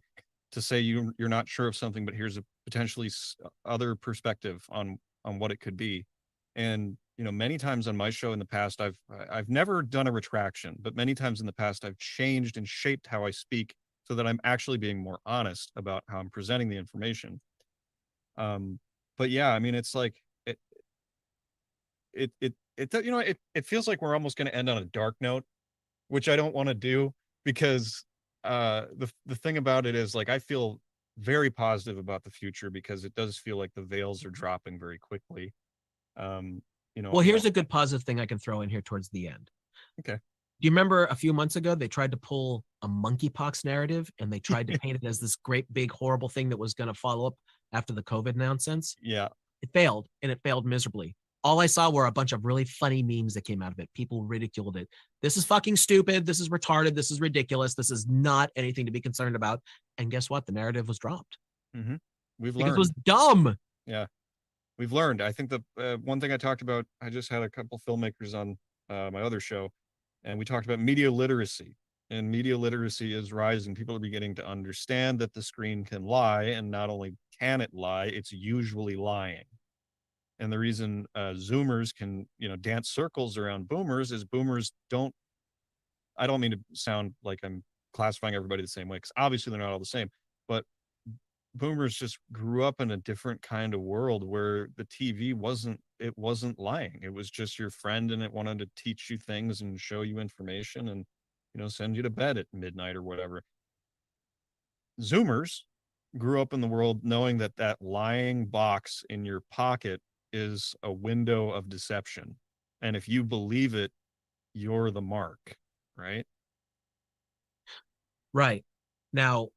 to say you're not sure of something, but here's a potentially other perspective on what it could be. And many times on my show in the past, I've never done a retraction, but many times in the past I've changed and shaped how I speak so that I'm actually being more honest about how I'm presenting the information. But yeah, I mean, it's like it feels like we're almost going to end on a dark note, which I don't want to do, because the thing about it is, like, I feel very positive about the future, because it does feel like the veils are dropping very quickly. Well, here's a good positive thing I can throw in here towards the end. Okay. Do you remember a few months ago, they tried to pull a monkeypox narrative and they tried to paint it as this great, big, horrible thing that was going to follow up after the COVID nonsense? Yeah. It failed, and it failed miserably. All I saw were a bunch of really funny memes that came out of it. People ridiculed it. This is fucking stupid. This is retarded. This is ridiculous. This is not anything to be concerned about. And guess what? The narrative was dropped. Mm-hmm. We've because learned. it was dumb. Yeah. We've learned. I think the one thing I talked about, I just had a couple filmmakers on my other show, and we talked about media literacy. And media literacy is rising. People are beginning to understand that the screen can lie, and not only can it lie, it's usually lying. And the reason Zoomers can, dance circles around Boomers is Boomers don't, I don't mean to sound like I'm classifying everybody the same way, because obviously they're not all the same, but Boomers just grew up in a different kind of world where the TV wasn't lying. It was just your friend, and it wanted to teach you things and show you information. And send you to bed at midnight or whatever. Zoomers grew up in the world knowing that that lying box in your pocket is a window of deception. And if you believe it, you're the mark, right? Right. Now,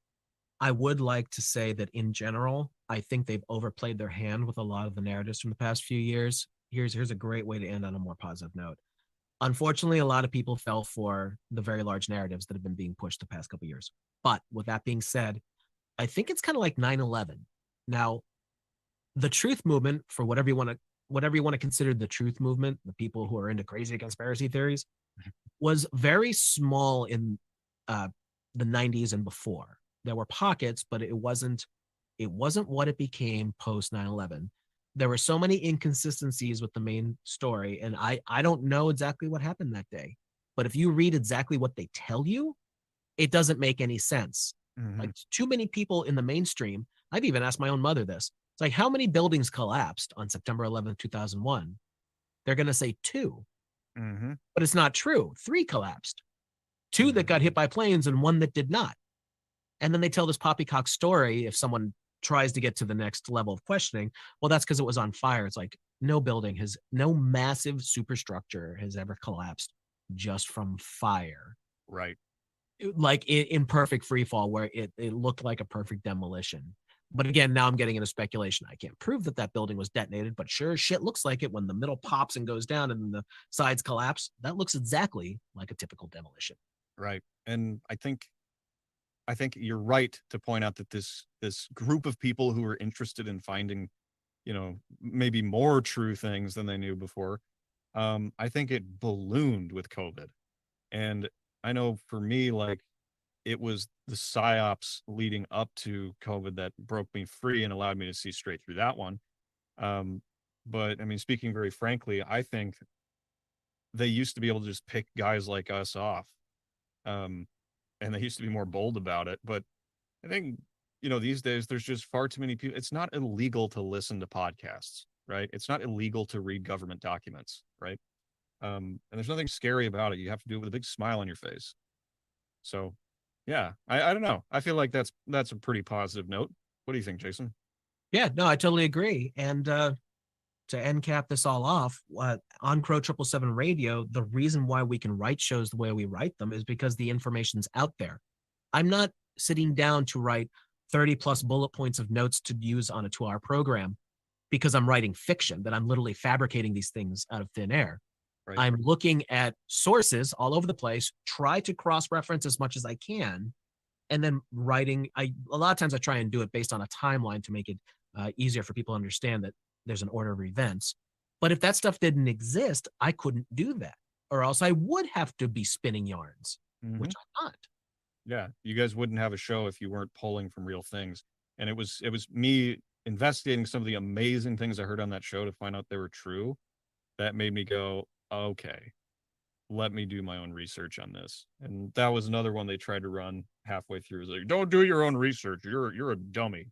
I would like to say that in general, I think they've overplayed their hand with a lot of the narratives from the past few years. Here's a great way to end on a more positive note. Unfortunately, a lot of people fell for the very large narratives that have been being pushed the past couple of years. But with that being said, I think it's kind of like 9/11. Now, the truth movement, for whatever you want to consider the truth movement, the people who are into crazy conspiracy theories, was very small in the 90s and before. There were pockets, but it wasn't what it became post 9/11. There were so many inconsistencies with the main story, and I don't know exactly what happened that day. But if you read exactly what they tell you, it doesn't make any sense. Like too many people in the mainstream. I've even asked my own mother this. It's like, how many buildings collapsed on September 11th, 2001? They're going to say 2. But it's not true. 3 collapsed. 2 that got hit by planes and 1 that did not. And then they tell this poppycock story if someone tries to get to the next level of questioning. Well, that's because it was on fire. It's like no massive superstructure has ever collapsed just from fire. Right. Like in perfect free fall where it looked like a perfect demolition. But again, now I'm getting into speculation. I can't prove that building was detonated, but sure as shit looks like it when the middle pops and goes down and then the sides collapse. That looks exactly like a typical demolition. Right. And I think you're right to point out that this group of people who are interested in finding, maybe more true things than they knew before, I think it ballooned with COVID. And I know for me, like, it was the psyops leading up to COVID that broke me free and allowed me to see straight through that one. But I mean, speaking very frankly, I think they used to be able to just pick guys like us off. And they used to be more bold about it. But I think, these days there's just far too many people. It's not illegal to listen to podcasts, right? It's not illegal to read government documents, right? And there's nothing scary about it. You have to do it with a big smile on your face. So, yeah, I don't know. I feel like that's a pretty positive note. What do you think, Jason? Yeah, no, I totally agree. And to end cap this all off, on Crow 777 Radio, the reason why we can write shows the way we write them is because the information's out there. I'm not sitting down to write 30 plus bullet points of notes to use on a 2-hour program because I'm writing fiction, that I'm literally fabricating these things out of thin air. Right. I'm looking at sources all over the place, try to cross-reference as much as I can, and then writing. A lot of times I try and do it based on a timeline to make it easier for people to understand that there's an order of events. But if that stuff didn't exist, I couldn't do that, or else I would have to be spinning yarns, which I'm not. Yeah, you guys wouldn't have a show if you weren't pulling from real things. And it was me investigating some of the amazing things I heard on that show to find out they were true. That made me go, okay, let me do my own research on this. And that was another one they tried to run halfway through. It was like, don't do your own research. You're a dummy.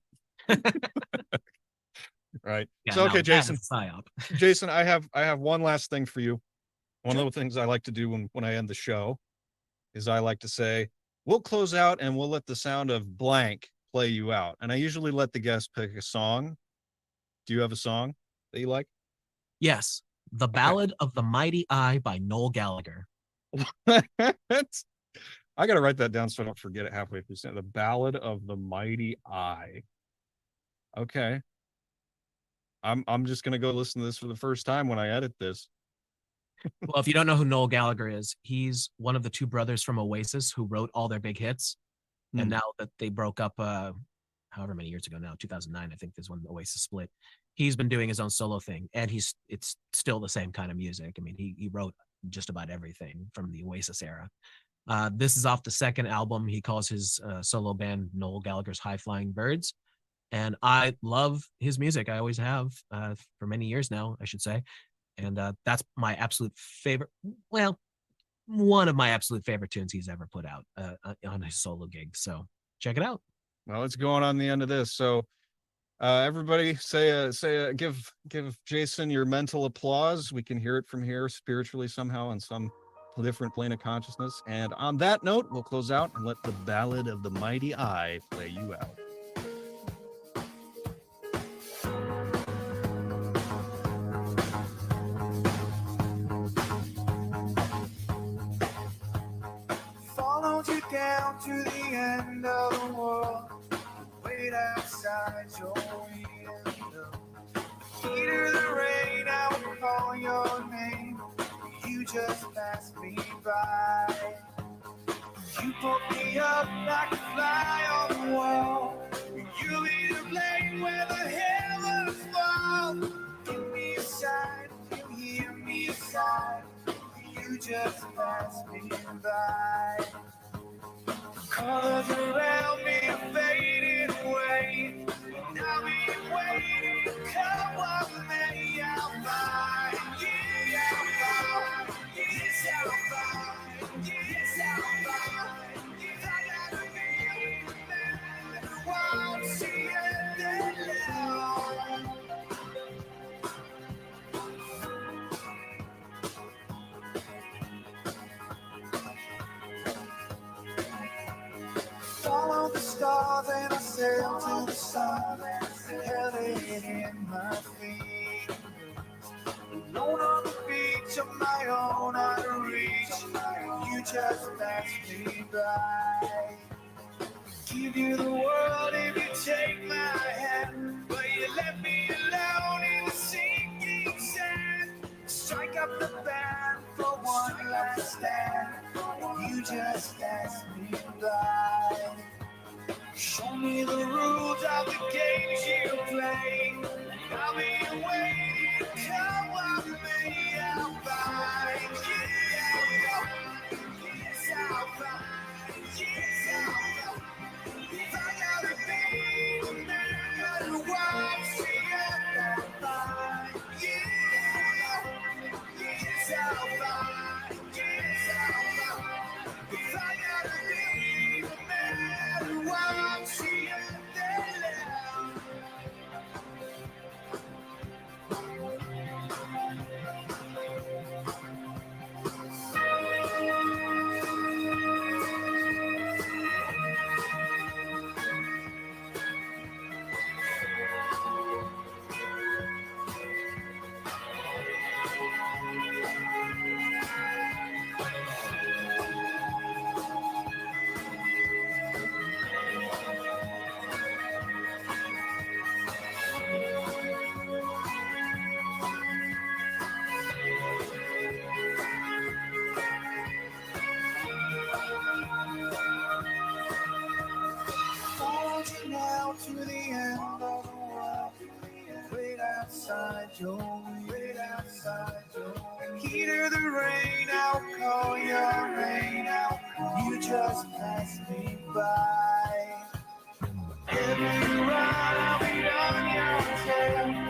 Right. Yeah, so okay, no, Jason. Psyop. Jason, I have one last thing for you. One of the things I like to do when I end the show is I like to say, we'll close out and we'll let the sound of blank play you out. And I usually let the guest pick a song. Do you have a song that you like? Yes. The Ballad of the Mighty Eye by Noel Gallagher. I got to write that down so I don't forget it halfway through. The Ballad of the Mighty Eye. Okay. I'm just going to go listen to this for the first time when I edit this. Well, if you don't know who Noel Gallagher is, he's one of the 2 brothers from Oasis who wrote all their big hits. And now that they broke up, however many years ago now, 2009, I think is when Oasis split. He's been doing his own solo thing, and it's still the same kind of music. I mean, he wrote just about everything from the Oasis era. This is off the second album. He calls his solo band Noel Gallagher's High Flying Birds. And I love his music. I always have for many years now, I should say. And that's my absolute favorite. Well, one of my absolute favorite tunes he's ever put out on his solo gig. So check it out. Well, it's going on the end of this. So everybody give Jason your mental applause. We can hear it from here spiritually somehow on some different plane of consciousness. And on that note, we'll close out and let the Ballad of the Mighty Eye play you out. Followed you down to the end of the world. Wait outside your window. Hear the rain, I will call your name. You just passed me by. You put me up like a fly on the wall. You lead a blade where the heavens fall. Give me a sign, you hear me a sigh. You just passed me by. Colors around me are fading away. And I'll be waiting, come what may, I'll find. Yeah, I'll find. Yes, I'll find. Yes, I'll find. Yes, I gotta be the man who won't see it now. Follow the stars and I sail to the sun. Held it in my fingers. Alone on the beach of my own out of reach. You just passed me by. Give you the world if you take my hand, but you left me alone in the sinking sand. Strike up the band for one last stand. You just passed me by. Show me the rules of the games you play. I'll be waiting, come what may, I'll find. Yeah, yes, I'll find. Yes, I'll find. If I gotta be the man who wants to get find. Yeah, yes, I'll find. Yes, I'll find. If I gotta be the man who wants to get down. Followed you now to the end of the world. Wait outside your window. Wait outside your window. Hear the rain, I'll call your name. You just passed me by. Every ride I'll be on your tail.